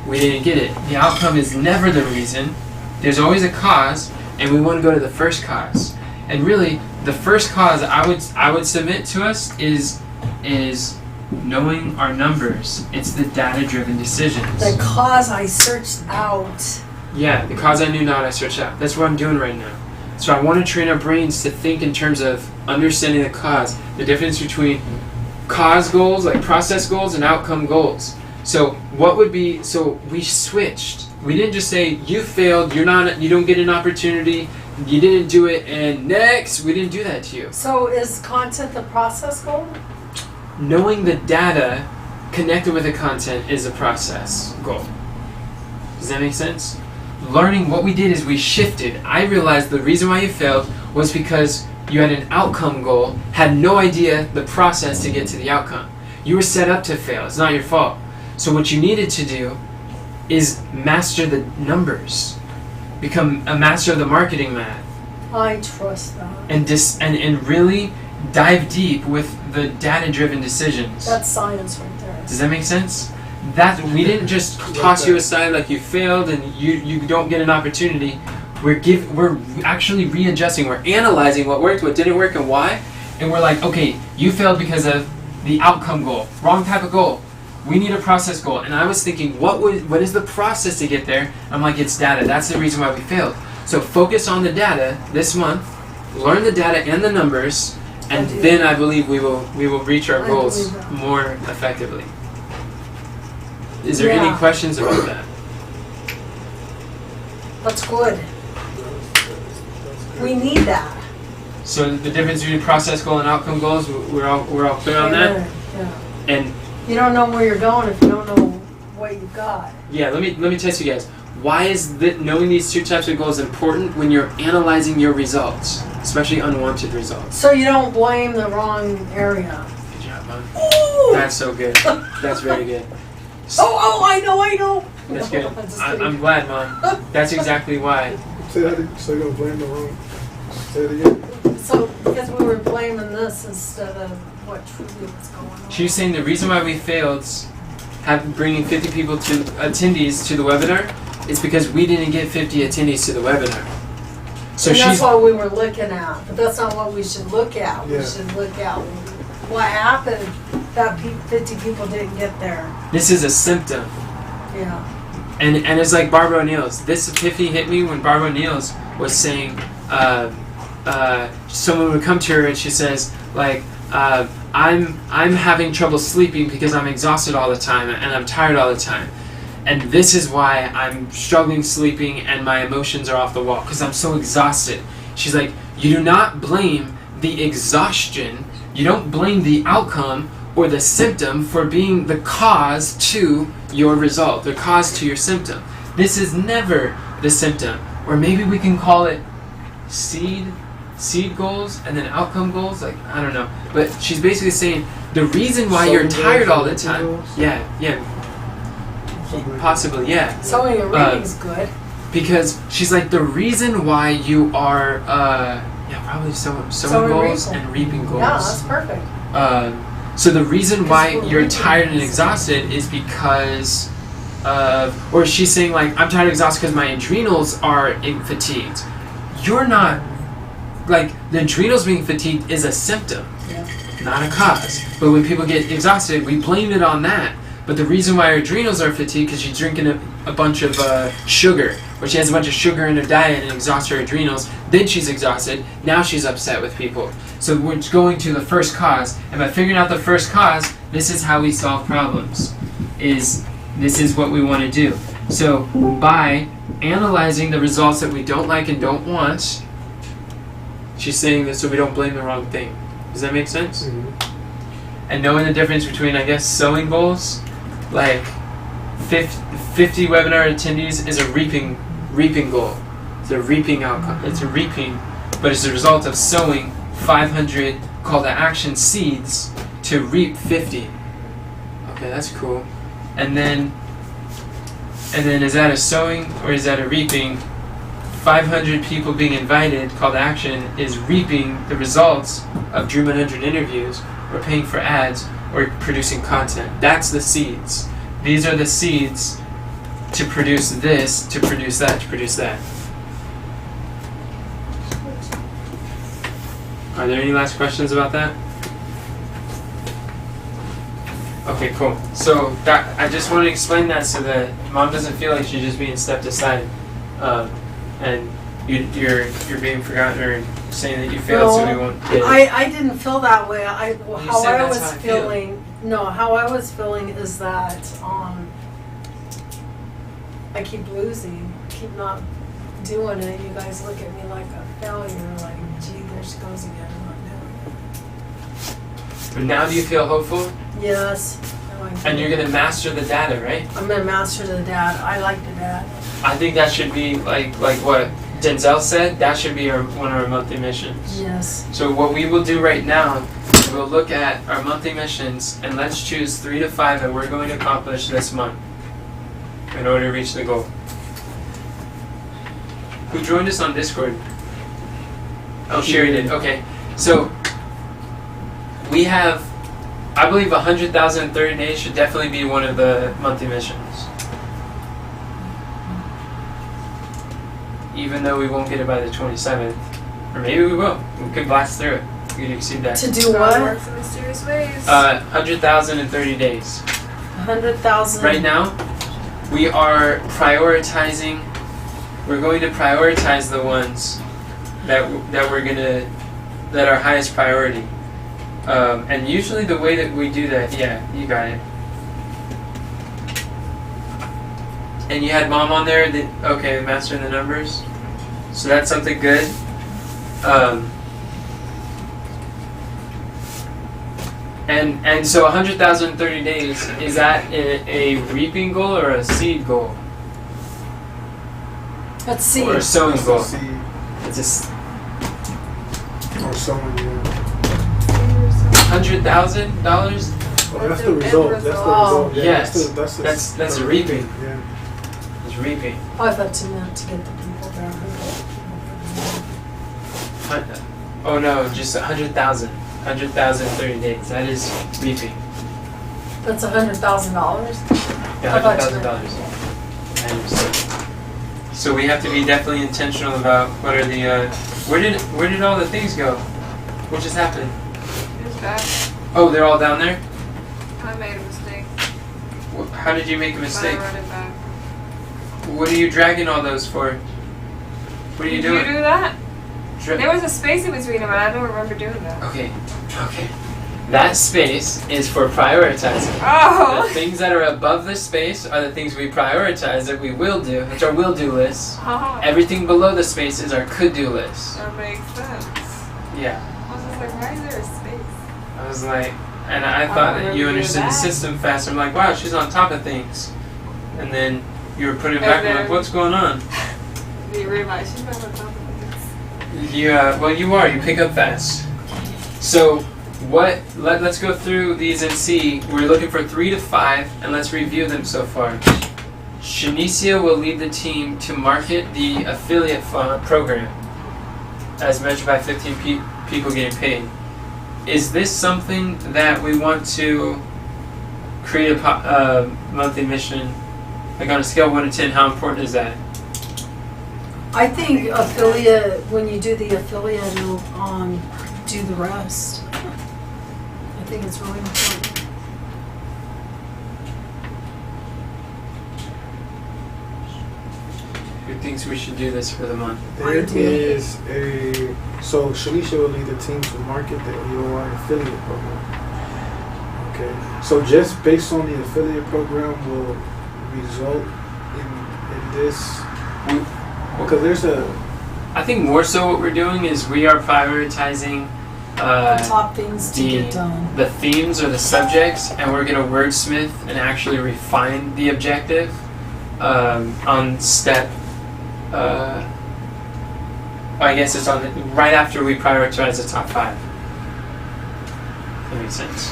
we didn't get it. The outcome is never the reason. There's always a cause, and we want to go to the first cause. And really, the first cause I would submit to us is knowing our numbers. It's the data-driven decisions. The cause I searched out. Yeah, the cause I knew not, I searched out. That's what I'm doing right now. So I want to train our brains to think in terms of understanding the cause, the difference between cause goals, like process goals, and outcome goals. So we switched. We didn't just say, you failed, you don't get an opportunity, you didn't do it, and next. We didn't do that to you. So is content the process goal? Knowing the data connected with the content is a process goal. Does that make sense? Learning what we did is we shifted. I realized the reason why you failed was because you had an outcome goal, had no idea the process to get to the outcome. You were set up to fail. It's not your fault. So what you needed to do is master the numbers. Become a master of the marketing math. I trust that. And really dive deep with the data-driven decisions. That's science right there. Does that make sense? That we didn't just toss you aside like you failed and you don't get an opportunity. We're actually readjusting. We're analyzing what worked, what didn't work, and why. And we're like, okay, you failed because of the outcome goal. Wrong type of goal. We need a process goal. And I was thinking, what is the process to get there? I'm like, it's data. That's the reason why we failed. So focus on the data this month. Learn the data and the numbers, and then I believe we will reach our goals more effectively. Is there any questions about that? That's good. We need that. So the difference between process goal and outcome goals, we're all clear on that? Yeah. And You don't know where you're going if you don't know what you got. yeah, let me test you guys. Why is knowing these two types of goals important when you're analyzing your results, especially unwanted results? So you don't blame the wrong area. Good job, Mom. Oh! That's so good. That's very good. Oh, I know. That's good. I'm just I'm kidding. glad, Mom. That's exactly why. Say that again. So you're gonna blame the wrong. Say it again. So because we were blaming this instead of what truly was going on. She was saying the reason why we failed bringing 50 people to attendees to the webinar is because we didn't get 50 attendees to the webinar. So and that's she's what we were looking at, but that's not what we should look at. Yeah. We should look at what happened that 50 people didn't get there. this is a symptom. Yeah. And it's like Barbara O'Neill's. This epiphany hit me when Barbara O'Neill's was saying, someone would come to her and she says, like, I'm having trouble sleeping because I'm exhausted all the time and I'm tired all the time. And this is why I'm struggling sleeping and my emotions are off the wall, because I'm so exhausted. She's like, you do not blame the exhaustion, you don't blame the outcome or the symptom for being the cause to your result, the cause to your symptom. This is never the symptom. Or maybe we can call it seed goals and then outcome goals, like, I don't know. But she's basically saying the reason why you're tired all the time. Yeah. Possibly, yeah. Sowing and reaping's good. Because she's like, the reason why you are, probably sowing goals and reaping goals. Yeah, that's perfect. So the reason why you're tired and exhausted is because or she's saying, like, I'm tired and exhausted because my adrenals are fatigued. You're not, like, the adrenals being fatigued is a symptom, not a cause. But when people get exhausted, we blame it on that. But the reason why her adrenals are fatigued because she's drinking a bunch of sugar, or she has a bunch of sugar in her diet and exhausts her adrenals. Then she's exhausted. Now she's upset with people. So we're going to the first cause, and by figuring out the first cause, this is how we solve problems. This is what we want to do. So by analyzing the results that we don't like and don't want, she's saying this so we don't blame the wrong thing. Does that make sense? Mm-hmm. And knowing the difference between, I guess, sowing goals, like 50 webinar attendees is a reaping goal. It's a reaping outcome. It's a reaping, but it's the result of sowing 500 call to action seeds to reap 50. Okay, that's cool. And then is that a sowing or is that a reaping? 500 people being invited, call to action, is reaping the results of Dream 100 interviews, or paying for ads, or producing content. That's the seeds. These are the seeds to produce this, to produce that, to produce that. Are there any last questions about that? Okay, cool. So I just want to explain that so that mom doesn't feel like she's just being stepped aside, and you're being forgotten or saying that you failed, so we won't get it. I didn't feel that way. How I was how I feeling. No, how I was feeling is that I keep losing, keep not doing it. You guys look at me like a failure, like, gee, there she goes again, I'm not doing it. But now do you feel hopeful? Yes. And you're gonna master the data, right? I'm gonna master the data. I like the data. I think that should be like what Denzel said. That should be one of our monthly missions. Yes. So what we will do right now, we'll look at our monthly missions and let's choose 3 to 5 that we're going to accomplish this month in order to reach the goal. Who joined us on Discord? Oh, Sherry did. Okay. So we have, I believe 100,000 in 30 days should definitely be one of the monthly missions. Even though we won't get it by the 27th. Or maybe we will. We could blast through it. We could exceed that. To do God what? works in mysterious ways. 100,000 in 30 days. 100,000. Right now, we are prioritizing. We're going to prioritize the ones that are highest priority. And usually the way that we do that, yeah, you got it. And you had mom on there. Okay, mastering the numbers. So that's something good. And so 100,000 in 30 days, is that a reaping goal or a seed goal? Let's see. Or a sowing goal? Seed It's a or sowing, yeah. $100,000. Oh, that's the result. That's the result. Yeah, Yes, that's that's a reaping. Yeah. It's reaping. I thought you meant to get the people there. Oh no, just 100,000. 100,000 in 30 days. That is reaping. That's $100,000. Yeah, I thought you $100,000. I understand. So we have to be definitely intentional about what are the where did all the things go? What just happened? It's back. Oh, they're all down there? I made a mistake. How did you make a But I mistake? run it back. What are you dragging all those for? What are you doing? Did you do that? There was a space in between them, and I don't remember doing that. Okay. That space is for prioritizing. The Oh! things that are above the space are the things we prioritize that we will do, which are will do lists. Oh, Everything below the space is our could do lists. that makes sense. Yeah. I was just like, why is there a space? I was like, and I thought that you remember understood the that. system faster. I'm like, wow, she's on top of things. And then you were putting it And back. I'm like, then- what's going on? You realize she's not on top of things. Well, you are. You pick up fast. So, let's go through these and see. We're looking for 3 to 5, and let's review them so far. Shanicia will lead the team to market the affiliate program, as measured by 15 people getting paid. Is this something that we want to create a monthly mission? Like on a scale of 1 to 10, how important is that? I think affiliate, when you do the affiliate, it'll do the rest. I think it's really important. Who thinks we should do this for the month? There is so Shanisha will lead the team to market the AOI affiliate program. Okay, so just based on the affiliate program will result in this, because there's I think more so what we're doing is we are prioritizing The top things to get done. the themes or the subjects, and we're going to wordsmith and actually refine the objective on step. I guess it's on right after we prioritize the top 5. That makes sense.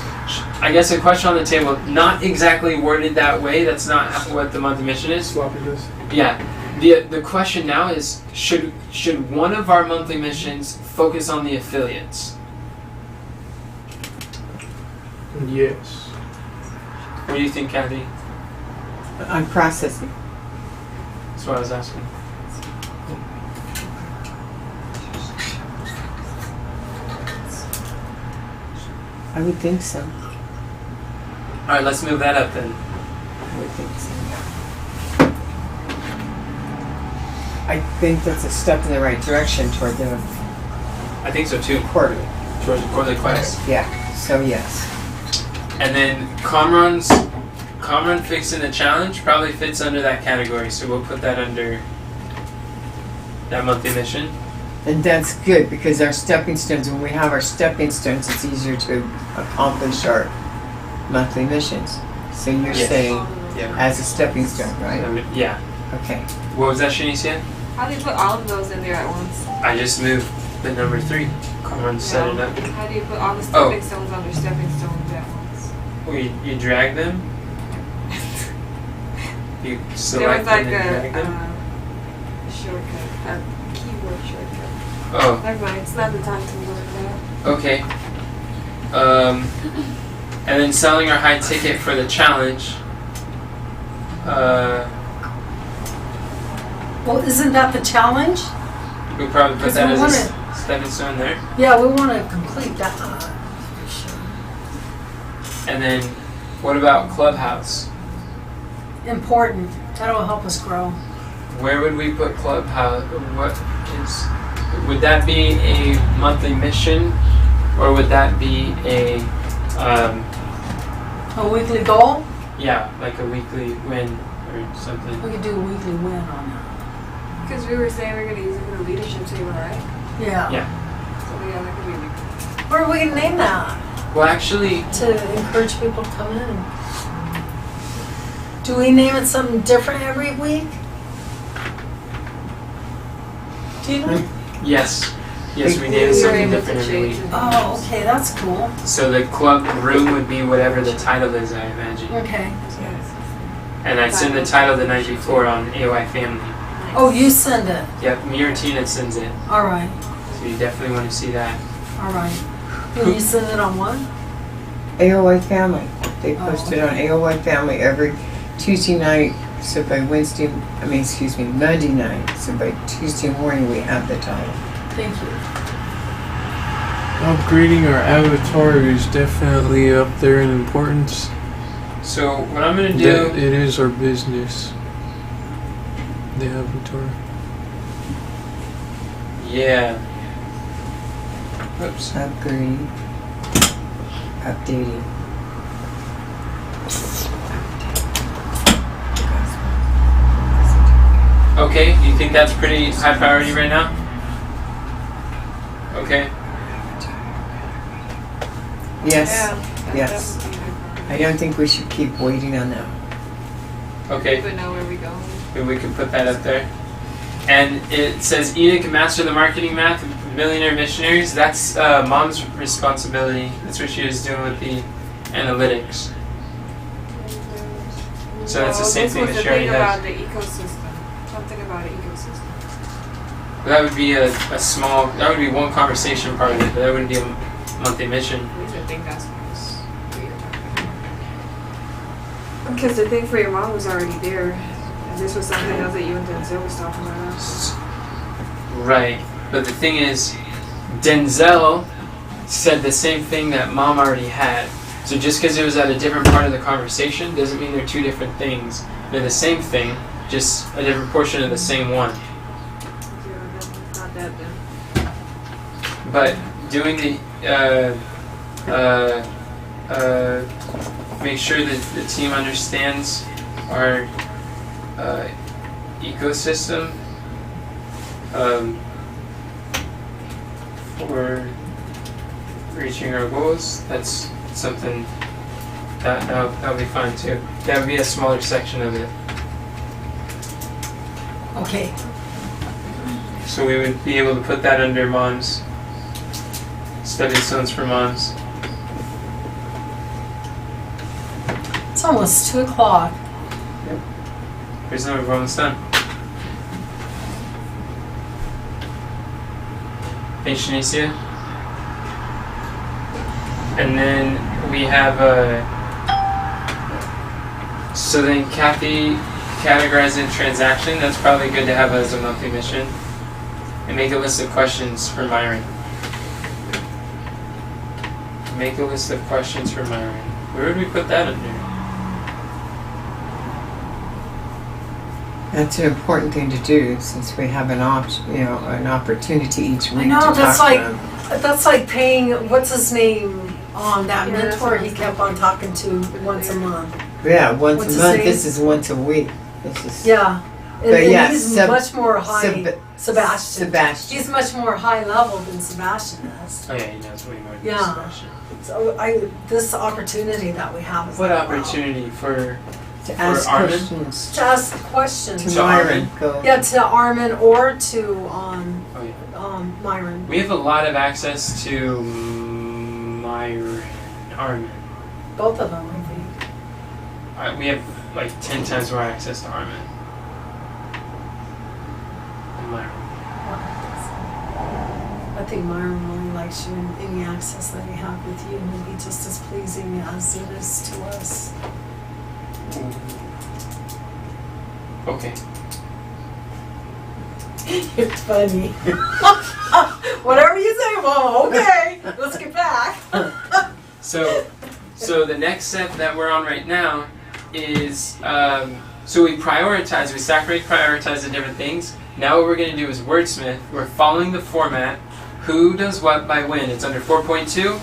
I guess a question on the table, not exactly worded that way. That's not what the monthly mission is. sloppy list. Yeah. The question now is, should one of our monthly missions focus on the affiliates? Yes. What do you think, Kathy? I'm processing. That's what I was asking. I would think so. All right, let's move that up then. I would think so. I think that's a step in the right direction toward the I think so too. quarterly. Towards the quarterly quest. Yeah, so yes. And then Comron fixing the challenge probably fits under that category, so we'll put that under that monthly mission. And that's good because our stepping stones, when we have our stepping stones, it's easier to accomplish our monthly missions. So you're Yes. saying Yeah. as a stepping stone, right? Yeah. Okay. What was that, Shanicia? How do you put all of those in there at once? I just moved the number 3. Comron set it up. How do you put all the Oh. stepping stones under stepping stones at once? Well, you drag them. You There select was like and then drag them. a shortcut, a keyboard shortcut. Oh. Never mind, it's not the time to learn that. Okay. And then selling our high ticket for the challenge. Well, isn't that the challenge? We'll probably put Because that we as a wanna- stepping stone there. Yeah, we want to complete that. And then, what about Clubhouse? Important. That'll help us grow. Where would we put Clubhouse? Would that be a monthly mission, or would that be a, A weekly goal? yeah, like a weekly win or something? We could do a weekly win on Because we were saying we're going to use it for the leadership table, right? that. Yeah. Yeah. So yeah, that could be a week. What are we going to name that? Well, actually, To encourage people to come in. Do we name it something different every week? Do you know? yes. Yes, we named We were something able to different every change week. it. Oh, okay, that's cool. So the club room would be whatever the title is, I imagine. Okay. Yes. And I'd send the title the night before on AOI Family. Oh, you send it. Yep, me or Tina sends it. All right. So you definitely want to see that. All right. Will you send it on what? AOI Family. They Oh, post it on AOI Family every Tuesday night. So by Monday night. So by Tuesday morning we have the title. Thank you. Upgrading our avatar is definitely up there in importance. So what I'm going to That do... it is our business. The avatar. Yeah. Oops. Upgrading. Updating. Okay, you think that's pretty high priority right now? Okay. Yes, Yeah. yes. That would be good. I don't think we should keep waiting on that. Okay. But know where we go. Maybe we could put that up there. And it says Enoch can master the marketing math of millionaire missionaries. That's mom's responsibility. That's what she was doing with the analytics. So that's the same thing that This was she the already thing has. about the ecosystem. Something about an ecosystem. That would be a small, that would be one conversation part of it, but that wouldn't be a monthly mission. At least I think that's what you're talking about. Because the thing for your mom was already there. And this was something else that you and Denzel was talking about. Right. But the thing is, Denzel said the same thing that mom already had. So just because it was at a different part of the conversation doesn't mean they're two different things. They're the same thing, just a different portion of the same one. Not that then. But doing the make sure that the team understands our ecosystem for reaching our goals. That's something that'll be fine too. That would be a smaller section of it. Okay. So we would be able to put that under moms. Stepping stones for moms. It's almost 2 o'clock. Here's another, we're almost done. Hey, Shanicia. And then we have so then Kathy categorized in transaction. That's probably good to have as a monthly mission. And make a list of questions for Myron. Make a list of questions for Myron. Where would we put that under? That's an important thing to do since we have an an opportunity each week know, to that's talk like- to them. That's like paying, what's his name, on that Yeah, that's mentor what he I was kept on talking to once a month. Yeah, once What's a his month. name? This is once a week. This is Yeah. And, But yeah, he's much more high, Sebastian. Sebastian. He's much more high level than Sebastian is. Oh yeah, he knows way more than Yeah. Sebastian. So this opportunity that we have is What like, wow. opportunity for to ask Armin? questions To ask questions. to To Myron. Armin. Go. Yeah, to Armin or to oh yeah. Myron. We have a lot of access to Myron, Armin. Both of them, I think. We have like 10 times more access to Armin. And Myron. I think Myron really likes you, and any access that he have with you will be just as pleasing as it is to us. Okay. It's funny. Whatever you say, Mom. Okay, let's get back. So the next step that we're on right now is so we prioritize the different things. Now what we're going to do is wordsmith. We're following the format. Who does what by when? It's under 4.2,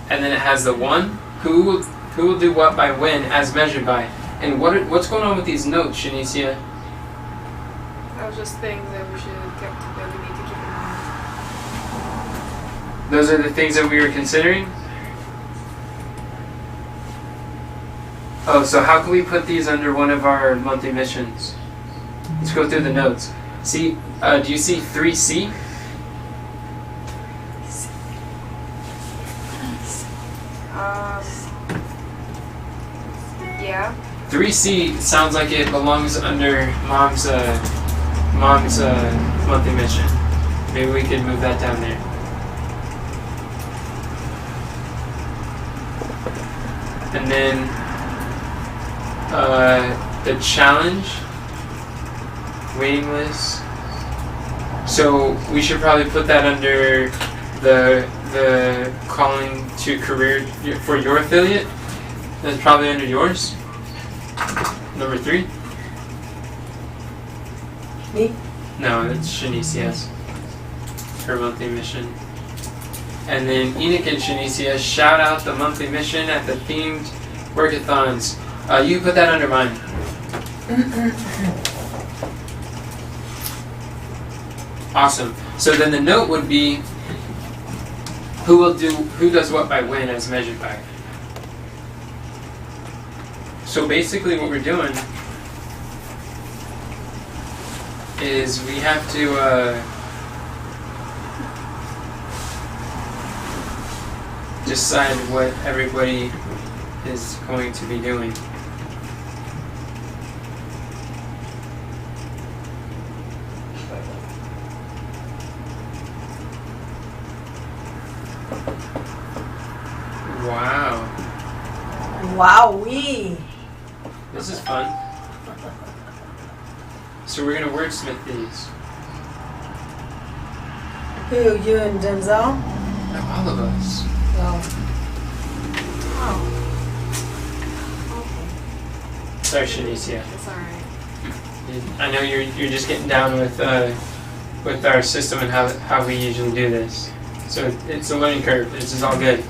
and then it has the one. Who will do what by when as measured by. And what's going on with these notes, Shanicia? That was just things that we need to keep in mind. Those are the things that we were considering? Oh, so how can we put these under one of our monthly missions? Let's go through the notes. See, do you see 3C? Yeah. 3C sounds like it belongs under mom's monthly mission. Maybe we could move that down there. And then the challenge, waiting list. So we should probably put that under the calling to career for your affiliate. That's probably under yours. Number 3. Me? No, it's Shanice, yes. Her monthly mission. And then Enoch and Shanicia, shout out the monthly mission at the themed workathons. You put that under mine. Awesome. So then the note would be who does what by when as measured by. So basically what we're doing is we have to decide what everybody is going to be doing. Wow, Wowee. this is fun. So we're gonna wordsmith these. Who, you and Denzel? All of us. Oh. Sorry, Shanicia. It's alright. I know you're just getting down with our system and how we usually do this. So it's a learning curve. This is all good.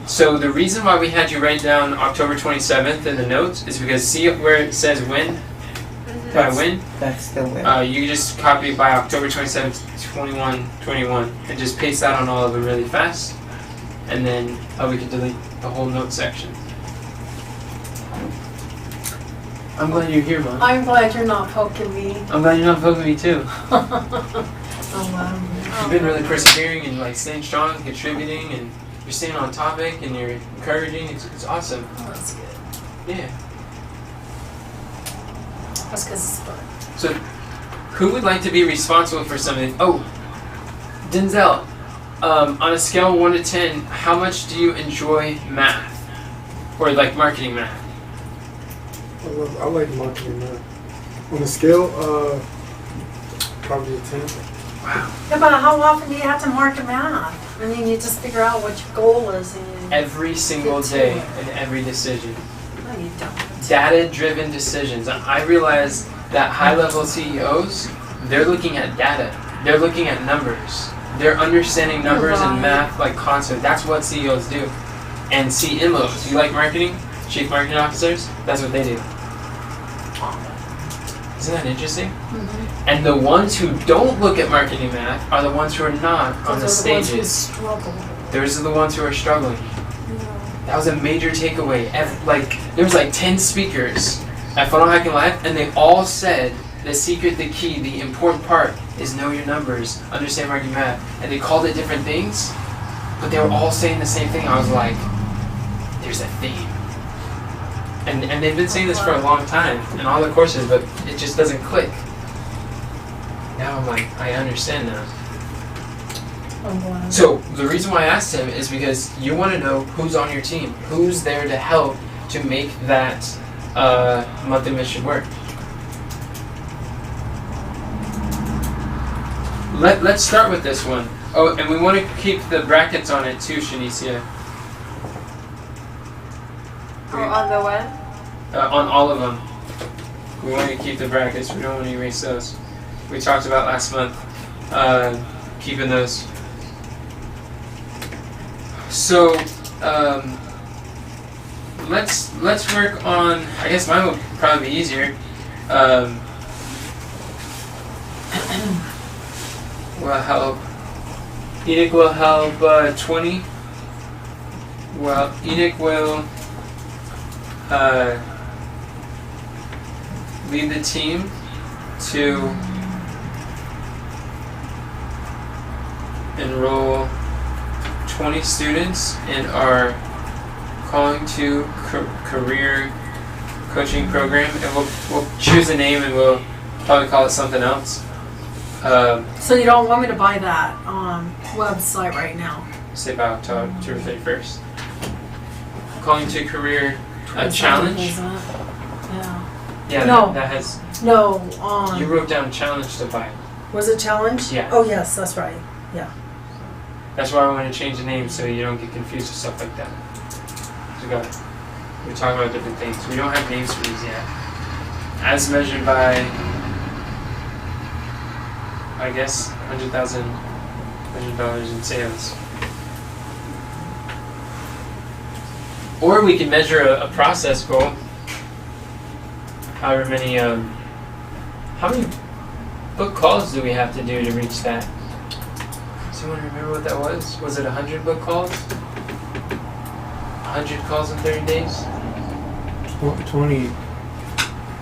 So the reason why we had you write down October 27th in the notes is because see where it says when? By when? That's the win. You just copy it by October 27th, 21, and just paste that on all of them really fast. And then we can delete the whole note section. I'm glad you're here, Mom. I'm glad you're not poking me. I'm glad you're not poking me too. Oh, wow. You've been really persevering and like staying strong, contributing, and you're staying on topic and you're encouraging. It's awesome. Oh, that's good. Yeah. That's because it's fun. So, who would like to be responsible for something? Oh, Denzel. On a scale of 1 to 10, how much do you enjoy math, or like marketing math? I like marketing math. On a scale, probably a 10. Wow. Yeah, but how often do you have to market math? I mean, you just figure out what your goal is and Every single Get to day it. in every decision. no, you don't. Data-driven decisions. I realize that high-level CEOs, they're looking at data. They're looking at numbers. They're understanding numbers and Right. math like concept. That's what CEOs do. And CMOs, you like marketing? Chief Marketing Officers? That's what they do. Isn't that interesting? Mm-hmm. And the ones who don't look at marketing math are the ones who are not on the Those are the ones who stages. struggle. Those are the ones who are struggling. That was a major takeaway. There was like 10 speakers at Funnel Hacking Live, and they all said the secret, the key, the important part is know your numbers, understand marketing math. And they called it different things, but they were all saying the same thing. I was like, there's a theme. And they've been saying this for a long time in all the courses, but it just doesn't click. Now I'm like, I understand now. I'm glad. So the reason why I asked him is because you want to know who's on your team, who's there to help to make that monthly mission work. Let's start with this one. Oh, and we want to keep the brackets on it too, Shanicia. On the what? On all of them. We want to keep the brackets. We don't want to erase those. We talked about last month keeping those. So let's work on. I guess mine will probably be easier. Will help. Enoch will help 20. Well, Enoch will lead the team to enroll 20 students in our Calling to Career coaching program, and we'll choose a name and we'll probably call it something else. So you don't want me to buy that website right now? Say about October 31st. Calling to Career challenge. Isn't it? Yeah. Yeah, No. that has. No. You wrote down challenge to buy. Was it challenge? Yeah. Oh yes, that's right. That's why I want to change the name so you don't get confused with stuff like that. So we're talking about different things. We don't have names for these yet. As measured by, I guess, 100,000 $100 in sales. Or we can measure a process goal. However many, how many book calls do we have to do to reach that? Does anyone remember what that was? Was it 100 book calls? 100 calls in 30 days? 20.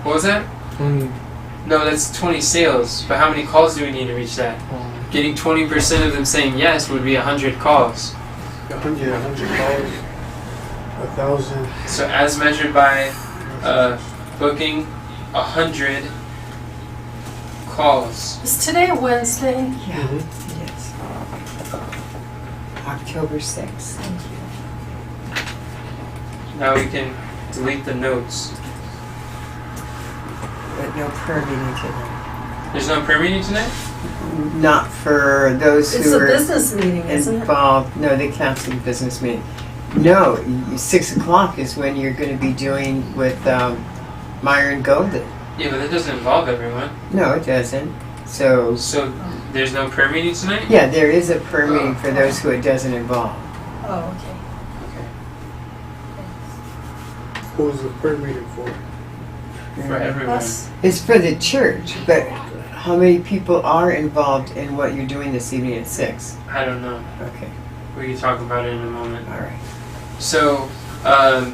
What was that? 20. No, that's 20 sales. But how many calls do we need to reach that? Getting 20% of them saying yes would be 100 calls. 100 calls, 1,000. So as measured by booking 100 calls. Is today Wednesday? Yeah, Mhm. it is. October 6th. Thank you. Now we can delete the notes. But no prayer meeting tonight. There's no prayer meeting tonight? Not for those It's who a are business meeting, isn't it? involved. No, they canceled the business meeting. No, 6 o'clock is when you're going to be doing with Myron Golden. Yeah, but that doesn't involve everyone. No, it doesn't. So, So there's no prayer meeting tonight? yeah, there is a prayer meeting for those who it doesn't involve. Oh, okay. Okay. Who was the prayer meeting for? For everyone. Us? It's for the church, but how many people are involved in what you're doing this evening at 6? I don't know. Okay, We can talk about it in a moment. all right. So,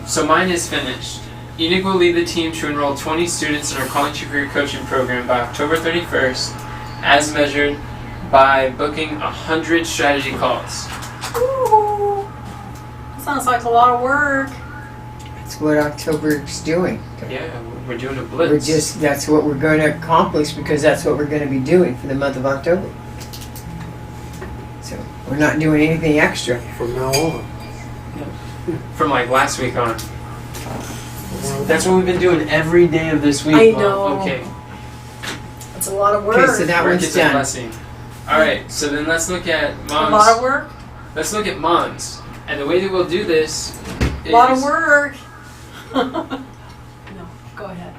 so mine is finished. Enoch will lead the team to enroll 20 students in our Calling to Career Coaching Program by October 31st, as measured by booking 100 strategy calls. Ooh. Sounds like a lot of work. That's what October's doing. Yeah, we're doing a blitz. We're just, that's what we're going to accomplish because that's what we're going to be doing for the month of October. So, we're not doing anything extra. From now on. From like last week on. That's what we've been doing every day of this week. I Mom. know. Okay. It's a lot of work. Okay, so that Work one's is a done. blessing. All right. So then let's look at a moms. lot of work. Let's look at moms. And the way that we'll do this A lot of is work. No, go ahead.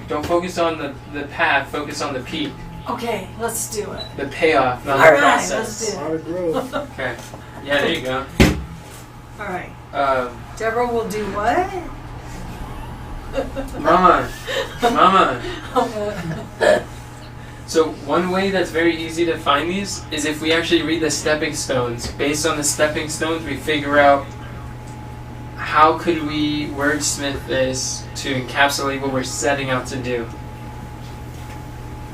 don't focus on the path. Focus on the peak, Okay, let's do it. the payoff, not All the right, process. let's A do lot of growth. Okay. Yeah, there you go. All right. Deborah will do what? Mama. So one way that's very easy to find these is if we actually read the stepping stones. Based on the stepping stones, we figure out how could we wordsmith this to encapsulate what we're setting out to do.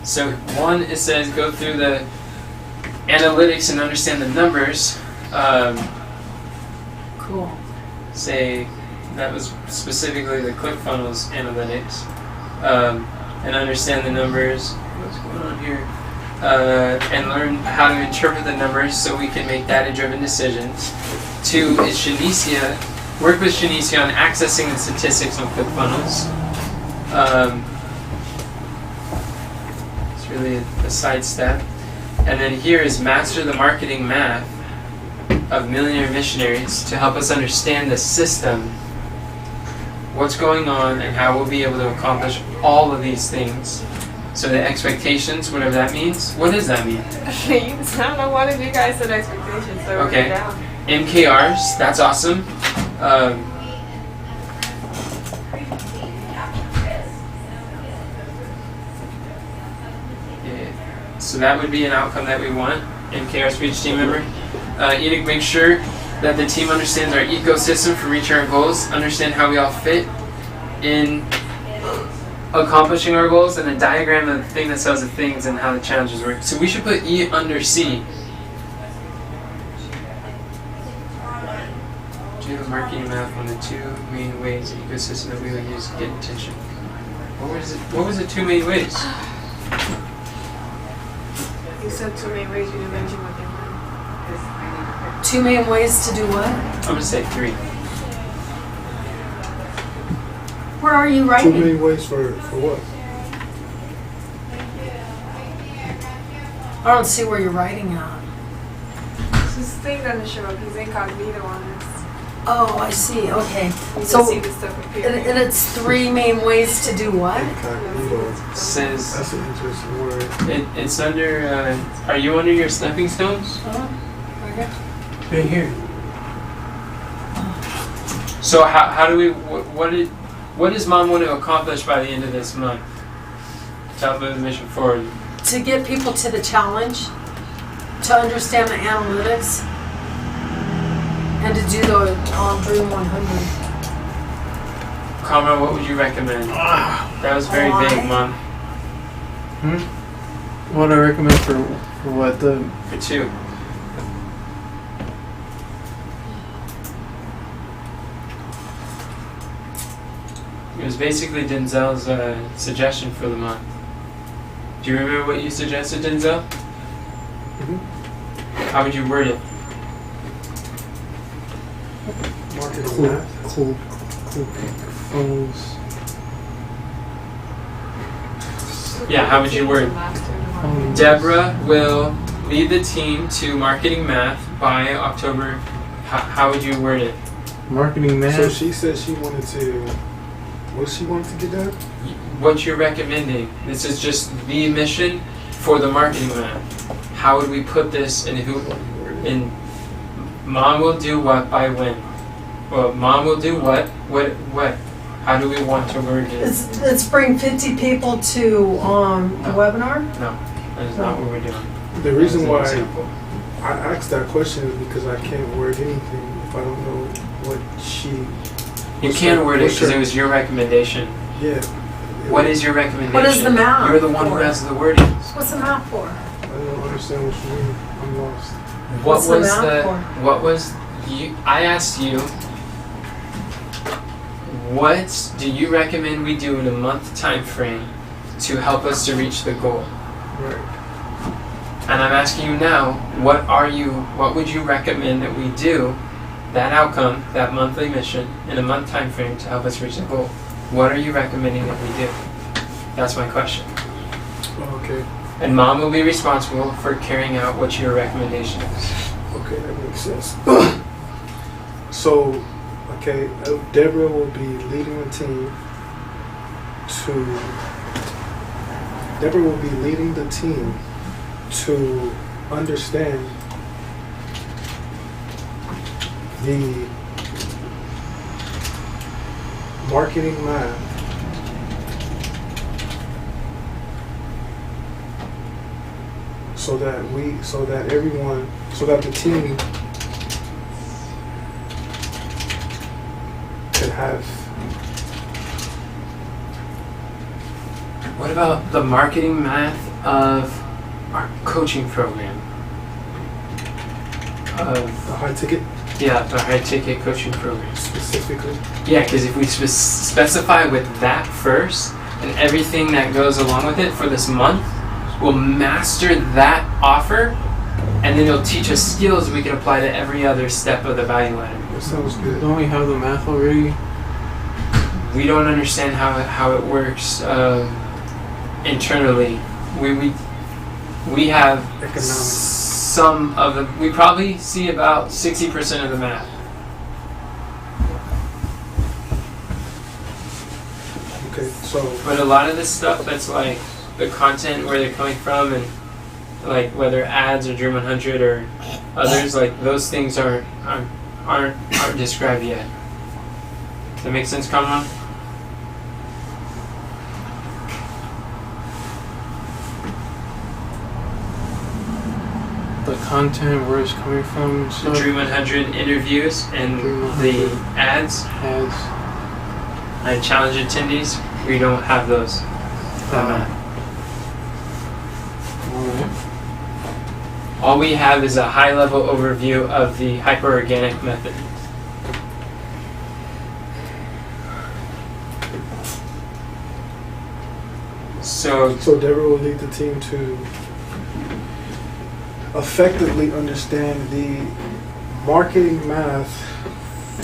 So one, it says go through the analytics and understand the numbers. Cool. Say that was specifically the ClickFunnels analytics, and understand the numbers. What's going on here? And learn how to interpret the numbers so we can make data-driven decisions. 2 is Shanicia. Work with Shanicia on accessing the statistics on ClickFunnels. It's really a side step. And then here is master the marketing math of Millionaire Missionaries to help us understand the system, what's going on, and how we'll be able to accomplish all of these things. So the expectations, whatever that means. What does that mean? I don't know, one of you guys said expectations, so Okay. we're down. MKRs, that's awesome. Yeah. So that would be an outcome that we want. MKRs for each team member. Enoch, make sure that the team understands our ecosystem for reaching our goals, understand how we all fit in accomplishing our goals, and a diagram of the thing that sells the things and how the challenges work. So we should put E under C. Do the marketing math on the 2 main ways ecosystem that we would use to get attention. What was the 2 main ways? You said 2 main ways, you didn't mention what they were. 2 main ways to do what? I'm gonna say 3. Where are you Too writing? many ways for what? I don't see where you're writing at. This thing doesn't show up. He's incognito on this. Oh, I see, okay. You So, can see the stuff up here. and it's 3 main ways to do what? Incognito. Says That's an interesting word. it's under. Are you under your stepping stones? Okay. Right here. So how do we? What does Mom want to accomplish by the end of this month? To help move the mission forward. To get people to the challenge, to understand the analytics, and to do the Dream 100. Comrade, what would you recommend? That was very Why? vague, Mom. What I recommend for what the For 2. It was basically Denzel's suggestion for the month. Do you remember what you suggested, Denzel? How would you word it? Marketing cool math. phones. Yeah, how would you word it? Deborah will lead the team to marketing math by October. How would you word it? Marketing math. So she said she wanted to. What she wanted to get done? What you're recommending. This is just the mission for the marketing math. How would we put this in who? In Mom will do what by when? Well, Mom will do what? What? How do we want to word it? Let's bring 50 people to the webinar. No, that is not what we're doing. The reason why That's an example. I asked that question is because I can't word anything if I don't know what she. You can word it because it was your recommendation. Yeah. What is your recommendation? What is the math You're the one who for? has the wording. What's the map for? I don't understand what you mean. I'm lost. What What's the was math for? what was you? I asked you. What do you recommend we do in a month time frame to help us to reach the goal? Right. And I'm asking you now, what would you recommend that we do, that outcome, that monthly mission, in a month time frame to help us reach the goal? What are you recommending that we do? That's my question. Okay. And Mom will be responsible for carrying out what your recommendation is. Okay, that makes sense. So, okay, Deborah will be leading the team Deborah will be leading the team to understand the marketing math so that the team could have. What about the marketing math of our coaching program? Of The high ticket the high ticket coaching program. specifically. Yeah, because if we specify with that first and everything that goes along with it for this month, we'll master that offer, and then it'll teach us skills we can apply to every other step of the value ladder. That sounds good. Don't we have the math already? We don't understand how it works internally. We have Economics. some of the. We probably see about 60% of the math. Okay, so But a lot of this stuff that's like the content, where they're coming from, and like whether ads or Dream 100 or others, like those things aren't described yet. Does that make sense, Kamran? The content, where it's coming from, and The stuff. Dream 100 interviews and the ads Has. and challenge attendees, we don't have those. That math. Alright. All we have is a high-level overview of the hyperorganic method. So Deborah will lead the team to effectively understand the marketing math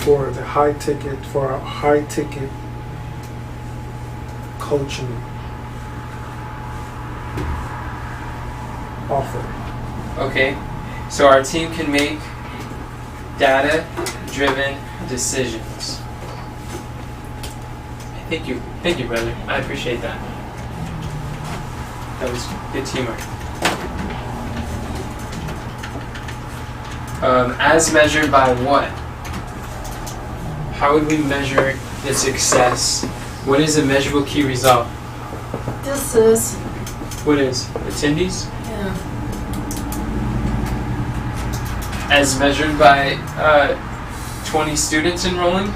for our high ticket coaching offer. okay, so our team can make data-driven decisions. Thank you, brother. I appreciate that. That was good teamwork. As measured by what? How would we measure the success? What is a measurable key result? This is, What is? Attendees? yeah, As measured by 20 students enrolling?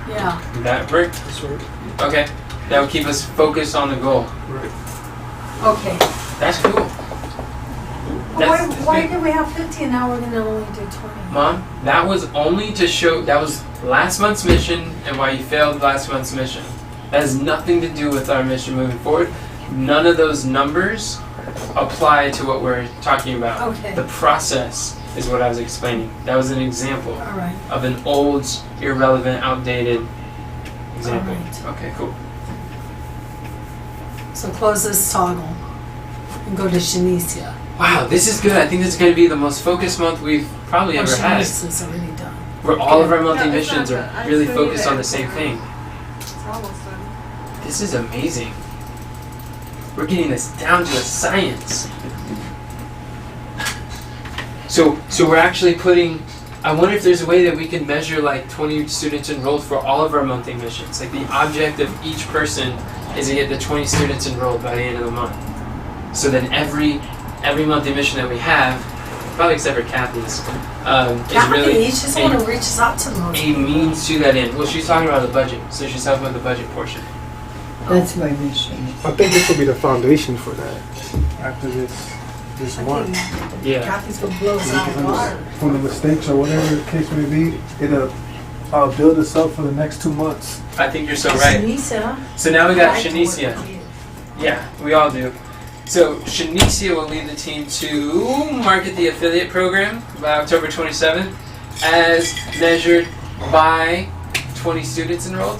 yeah. Would that work? That's right. Okay. That would keep us focused on the goal. Right. Okay. That's cool. Why did we have 50 and now we're gonna only do 20? Mom, that was only to show, that was last month's mission and why you failed last month's mission. That has nothing to do with our mission moving forward. None of those numbers apply to what we're talking about. Okay. The process is what I was explaining. That was an example All right. of an old, irrelevant, outdated example. Alright. Okay, cool. So close this toggle and go to Shanicia. Wow, this is good. I think this is going to be the most focused month we've probably ever had. Shanicia's already done. Where all of our monthly No, it's missions not are done. I really still need focused to on the edit same it. thing. It's almost done. This is amazing. We're getting this down to a science. So we're actually putting, I wonder if there's a way that we can measure like 20 students enrolled for all of our monthly missions. Like the object of each person is to get the 20 students enrolled by the end of the month. So then every monthly mission that we have, probably except for Kathy's, is really Kathy, she's the one who reaches out to the most a people. means to that end. Well, she's talking about the budget, so she's talking about the budget portion. That's my mission. I think this will be the foundation for that. After this I month. think Yeah. Kathy's gonna blow us out of the water. From the mistakes or whatever the case may be, it'll build us up for the next 2 months. I think you're so right. Shanicia. So now we got I like to work Shanicia. with you. Yeah, we all do. So Shanicia will lead the team to market the affiliate program by October 27th, as measured by 20 students enrolled.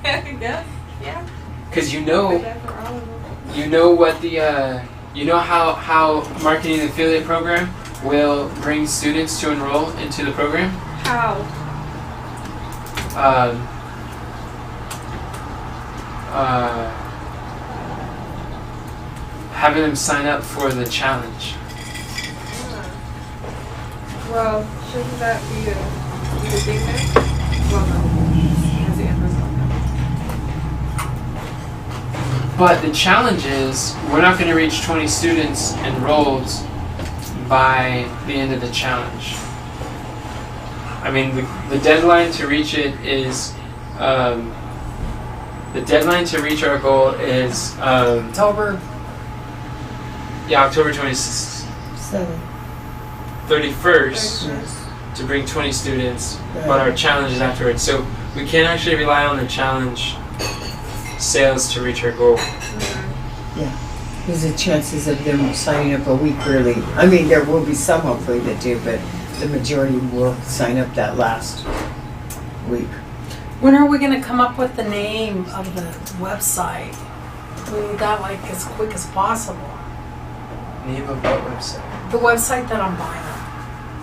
Yeah. Yeah. Because Put that for all of them. you know what the you know how marketing the affiliate program will bring students to enroll into the program. How? Having them sign up for the challenge. Well, shouldn't that be the thing there? Well, no. That's the end result. But the challenge is we're not going to reach 20 students enrolled by the end of the challenge. I mean, the deadline to reach it is the deadline to reach our goal is October. October 26th. 31st to bring 20 students, but our challenge is afterwards. So we can't actually rely on the challenge sales to reach our goal. There's the chances of them signing up a week early. I mean, there will be some hopefully that do, but the majority will sign up that last week. When are we gonna come up with the name of the website? We need that like as quick as possible. Name of what website? The website that I'm buying.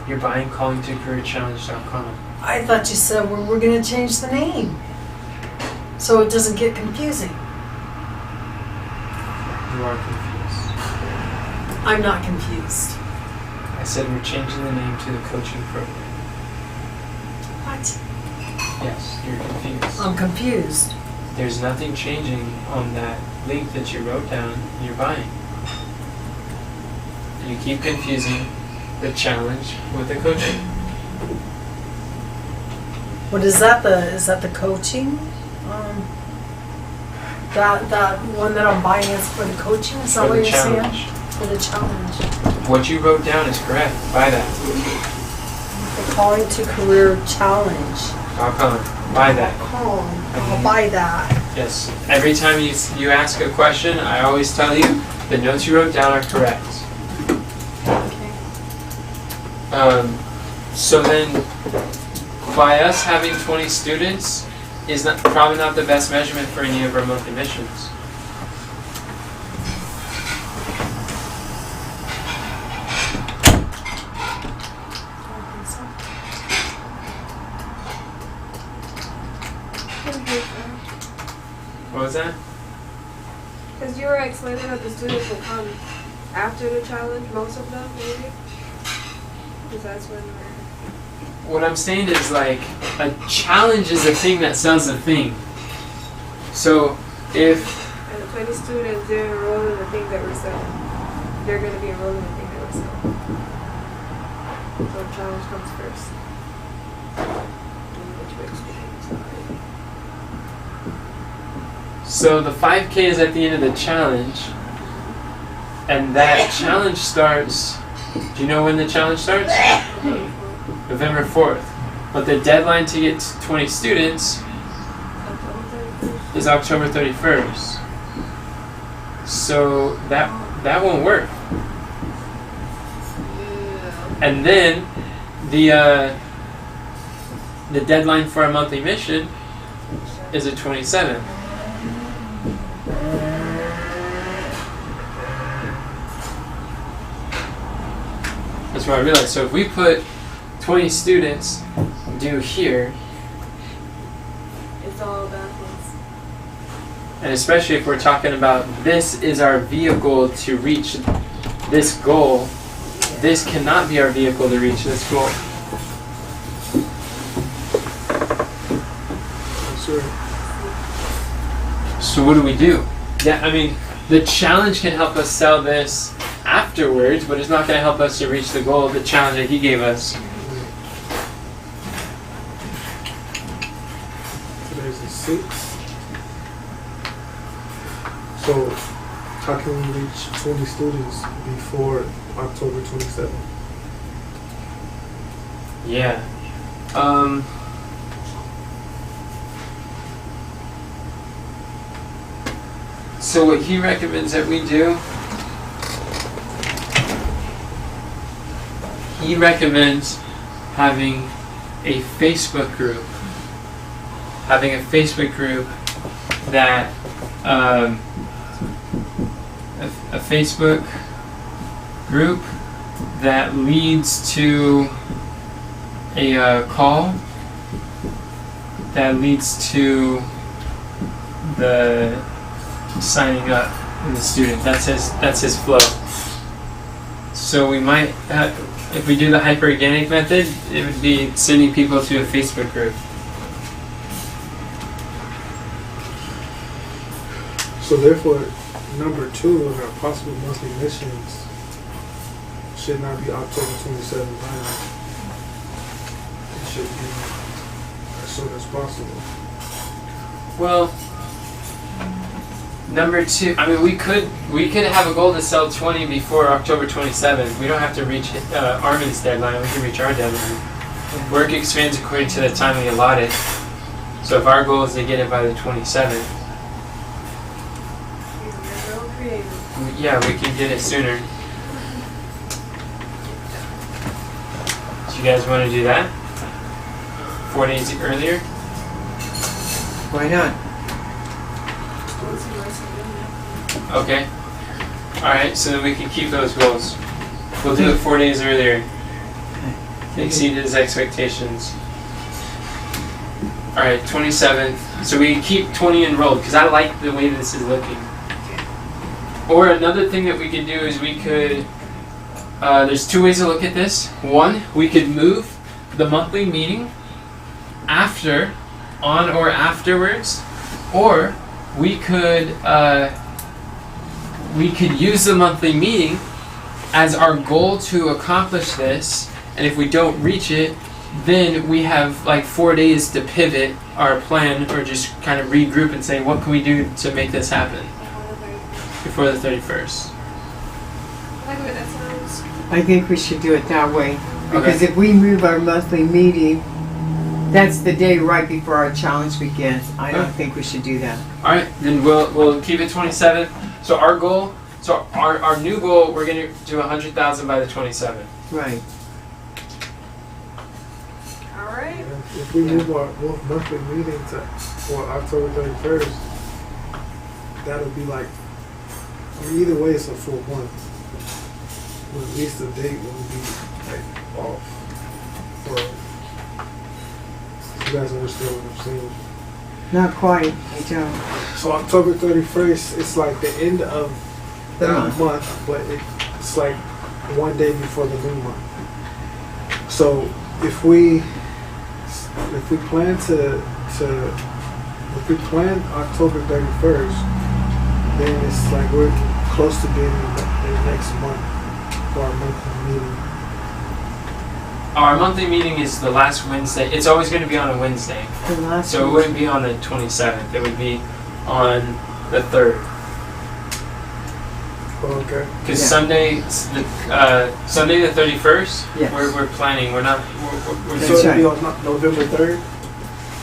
You're buying callingtocareerchallenge.com. I thought you said we're gonna change the name. So it doesn't get confusing. You are confused. I'm not confused. I said we're changing the name to the coaching program. What? Yes, you're confused. I'm confused. There's nothing changing on that link that you wrote down and you're buying. You keep confusing the challenge with the coaching. What is that? Is that the coaching? That one that I'm buying is for the coaching? Is that For what the you're challenge. saying? For the challenge. What you wrote down is correct. Buy that. The Calling to Career Challenge. .com. Buy that. I'll buy that. Yes. Every time you ask a question, I always tell you the notes you wrote down are correct. Okay. So then, by us having 20 students is probably not the best measurement for any of our monthly missions. explaining that the students will come after the challenge, most of them, maybe? Because that's when What I'm saying is like a challenge is a thing that sells a thing. So if and the 20 students, they're enrolled in the thing that we're selling. They're going to be enrolled in the thing that we're selling. So the challenge comes first. so the 5K is at the end of the challenge, and that challenge starts. Do you know when the challenge starts? November 4th. But the deadline to get to 20 students is October 31st. So that won't work. And then the deadline for our monthly mission is the 27th. That's what I realized. So if we put 20 students due here, It's all backwards. and especially if we're talking about this is our vehicle to reach this goal, this cannot be our vehicle to reach this goal. Sure. So what do we do? Yeah, I mean, the challenge can help us sell this afterwards, but it's not going to help us to reach the goal of the challenge that he gave us. Today's the 6th. So, how can we reach 20 students before October 27th? Yeah. So what he recommends that we do, he recommends having a Facebook group. Having a Facebook group that, a Facebook group that leads to a call, that leads to the signing up in the student. That's his flow. So we might, if we do the hyperorganic method, it would be sending people to a Facebook group. So therefore, number 2 in our possible monthly missions should not be October 27th either. It should be as soon as possible. Well, number 2, I mean, we could have a goal to sell 20 before October 27th. We don't have to reach Armin's deadline. We can reach our deadline. Work expands according to the time we allot it. So if our goal is to get it by the 27th, yeah, we can get it sooner. Do you guys want to do that? 4 days earlier? Why not? Okay. Alright, so then we can keep those goals. We'll do it 4 days earlier. Exceed his expectations. Alright, 27th. So we keep 20 enrolled, because I like the way this is looking. Or another thing that we could do is we could, there's 2 ways to look at this. One, we could move the monthly meeting on or afterwards, or we could use the monthly meeting as our goal to accomplish this, and if we don't reach it, then we have like 4 days to pivot our plan or just kind of regroup and say, what can we do to make this happen before the 31st? I like the way that sounds. I think we should do it that way. Because Okay. if we move our monthly meeting, that's the day right before our challenge begins. I don't think we should do that. Alright, then we'll keep it 27th. So our goal, our new goal, we're going to do 100,000 by the 27th. Right. Alright. If we move our monthly meeting to October 31st, that'll be like, I mean, either way it's a full month. But at least the date will be like off. Or, you guys understand what I'm saying? Not quite, I don't. So October 31st, it's like the end of The that month. month, but it's like one day before the new month. So if we plan if we plan October 31st, then it's like we're close to being in the next month for our monthly meeting. Our monthly meeting is the last Wednesday. It's always going to be on a Wednesday. The last So it one. wouldn't be on the 27th. It would be on the 3rd. Okay. Because Yeah. Sunday the 31st, Yes. we're planning. We're not. We're That's So it'll be right. on November 3rd?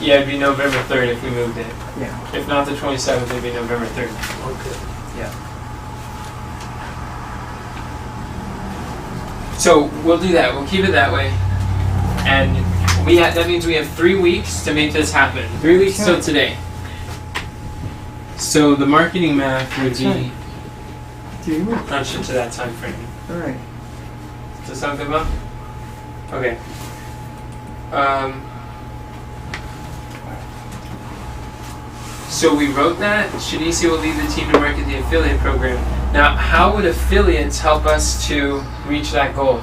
Yeah, it'd be November 3rd if we moved it. Yeah. If not the 27th, it'd be November 3rd. Okay. So we'll do that. We'll keep it that way. And that means we have 3 weeks to make this happen. 3 weeks till Right. today. So the marketing math would That's be right. 3 weeks. crunched into that time frame. All right. Does that sound good, Bob? Okay. So we wrote that. Shanice will lead the team to market the affiliate program. Now, how would affiliates help us to reach that goal?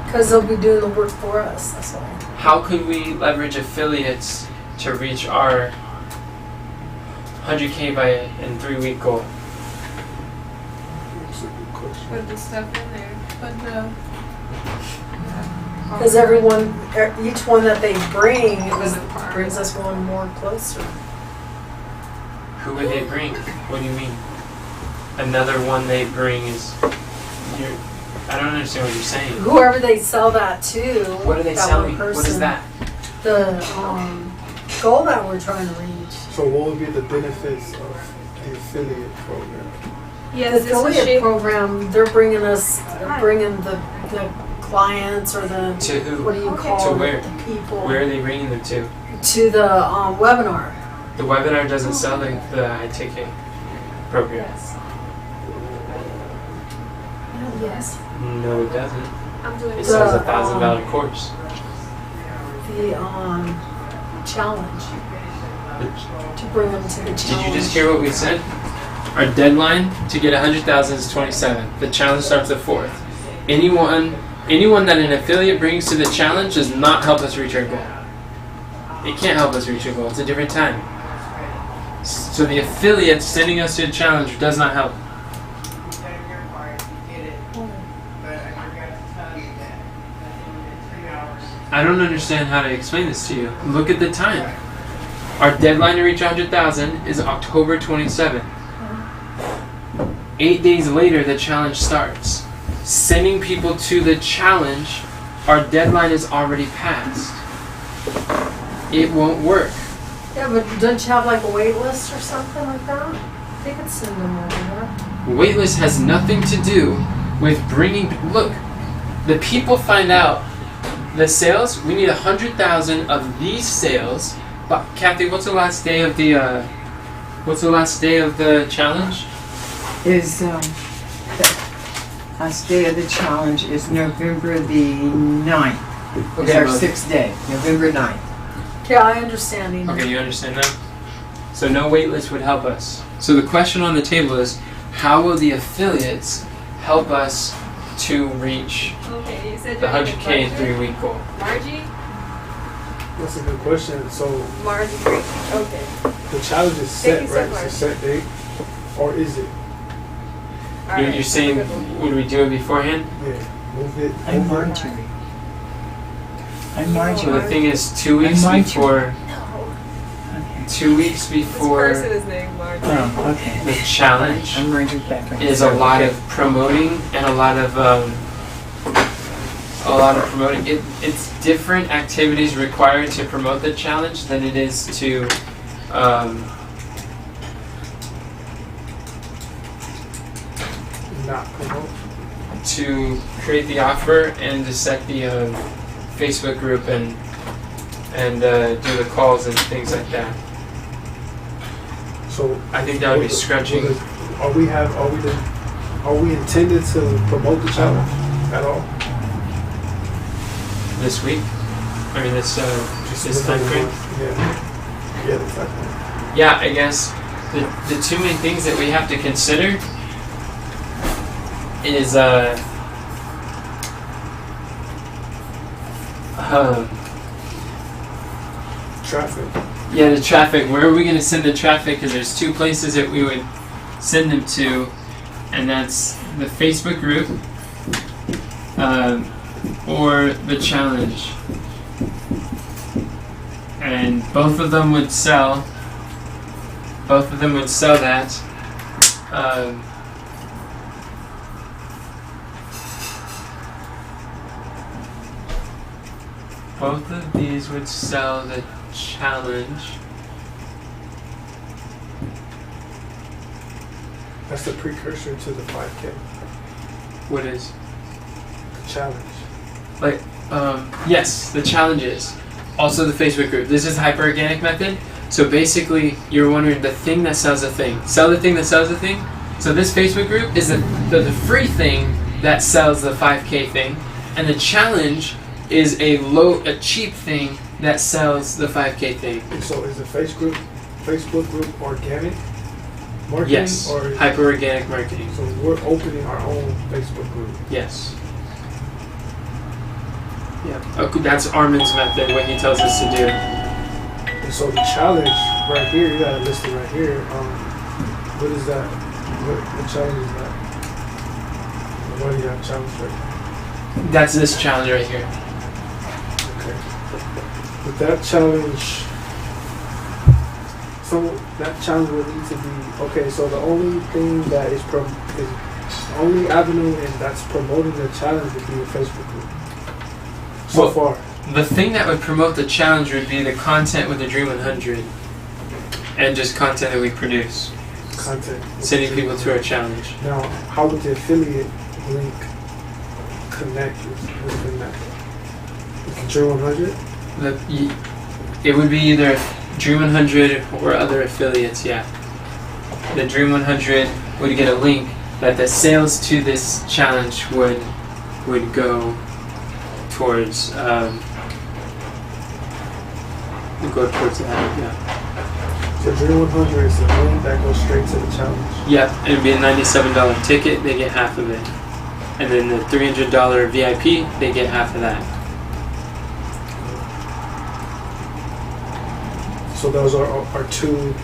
Because they'll be doing the work for us, that's all. How could we leverage affiliates to reach our 100K in 3 week goal? That's a good question. Put the stuff in there. Put the. Because everyone, each one that they bring, Wasn't part. brings us one more closer. Who would they bring? What do you mean? Another one they bring is. I don't understand what you're saying. Whoever they sell that to, What are they that selling? one What is person, that? The goal that we're trying to reach. So what would be the benefits of the affiliate program? Yes, The this is affiliate shape. program, they're bringing the clients or the, To who? what do you Okay. call To it? where? The people. Where are they bringing them to? To the webinar. The webinar doesn't sell the high ticket program. Yes. Yes. No, it doesn't. I'm doing It it. sells a The, $1,000 course. The challenge. But To bring them to the challenge. did you just hear what we said? Our deadline to get 100,000 is 27th. The challenge starts the 4th. Anyone that an affiliate brings to the challenge does not help us reach our goal. It can't help us reach our goal. It's a different time. So the affiliate sending us to a challenge does not help. I don't understand how to explain this to you. Look at the time. Our deadline to reach 100,000 is October 27th. 8 days later, the challenge starts. Sending people to the challenge, our deadline is already passed. It won't work. Yeah, but don't you have like a wait list or something like that? They could send them over there. Waitlist has nothing to do with bringing. Look, the people find out the sales. We need 100,000 of these sales. But Kathy, what's the last day of the? What's the last day of the challenge? Is the last day of the challenge is November the 9th. It's our well, 6th day, November 9th. Okay, I understand. Amy. Okay, you understand now? So no waitlist would help us. So the question on the table is, how will the affiliates help us to reach Okay, you said the your name is 100K in Margie? 3 week goal? Margie? That's a good question. So Margie, great. Okay. the challenge is set, Thank you so right? much. It's a set date, or is it? All You're, right, you're saying, have a good one. would we do it beforehand? Yeah, move it. I'm move it. Marjorie. I'm So Marjorie. the thing is, 2 weeks Margie. before, Okay. 2 weeks This before person is named Margie. Oh, okay. the challenge I'm Marjorie Becker. is a lot of promoting and a lot of promoting. It's different activities required to promote the challenge than it is to Not promote. to create the offer and to set the Facebook group and do the calls and things like that. So I think that would be stretching. Are we intended to promote the challenge at all? This week? I mean, this Just this within time a frame. month. Yeah, this time frame. Yeah, I guess the two main things that we have to consider is Traffic. yeah, the traffic. Where are we going to send the traffic? Because there's two places that we would send them to, and that's the Facebook group or the challenge. And both of them would sell. Both of them would sell that. Both of these would sell the challenge. That's the precursor to the 5K. What is? The challenge. Yes, the challenge is. Also the Facebook group. This is the hyper-organic method. So basically, you're wondering the thing that sells a thing. Sell the thing that sells a thing. So this Facebook group is the free thing that sells the 5K thing. And the challenge is a cheap thing that sells the 5K thing. So is the Facebook group organic marketing? Yes, Or hyper-organic marketing. so we're opening our own Facebook group. Yes. Yeah. Okay, that's Armin's method, what he tells us to do. And so the challenge right here, you got it listed right here. What is that? What challenge is that? What do you have challenge right? That's this challenge right here. Okay. But that challenge, that challenge would need to be okay. So the only thing that is the only avenue and that's promoting the challenge would be the Facebook group. So Well, far, the thing that would promote the challenge would be the content with the Dream 100 and just content that we produce, content. sending people to our challenge. Now, how would the affiliate link connect within that? With the Dream 100? It would be either Dream 100 or other affiliates, yeah. The Dream 100 would get a link that the sales to this challenge would go towards that, yeah. So Dream 100 is the link that goes straight to the challenge. Yeah, it'd be a $97 ticket, they get half of it. And then the $300 VIP, they get half of that. So those are two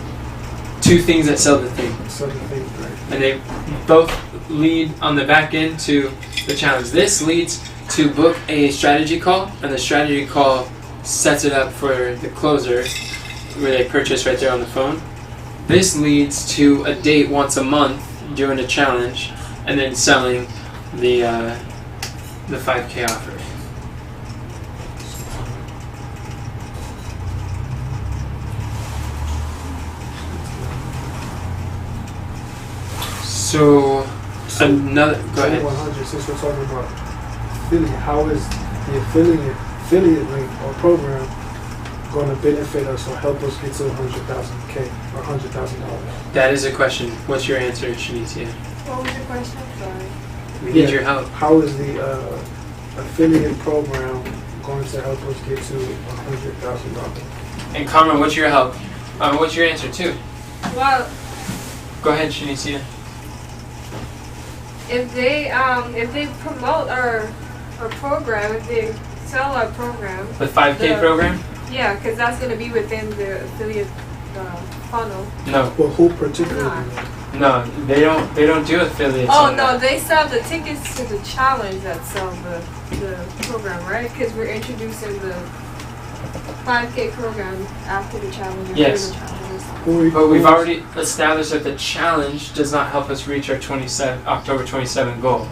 Two things that sell the thing. certain things, right? And they both lead on the back end to the challenge. This leads to book a strategy call, and the strategy call sets it up for the closer where they purchase right there on the phone. This leads to a date once a month during the challenge, and then selling the 5K offer. So another, go ahead. 100, since we're talking about affiliate, how is the affiliate link or program going to benefit us or help us get to 100,000K or $100,000? That is a question. What's your answer, Shanicia? What was your question? Sorry. We need Yeah. your help. How is the affiliate program going to help us get to $100,000? And Carmen, what's your help? What's your answer too? Well, Go ahead, Shanicia. if they promote our program, if they sell our program, The 5K Yeah. program? yeah, because that's going to be within the affiliate funnel. No, Well, who particularly? no, they don't do affiliates. Oh on no, that. they sell the tickets to the challenge that sell the program, right? Because we're introducing the 5K program after the challenge. Or Yes. during the challenge. But we've already established that the challenge does not help us reach our October 27 goal.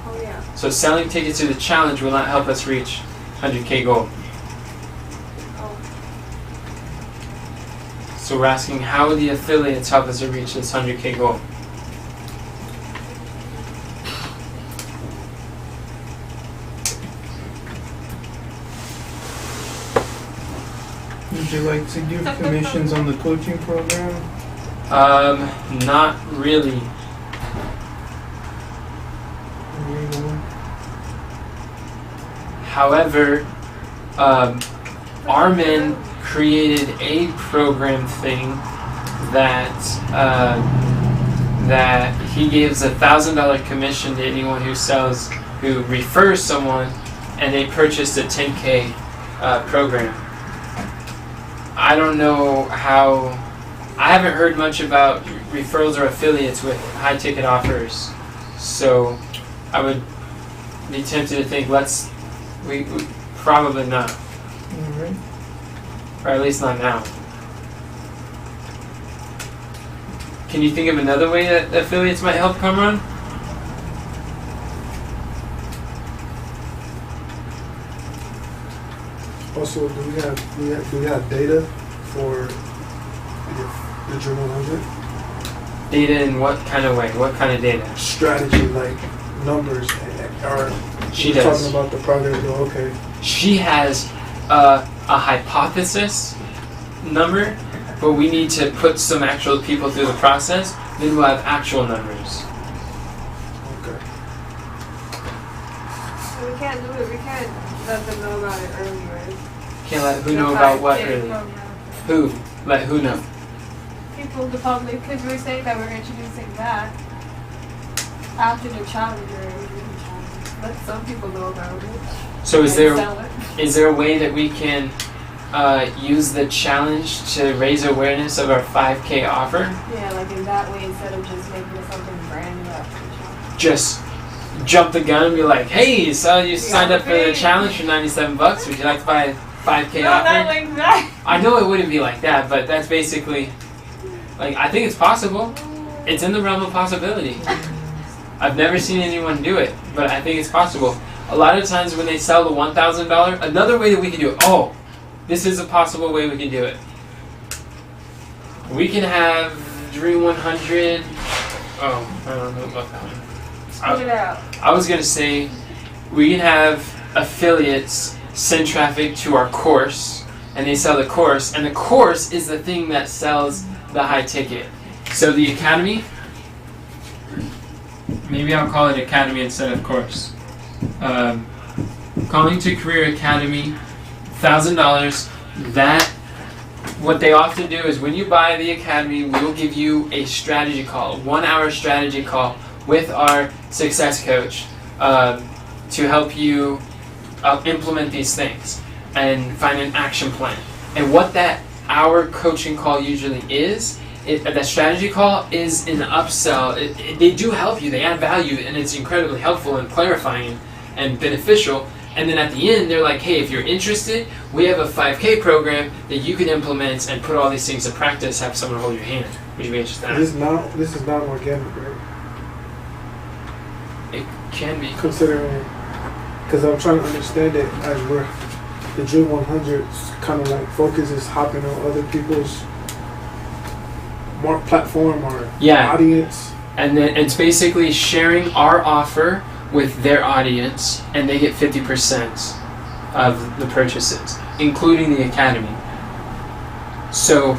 Oh yeah. So selling tickets to the challenge will not help us reach 100K goal. Oh. So we're asking, how will the affiliates help us to reach this 100K goal? Would you like to give commissions on the coaching program? Not really. However, Armin created a program thing that that he gives $1,000 commission to anyone who refers someone, and they purchased a 10K program. I don't know how. I haven't heard much about referrals or affiliates with high ticket offers, so I would be tempted to think we probably not, or at least not now. Can you think of another way that affiliates might help Qumran? Also, do we have data for the Dream 100? Data in what kind of way? What kind of data? Strategy, like numbers, or She we're does. talking about the progress. Okay. She has a hypothesis number, but we need to put some actual people through the process. Then we'll have actual numbers. Okay. So we can't do it. We can't let them know about it earlier. Can't let who know about what really? really? Who? Let who know? People, the public, because we're saying that we're introducing that after the challenge or Let some people know about it. So is and there sell it. is there a way that we can use the challenge to raise awareness of our 5K offer? Yeah, like in that way instead of just making it something brand new after the challenge. Just jump the gun and be like, hey, so you signed up for the great. challenge for $97. Would you like to buy a 5K No, offer? not like that. I know it wouldn't be like that, but that's basically, like, I think it's possible. It's in the realm of possibility. I've never seen anyone do it, but I think it's possible. A lot of times when they sell the $1,000, another way that we can do it, this is a possible way we can do it. We can have Dream 100, I don't know about that one. Split it out. I was gonna say we can have affiliates send traffic to our course, and they sell the course, and the course is the thing that sells the high ticket. So the academy, maybe I'll call it academy instead of course. Calling to Career Academy, $1,000. That what they often do is when you buy the academy, we will give you a strategy call, 1 hour strategy call with our success coach to help you implement these things and find an action plan. And what that hour coaching call usually is, that strategy call is an upsell. They do help you, they add value, and it's incredibly helpful and clarifying and beneficial. And then at the end, they're like, hey, if you're interested, we have a 5K program that you can implement and put all these things to practice, have someone hold your hand. Would you be interested in that? This is not organic, right? It can be. Considering, because I'm trying to understand it as the Dream 100 kind of like focuses hopping on other people's platform or Yeah. audience. And then it's basically sharing our offer with their audience, and they get 50% of the purchases, including the academy. So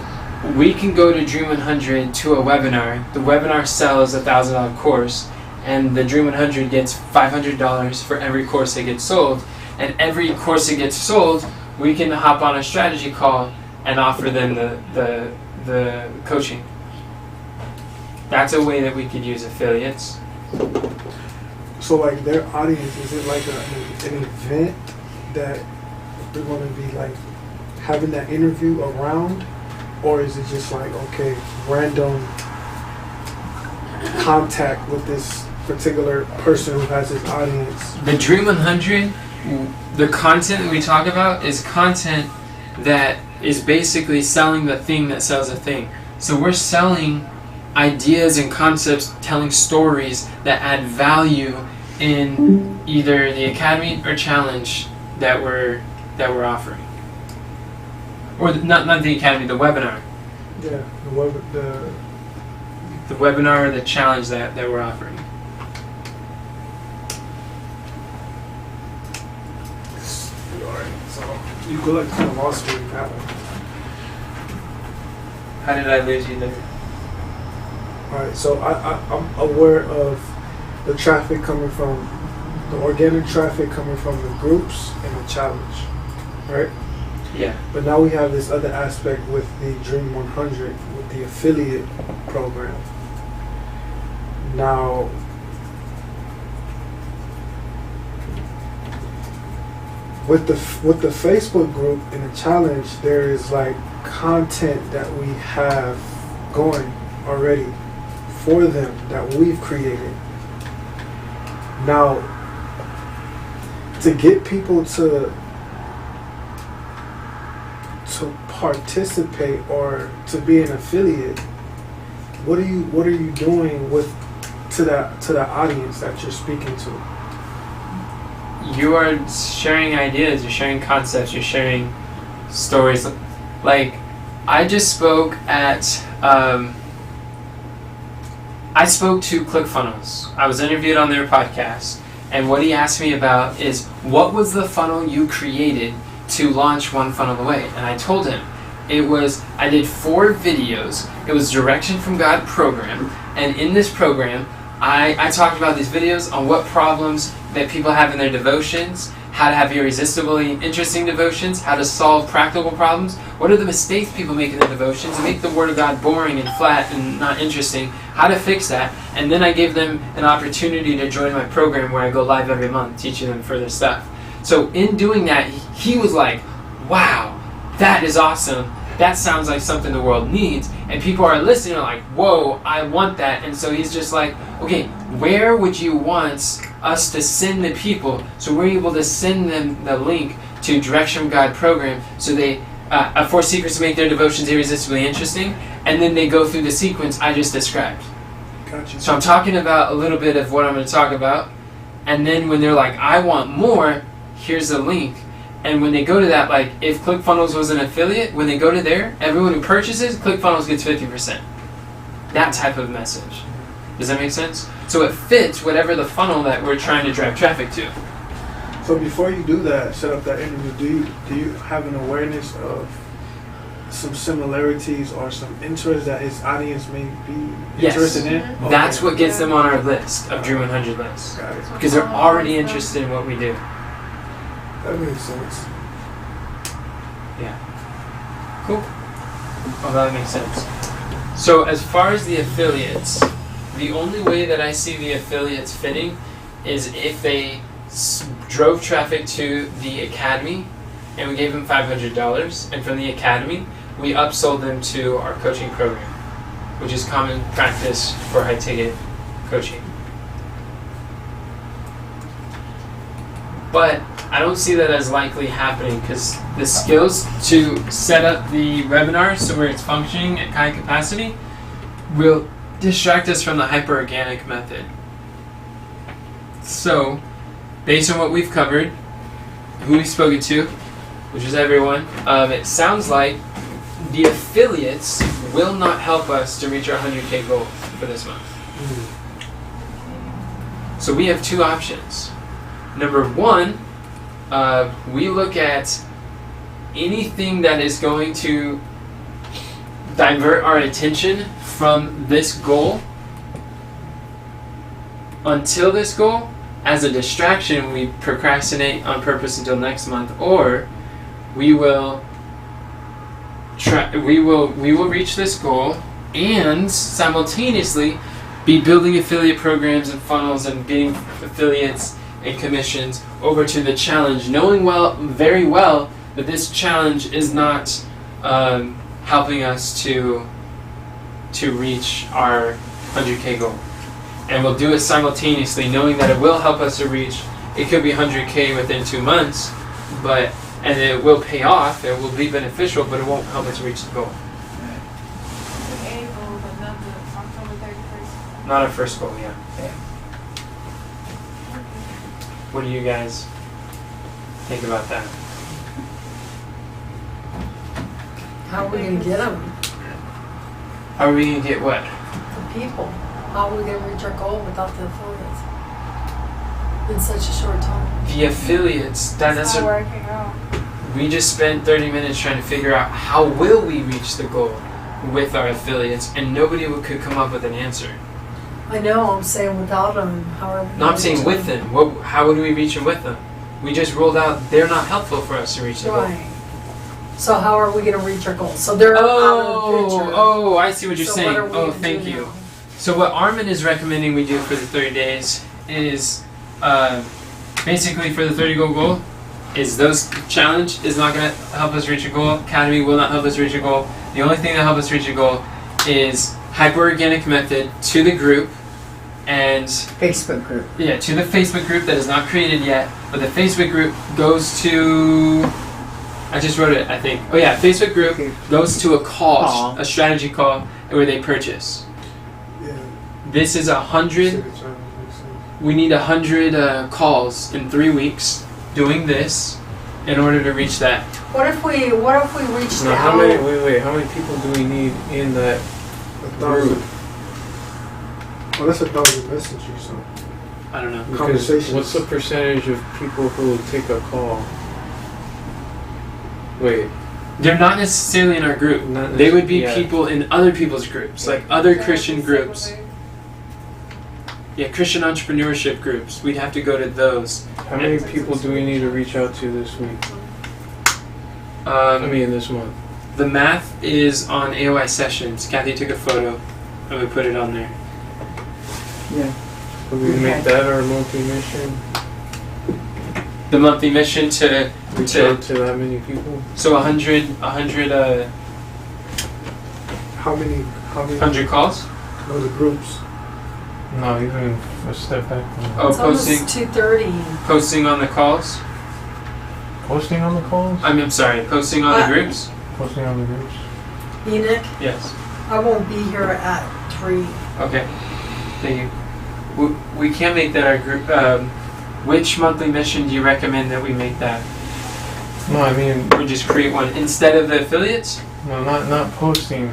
we can go to Dream 100 to a webinar. The webinar sells a $1,000 course, and the Dream 100 gets $500 for every course that gets sold. And every course that gets sold, we can hop on a strategy call and offer them the coaching. That's a way that we could use affiliates. So like their audience, is it like an event that they're going to be like having that interview around, or is it just like, okay, random contact with this particular person who has his audience? The Dream 100, the content that we talk about is content that is basically selling the thing that sells a thing. So we're selling ideas and concepts, telling stories that add value in either the academy or challenge that we're offering, or not the academy, the webinar, Yeah, the webinar or the challenge that we're offering. Alright, so you could like kind of lost me in that one. How did I lose you there? Alright, so I'm aware of the traffic coming from, the organic traffic coming from the groups and the challenge. right? Yeah. But now we have this other aspect with the Dream 100, with the affiliate program. Now, with the Facebook group and the challenge, there is like content that we have going already for them that we've created. Now, to get people to participate or to be an affiliate, what are you doing to the audience that you're speaking to? You are sharing ideas, you're sharing concepts, you're sharing stories. Like, I just spoke at, I spoke to ClickFunnels. I was interviewed on their podcast, and what he asked me about is, what was the funnel you created to launch One Funnel Away? And I told him, I did 4 videos. It was Direction from God program, and in this program, I talked about these videos on what problems that people have in their devotions, how to have irresistibly interesting devotions, how to solve practical problems, what are the mistakes people make in their devotions, and make the Word of God boring and flat and not interesting, how to fix that, and then I gave them an opportunity to join my program where I go live every month teaching them further stuff. So in doing that, he was like, wow, that is awesome. That sounds like something the world needs. And people are listening and like, whoa, I want that. And so he's just like, okay, where would you want us to send the people? So we're able to send them the link to Direction from God program. So they, 4 secrets to make their devotions irresistibly interesting. And then they go through the sequence I just described. Gotcha. So I'm talking about a little bit of what I'm going to talk about. And then when they're like, I want more, here's the link. And when they go to that, like if ClickFunnels was an affiliate, when they go to there, everyone who purchases, ClickFunnels gets 50%. That type of message. Does that make sense? So it fits whatever the funnel that we're trying to drive traffic to. So before you do that, set up that interview, do you have an awareness of some similarities or some interests that his audience may be interested in? Okay. That's what gets them on our list of Dream 100 lists. Got it. Because they're already interested in what we do. That makes sense. Yeah. Cool. Oh, that makes sense. So as far as the affiliates, the only way that I see the affiliates fitting is if they drove traffic to the academy and we gave them $500, and from the academy we upsold them to our coaching program, which is common practice for high ticket coaching. But I don't see that as likely happening because the skills to set up the webinar so where it's functioning at high capacity will distract us from the hyper-organic method. So, based on what we've covered, who we've spoken to, which is everyone, it sounds like the affiliates will not help us to reach our 100K goal for this month. So we have 2 options. Number 1, we look at anything that is going to divert our attention from this goal until this goal as a distraction. We procrastinate on purpose until next month, or we will reach this goal and simultaneously be building affiliate programs and funnels and getting affiliates and commissions over to the challenge, knowing very well that this challenge is not helping us to reach our 100K goal. And we'll do it simultaneously, knowing that it will help us to reach, it could be 100K within 2 months, and it will pay off, it will be beneficial, but it won't help us reach the goal. April, but not the October 31st. Not our first goal, yeah. What do you guys think about that? How are we going to get them? How are we going to get what? The people. How are we going to reach our goal without the affiliates in such a short time? The affiliates, that's It's not working out. we just spent 30 minutes trying to figure out how will we reach the goal with our affiliates, and nobody could come up with an answer. I know, I'm saying without them, how are we No, I'm gonna saying reach with them. How would we reach them with them? We just ruled out they're not helpful for us to reach the goal. Right. So how are we gonna reach our goals? So they're out of the picture. Oh, I see what you're So saying. what are we Oh, gonna thank do you. now? So what Armin is recommending we do for the 30 days is basically for the 30 goal is those challenge is not going to help us reach a goal. Academy will not help us reach a goal. The only thing that helps us reach a goal is hyperorganic method to the group and Facebook group. yeah, to the Facebook group that is not created yet, but the Facebook group goes to I just wrote it, I think. Oh yeah, Facebook group goes to a call, a strategy call where they purchase. Yeah. This is 100 Civic challenge makes sense. we need 100 calls in 3 weeks doing this in order to reach that. What if we reached Now, out? how many people do we need in that 1,000. Well, that's 1,000 messengers, so. I don't know. Because Conversations. what's the percentage of people who will take a call? Wait, They're not necessarily in our group. Not They would be yeah. people in other people's groups, like other Christian groups. Yeah, Christian entrepreneurship groups. We'd have to go to those. how many people do we need to reach out to this week? This month. The math is on AOI sessions. Kathy took a photo and we put it on there. Yeah. Could we make that our monthly mission? The monthly mission to Reach out to that many people? so 100 How many? 100 calls. No, the groups. No, even a step back from that. Oh, It's almost posting 2:30. posting on the calls. Posting on the calls? I'm sorry, posting on the groups. Posting on the groups? Enoch, Yes. I won't be here at 3. Okay. Thank you. We can make that our group. Which monthly mission do you recommend that we make that? No, I mean, We just create one instead of the affiliates? no, not posting,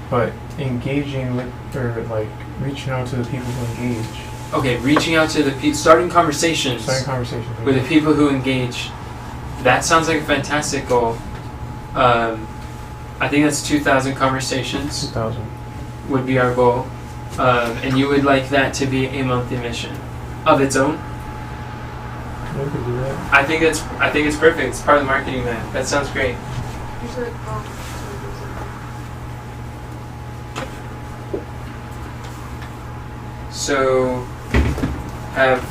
but engaging with, or like reaching out to the people who engage. Okay, reaching out to the people, starting conversations Starting conversations with the people who engage. That sounds like a fantastic goal. I think that's 2,000 conversations 2,000. would be our goal. And you would like that to be a monthly mission of its own? We could do that. I think it's perfect. It's part of the marketing man. That sounds great. So have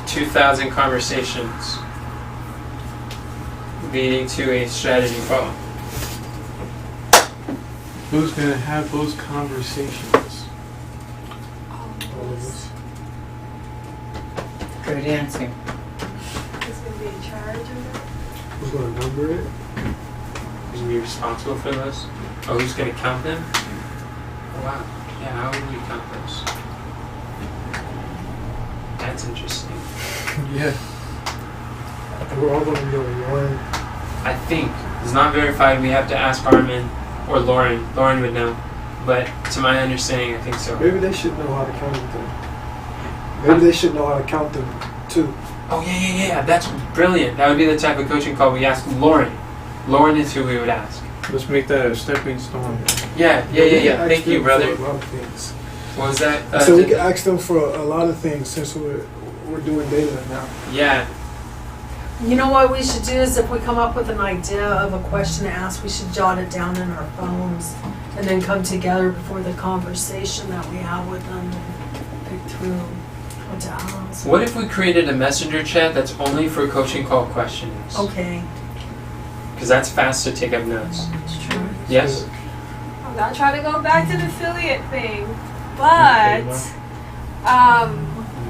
2,000 conversations leading to a strategy call. Who's gonna have those conversations? All of us. Good answer. Who's gonna be in charge of that? Who's going to number it? Who's gonna be responsible for those? Oh, who's gonna count them? Oh, wow. Yeah, how would we count those? That's interesting. Yeah. We're all going to be on one. I think it's not verified. We have to ask Armin or Lauren. Lauren would know, but to my understanding, I think so. Maybe they should know how to count them. Maybe they should know how to count them too. Oh yeah. That's brilliant. That would be the type of coaching call we ask Lauren. Lauren is who we would ask. Let's make that a stepping stone. Yeah. We can ask Thank you, them brother. For a lot of things. What was that? So we can ask them for a lot of things since we're doing data now. Yeah. You know what we should do is if we come up with an idea of a question to ask, we should jot it down in our phones and then come together before the conversation that we have with them and pick through what to ask. What if we created a messenger chat that's only for coaching call questions? Okay. Because that's fast to take up notes. That's true. Yes. I'm not trying to go back to the affiliate thing, but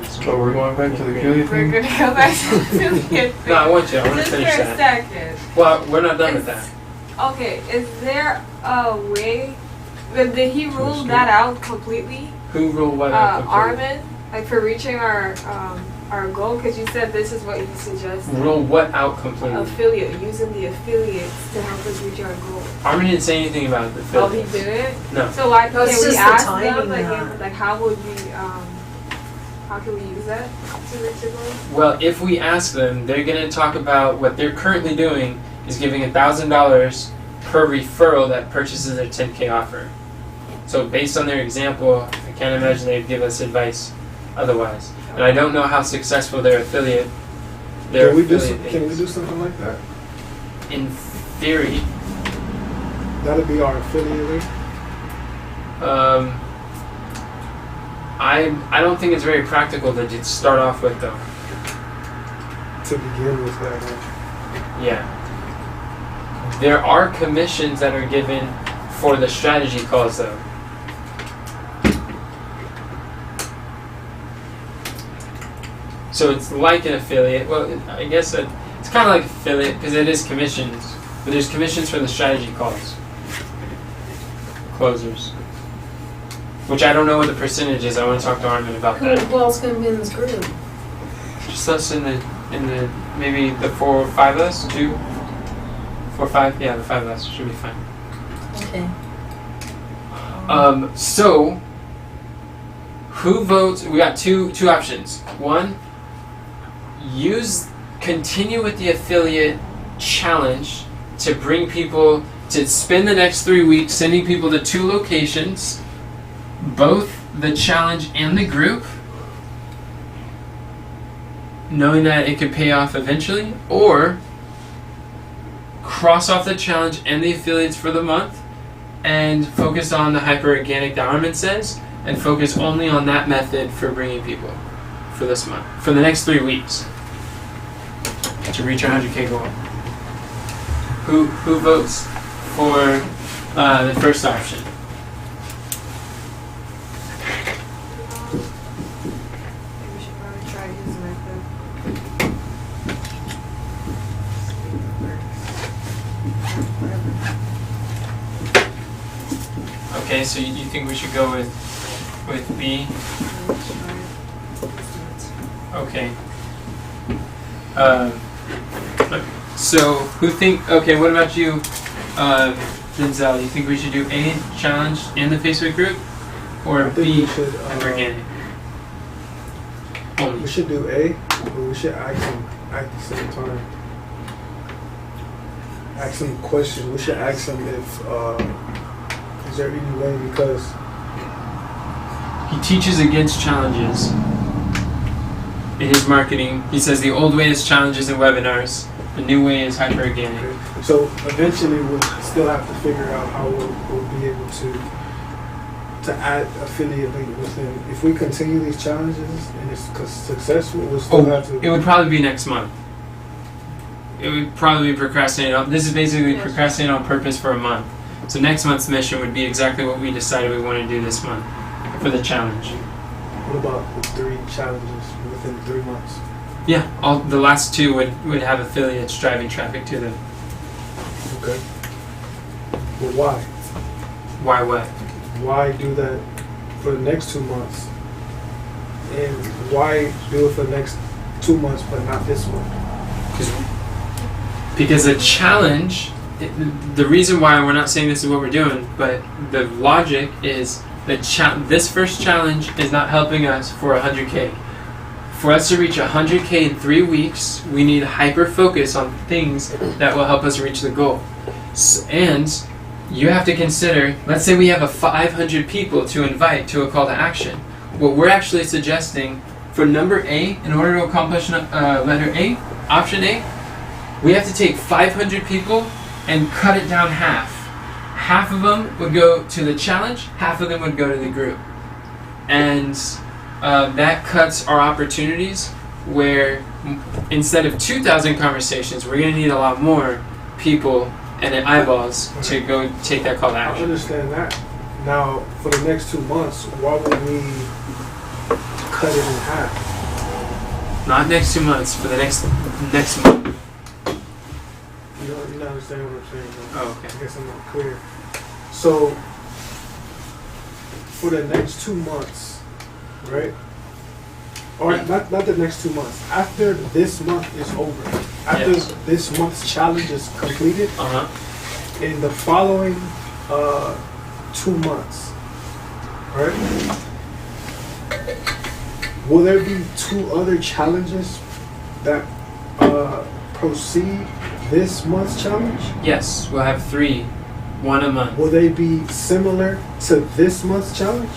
So we're going back to the affiliate we're thing? gonna go back to the affiliate thing. No, I want to Just for finish a that. second. Well, we're not done with that. Okay, is there a way? But did he rule that out completely? Who ruled what out? completely? Armin, like for reaching our goal, because you said this is what you suggested. Rule what out completely? Affiliate, using the affiliates to help us reach our goal. Armin didn't say anything about the Oh, he affiliates. did it. No. So why No, it's can't we just the ask timing them? now. Like how would we? How can we use that to reach the goal? Well, if we ask them, they're going to talk about what they're currently doing is giving $1,000 per referral that purchases their 10K offer. So based on their example, I can't imagine they'd give us advice otherwise. And I don't know how successful their affiliate Their Can we do affiliate can we days. do something like that? In theory, That'll be our affiliate link. I don't think it's very practical to just start off with though. To begin with that one. Yeah. There are commissions that are given for the strategy calls though. So it's like an affiliate. Well, I guess it's kind of like affiliate because it is commissions. But there's commissions for the strategy calls. Closers. Which I don't know what the percentage is. I want to talk to Armin about that. Who else gonna be in this group? Just us in the maybe the 4 or 5 of us, 2, 4, 5. Yeah, the 5 of us should be fine. Okay. So who votes? We got two options. One, continue with the affiliate challenge to bring people to spend the next 3 weeks sending people to 2 locations, both the challenge and the group, knowing that it could pay off eventually, or cross off the challenge and the affiliates for the month and focus on the hyper-organic that Armin says and focus only on that method for bringing people for this month, for the next 3 weeks to reach our 100K goal. Who votes for the first option? We should probably try his method. Okay, so you think we should go with B? Okay. So who think? Okay, what about you, Denzel? You think we should do A challenge in the Facebook group, or I think B we should, organic? we Only. should do A, but we should ask them at the same time. Ask them questions. We should ask them if is there any way, because He teaches against challenges in his marketing. He says the old way is challenges and webinars. The new way is hyper organic. so eventually we'll still have to figure out how we'll be able to add affiliate link within. If we continue these challenges and it's successful, we'll still have to. It would probably be next month. It would probably be procrastinated on. This is basically Yes. procrastinating on purpose for a month. So next month's mission would be exactly what we decided we want to do this month for the challenge. What about the 3 challenges within 3 months? Yeah, all the last 2 would have affiliates driving traffic to them. Okay. Well, why? Why what? Why do that for the next 2 months? And why do it for the next 2 months but not this one? Because a challenge, the reason why we're not saying this is what we're doing, but the logic is that this first challenge is not helping us for 100K. For us to reach 100K in 3 weeks, we need hyper focus on things that will help us reach the goal. And you have to consider, let's say we have 500 people to invite to a call to action. What we're actually suggesting for number A, in order to accomplish letter A, option A, we have to take 500 people and cut it down half. Half of them would go to the challenge, half of them would go to the group. And that cuts our opportunities where instead of 2,000 conversations, we're going to need a lot more people and eyeballs to go take that call to I action. understand that. Now, for the next 2 months, why would we cut it in half? Not next 2 months, for the next month. You don't understand what I'm saying, though. Oh, okay. I guess I'm not clear. So, for the next 2 months, right? Or not the next 2 months. After this month is over, after Yes. this month's challenge is completed, Uh-huh. in the following 2 months, right? Will there be 2 other challenges that proceed this month's challenge? Yes, we'll have 3, 1 a month. Will they be similar to this month's challenge?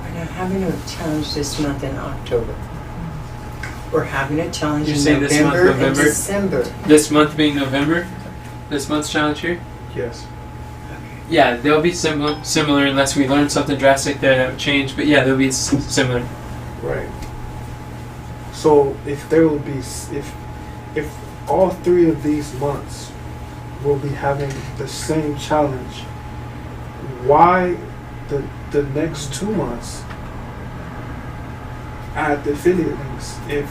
We're not having a challenge this month in October. We're having a challenge You're in saying this month, November and November? December. This month being November, this month's challenge here. Yes. Yeah, they'll be similar unless we learn something drastic there that would change. But yeah, they'll be similar. Right. So if there will be, if all 3 of these months will be having the same challenge, why the next 2 months add the affiliate links? If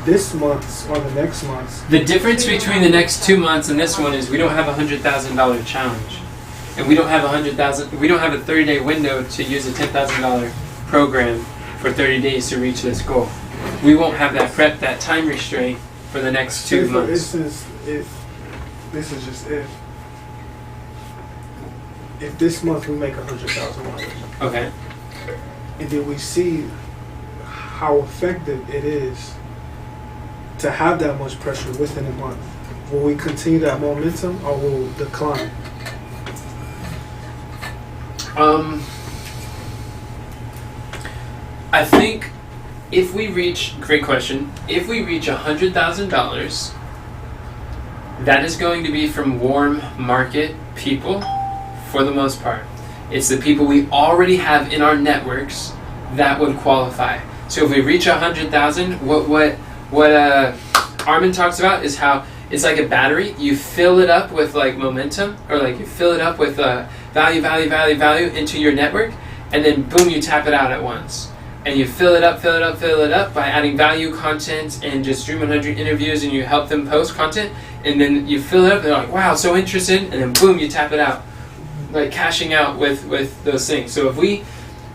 this month's or the next month's, The difference between the next 2 months and this one is we don't have a $100,000 challenge, and we don't have We don't have a 30-day window to use a $10,000 program for 30 days to reach this goal. We won't have that time restraint for the next 2 say for months. instance, if this is just if this month we make $100,000, Okay. and then we see how effective it is to have that much pressure within a month, will we continue that momentum or will it decline? I think if we reach, great question, if we reach $100,000, that is going to be from warm market people for the most part. It's the people we already have in our networks that would qualify. So if we reach 100,000, what Armin talks about is how it's like a battery. You fill it up with like momentum, or like you fill it up with value into your network, and then boom, you tap it out at once. And you fill it up by adding value content and just Dream 100 interviews, and you help them post content, and then you fill it up, and they're like, wow, so interested, and then boom, you tap it out. Like cashing out with those things. So if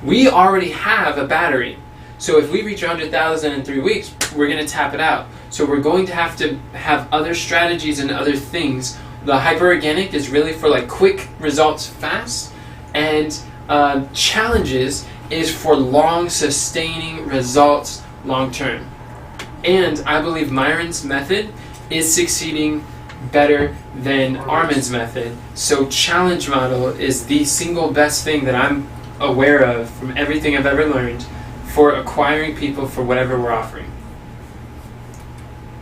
we already have a battery. So if we reach 100,000 in 3 weeks, we're going to tap it out. So we're going to have other strategies and other things. The hyper-organic is really for like quick results fast, and challenges is for long sustaining results long term. And I believe Myron's method is succeeding better than Armin's method. So challenge model is the single best thing that I'm aware of from everything I've ever learned for acquiring people for whatever we're offering.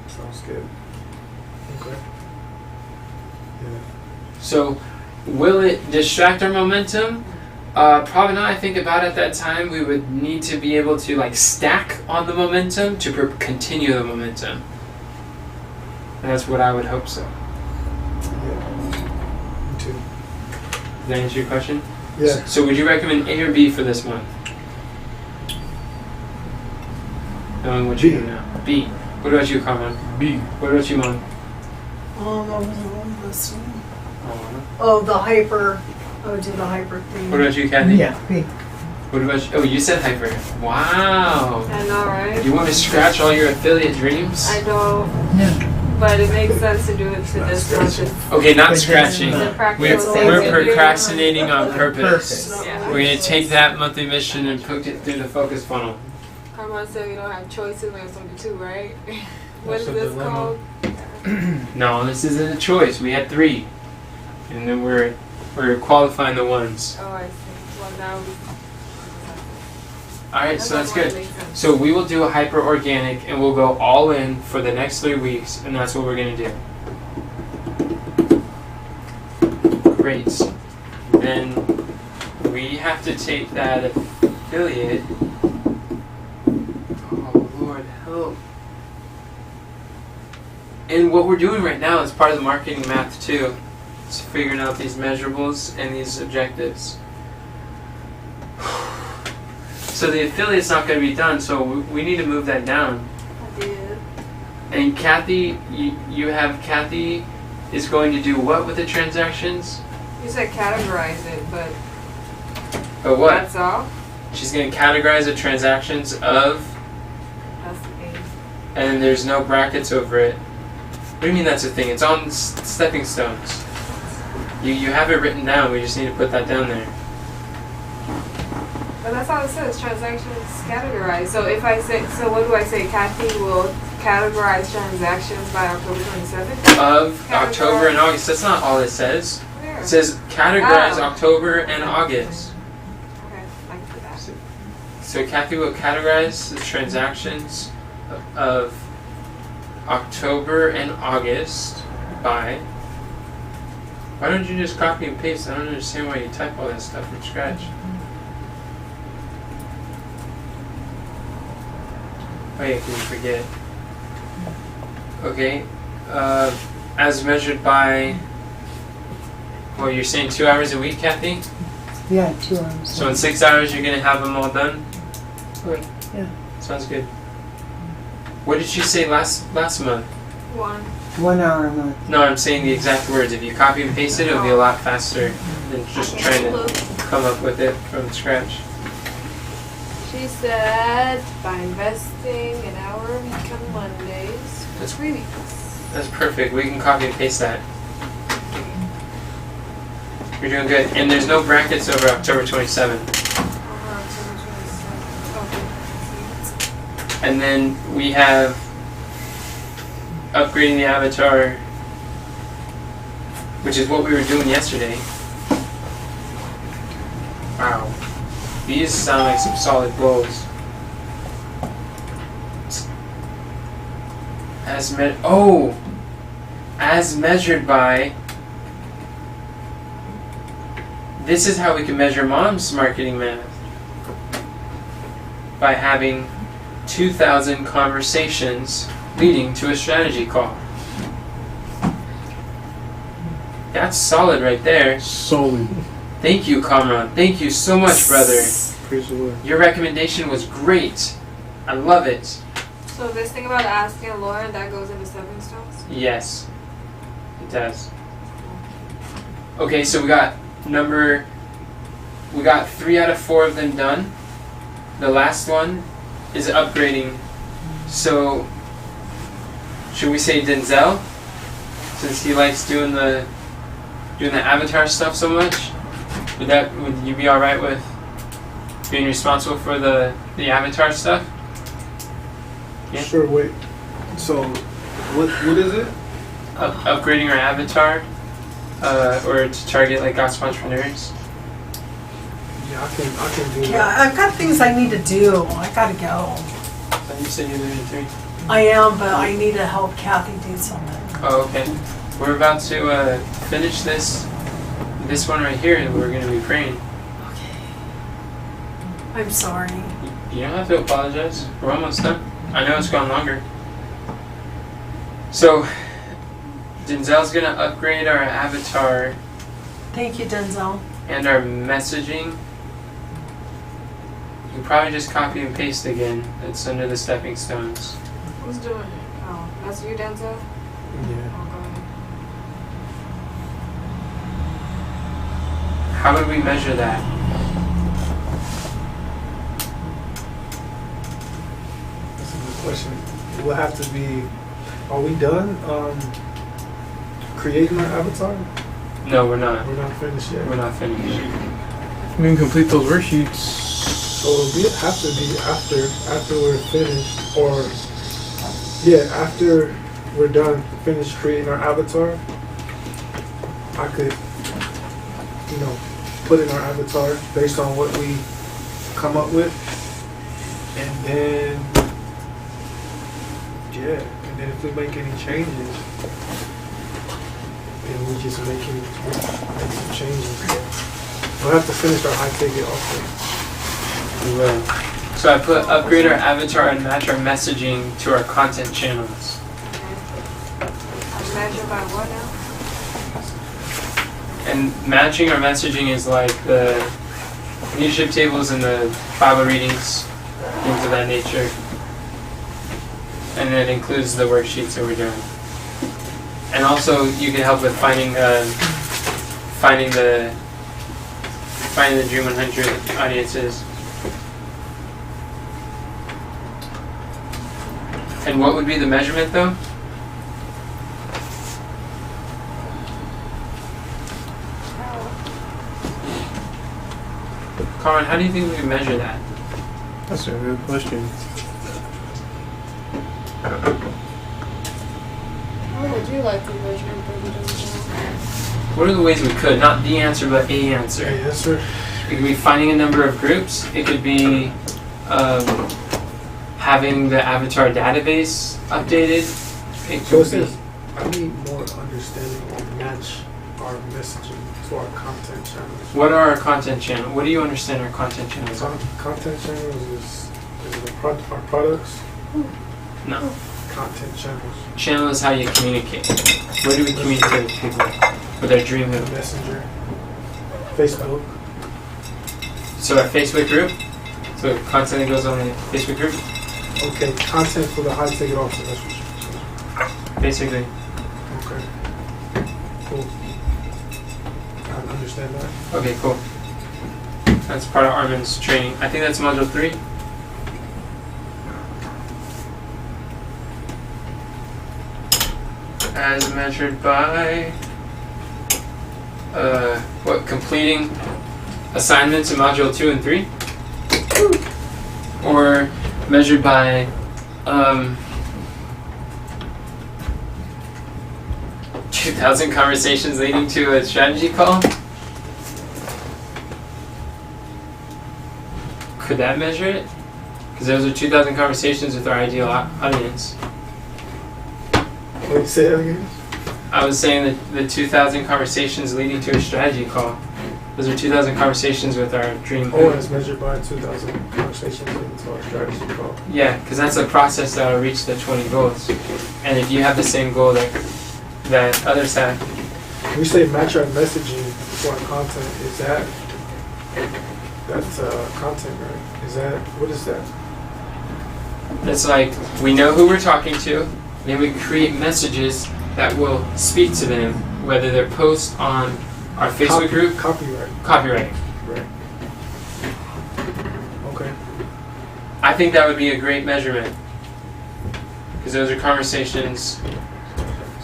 Sounds good. Okay. Yeah. So will it distract our momentum? Probably not. I think about at that time we would need to be able to like stack on the momentum to continue the momentum. And that's what I would hope so. Yeah. Me too. Does that answer your question? Yeah. So would you recommend A or B for this month? Knowing what you B. do now. B. What about you, Carmen? B. What about you, Mom? I wasn't listening. Oh, the hyper. Oh, do the hyper thing. What about you, Kathy? Yeah. What about you? Oh, you said hyper. Wow. I know, right? You want to scratch all your affiliate dreams? I don't, No. but it makes sense to do it to this month. Okay, not But scratching. The practical We're things you do. procrastinating on purpose. Purpose. Yeah. We're going to take that monthly mission and put it through the focus funnel. Carmen said we don't have choices, we have something to do, right? What That's is a this dilemma. called? No, this isn't a choice. We had 3. And then we're qualifying the ones. Oh, I see. Well, now we. Alright, so that's what good. makes sense. So we will do a hyper organic and we'll go all in for the next 3 weeks, and that's what we're going to do. Great. Then we have to take that affiliate. Oh, Lord, help. And what we're doing right now is part of the marketing math too. It's figuring out these measurables and these objectives. So the affiliate's not going to be done, so we need to move that down. I did. And Kathy, you have Kathy is going to do what with the transactions? You said categorize it, but But what? that's all. She's going to categorize the transactions of, That's the thing. and there's no brackets over it. What do you mean that's a thing? It's on stepping stones. You have it written down, we just need to put that down there. But that's all it says. Transactions categorized. So if I say, so what do I say? Kathy will categorize transactions by October 27th. Of October and August. That's not all it says. Where? It says categorize Oh. October and August. Okay, I can put that. So Kathy will categorize the transactions of October and August by. Why don't you just copy and paste? I don't understand why you type all that stuff from scratch. Oh yeah, can you forget? Okay. As measured by. Well, you're saying 2 hours a week, Kathy? Yeah, 2 hours. So in 6 hours, you're gonna have them all done. Right. Yeah. Sounds good. What did she say last month? 1. 1 hour a month. No, I'm saying the exact words. If you copy and paste it, it'll be a lot faster than just trying to come up with it from scratch. She said, by investing an hour a week on Mondays for That's- 3 weeks. That's perfect. We can copy and paste that. You're doing good. And there's no brackets over October 27th. Over October 27th. Okay. And then we have upgrading the avatar, which is what we were doing yesterday. Wow. These sound like some solid goals. As measured by. This is how we can measure mom's marketing math. By having 2,000 conversations leading to a strategy call. That's solid right there. Solid. Thank you, Kamran. Thank you so much, brother. Praise the Lord. Your recommendation was great. I love it. So this thing about asking a lawyer, that goes into stepping stones? Yes, it does. Okay, so we got 3 out of 4 of them done. The last one is upgrading. So, should we say Denzel? Since he likes doing the avatar stuff so much, would you be all right with being responsible for the avatar stuff? Yeah. Sure, wait. So, what is it? Upgrading our avatar, or to target like gospel entrepreneurs. Yeah, I can do Yeah, that. I've got things I need to do. I gotta go. You said you're leaving 3. I am, but I need to help Kathy do something. Oh, okay. We're about to finish this one right here, and we're going to be praying. Okay. I'm sorry. You don't have to apologize. We're almost done. I know it's gone longer. So, Denzel's going to upgrade our avatar Thank you, Denzel. and our messaging. You can probably just copy and paste again. It's under the stepping stones. Who's doing it? Oh, that's you, Denzel? Yeah. Oh, go ahead. How would we measure that? That's a good question. It will have to be. Are we done creating our avatar? No, we're not. We're not finished yet. We're not finished. We can complete those worksheets. So have to be after we're finished, or after we're done finished creating our avatar. I could, put in our avatar based on what we come up with, and then if we make any changes, then we just make some changes. We'll have to finish our high ticket also. We will. So I put upgrade our avatar and match our messaging to our content channels. Okay. I'm measured by what now? And matching our messaging is like the leadership tables and the Bible readings, things of that nature. And it includes the worksheets that we're doing. And also you can help with finding the Dream 100 audiences. And what would be the measurement though? Colin, how do you think we would measure that? That's a good question. How would you like to measure Denzel? What are the ways we could? Not the answer, but a answer. Yes, sir. It could be finding a number of groups. It could be having the Avatar database updated. It So it could be. says, I need more understanding on match our messaging to our content channels. What are our content channels? What do you understand our content channels are? Content channels is our products. No. Content channels. Channel is how you communicate. Where do we communicate with people? With our dream who? Messenger. Facebook. So our Facebook group? So content that goes on the Facebook group? Okay, content for the high ticket offer. That's what you're saying. Basically. Okay. Cool. I understand that. Okay, cool. That's part of Armin's training. I think that's module 3. As measured by completing assignments in module 2 and 3, or measured by 2,000 conversations leading to a strategy call. Could that measure it? Because those are 2,000 conversations with our ideal audience. Wait, say that again? I was saying that the 2,000 conversations leading to a strategy call. Those are 2,000 conversations with our dream. Oh, it's measured by 2,000 conversations into our strategy call. Yeah, because that's a process that will reach the 20 goals. And if you have the same goal that others have, When we say match our messaging for our content, is that's content, right? Is that, what is that? it's like we know who we're talking to, then we create messages that will speak to them, whether they're posts on our Facebook group, Copyright. copyright. Right. Okay. I think that would be a great measurement. Because those are conversations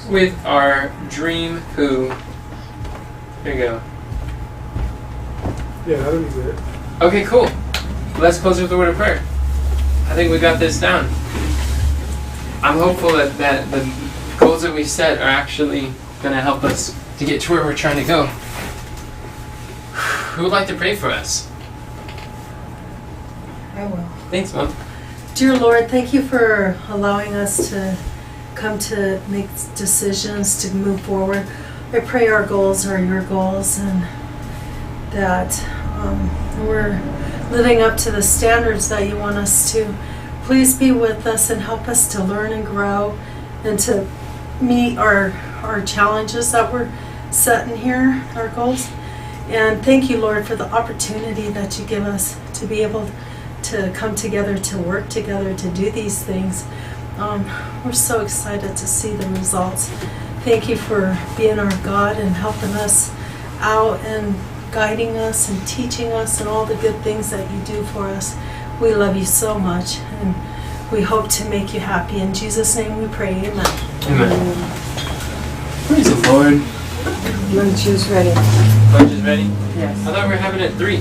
with our dream who. There you go. Yeah, that'll be good. Okay, cool. Let's close with a word of prayer. I think we got this down. I'm hopeful that the goals that we set are actually going to help us to get to where we're trying to go. Who would like to pray for us? I will. Thanks, Mom. Dear Lord, thank you for allowing us to come to make decisions to move forward. I pray our goals are your goals and that we're living up to the standards that you want us to. Please be with us and help us to learn and grow and to meet our challenges that we're setting here, our goals. And thank you, Lord, for the opportunity that you give us to be able to come together, to work together, to do these things. We're so excited to see the results. Thank you for being our God and helping us out and guiding us and teaching us and all the good things that you do for us. We love you so much and we hope to make you happy. In Jesus' name we pray, amen. Amen. Praise the Lord. Lunch is ready. Lunch is ready? Yes. I thought we were having it at 3.